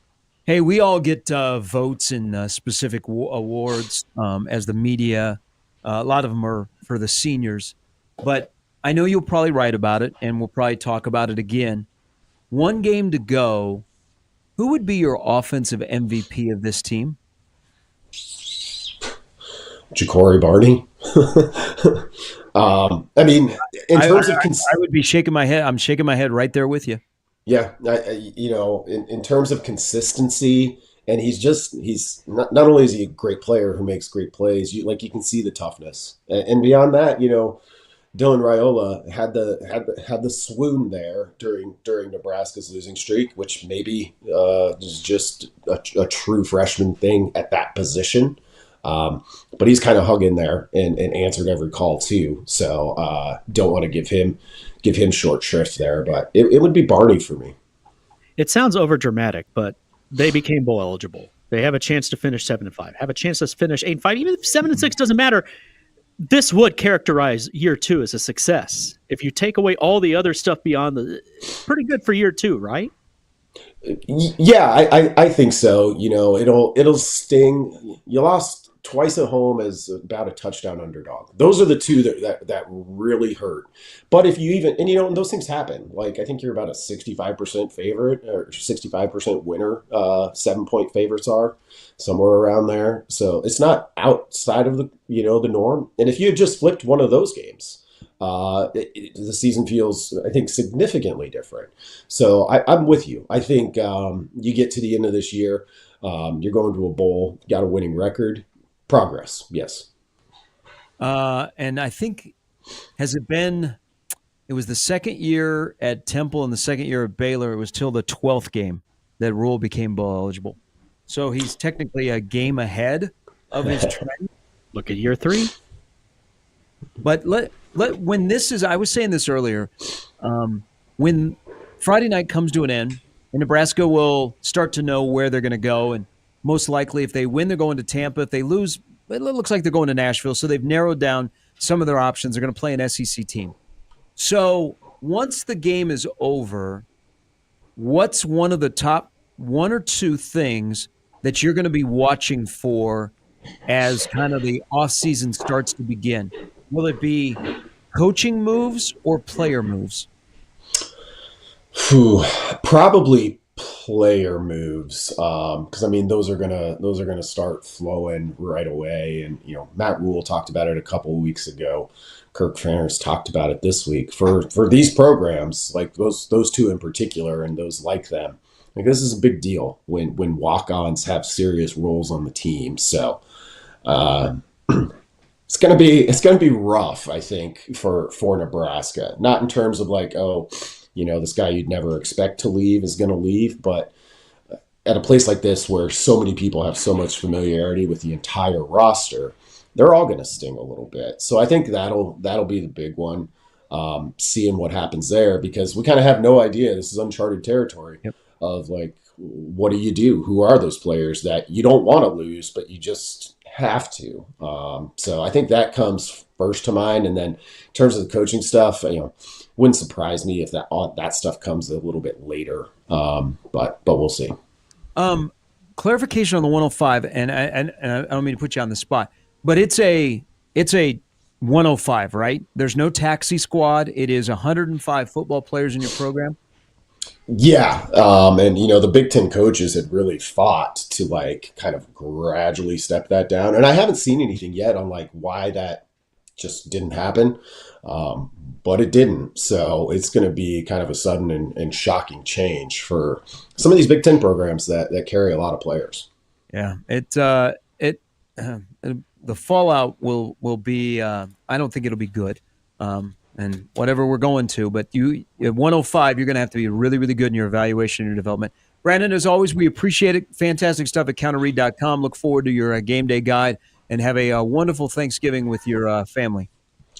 [SPEAKER 2] Hey, we all get votes in specific awards as the media. A lot of them are for the seniors. But I know you'll probably write about it, and we'll probably talk about it again. One game to go. Who would be your offensive MVP of this team?
[SPEAKER 9] Ja'Cory Barney. In terms of
[SPEAKER 2] I would be shaking my head. I'm shaking my head right there with you.
[SPEAKER 9] Yeah, in terms of consistency, and he's not only is he a great player who makes great plays, you can see the toughness, and beyond that, Dylan Raiola had the swoon there during Nebraska's losing streak, which maybe is just a true freshman thing at that position. But he's kind of hung in there and answered every call too. So don't want to give him short shrift there, but it would be Barney for me.
[SPEAKER 3] It sounds over dramatic, but they became bowl eligible. They have a chance to finish 7-5, have a chance to finish 8-5. Even if 7-6 doesn't matter, this would characterize year 2 as a success. If you take away all the other stuff beyond pretty good for year 2, right?
[SPEAKER 9] Yeah, I think so. It'll sting. You lost twice at home as about a touchdown underdog. Those are the two that really hurt. But if you even, and those things happen. Like, I think you're about a 65% favorite or 65% winner. 7-point favorites are somewhere around there. So it's not outside of the norm. And if you had just flipped one of those games, the season feels, I think, significantly different. So I'm with you. I think you get to the end of this year, you're going to a bowl, got a winning record, progress, yes.
[SPEAKER 2] And I think, it was the second year at Temple and the second year at Baylor, it was till the 12th game that Rule became bowl eligible. So he's technically a game ahead of his trend.
[SPEAKER 3] Look at year 3.
[SPEAKER 2] But when this is, I was saying this earlier, when Friday night comes to an end, and Nebraska will start to know where they're going to go, and most likely if they win, they're going to Tampa. If they lose, it looks like they're going to Nashville. So they've narrowed down some of their options. They're going to play an SEC team. So once the game is over, what's one of the top 1 or 2 things that you're going to be watching for as kind of the offseason starts to begin? Will it be coaching moves or player moves?
[SPEAKER 9] Probably player moves, because those are gonna start flowing right away. And Matt Rule talked about it a couple of weeks ago. Kirk Ferentz talked about it this week. For these programs, like those two in particular, and those like them, like, this is a big deal when walk-ons have serious roles on the team. So it's gonna be rough, I think, for Nebraska. Not in terms of like, this guy you'd never expect to leave is going to leave, but at a place like this where so many people have so much familiarity with the entire roster, they're all going to sting a little bit. So I think that'll be the big one, seeing what happens there, because we kind of have no idea. This is uncharted territory.
[SPEAKER 2] Yep.
[SPEAKER 9] Of like, what do you do? Who are those players that you don't want to lose, but you just have to? So I think that comes first to mind. And then in terms of the coaching stuff, wouldn't surprise me if that stuff comes a little bit later. But we'll see.
[SPEAKER 2] Clarification on the 105, and I don't mean to put you on the spot, but it's a 105, right? There's no taxi squad. It is 105 football players in your program.
[SPEAKER 9] Yeah. And the Big Ten coaches had really fought to like kind of gradually step that down. And I haven't seen anything yet on like why that just didn't happen. But it didn't. So it's going to be kind of a sudden and shocking change for some of these Big Ten programs that carry a lot of players.
[SPEAKER 2] Yeah, the fallout will be. I don't think it'll be good. And whatever we're going to, but at 105, you're going to have to be really, really good in your evaluation and your development. Brandon, as always, we appreciate it. Fantastic stuff at counterread.com. Look forward to your game day guide, and have a wonderful Thanksgiving with your family.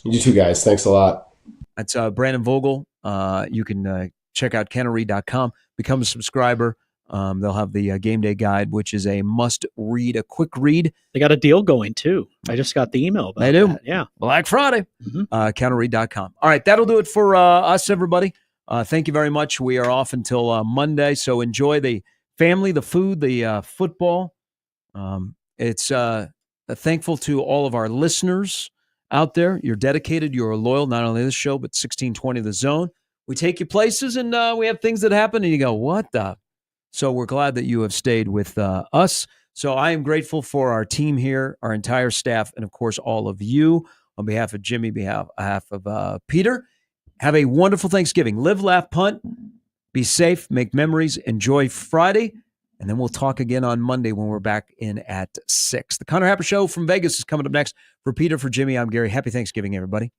[SPEAKER 9] You too, guys. Thanks a lot.
[SPEAKER 2] That's Brandon Vogel. You can check out counterread.com, become a subscriber. They'll have the game day guide, which is a must-read, a quick read.
[SPEAKER 3] They got a deal going, too. I just got the email about
[SPEAKER 2] They do.
[SPEAKER 3] that. Yeah.
[SPEAKER 2] Black Friday. Counterread.com. All right, that'll do it for us, everybody. Thank you very much. We are off until Monday, so enjoy the family, the food, the football. It's thankful to all of our listeners out there. You're dedicated. You're loyal, not only this show, but 1620 The Zone. We take you places, and we have things that happen, and you go, what the? So we're glad that you have stayed with us. So I am grateful for our team here, our entire staff, and, of course, all of you. On behalf of Jimmy, behalf of Peter, have a wonderful Thanksgiving. Live, laugh, punt. Be safe. Make memories. Enjoy Friday. And then we'll talk again on Monday when we're back in at 6. The Connor Happer Show from Vegas is coming up next. For Peter, for Jimmy, I'm Gary. Happy Thanksgiving, everybody.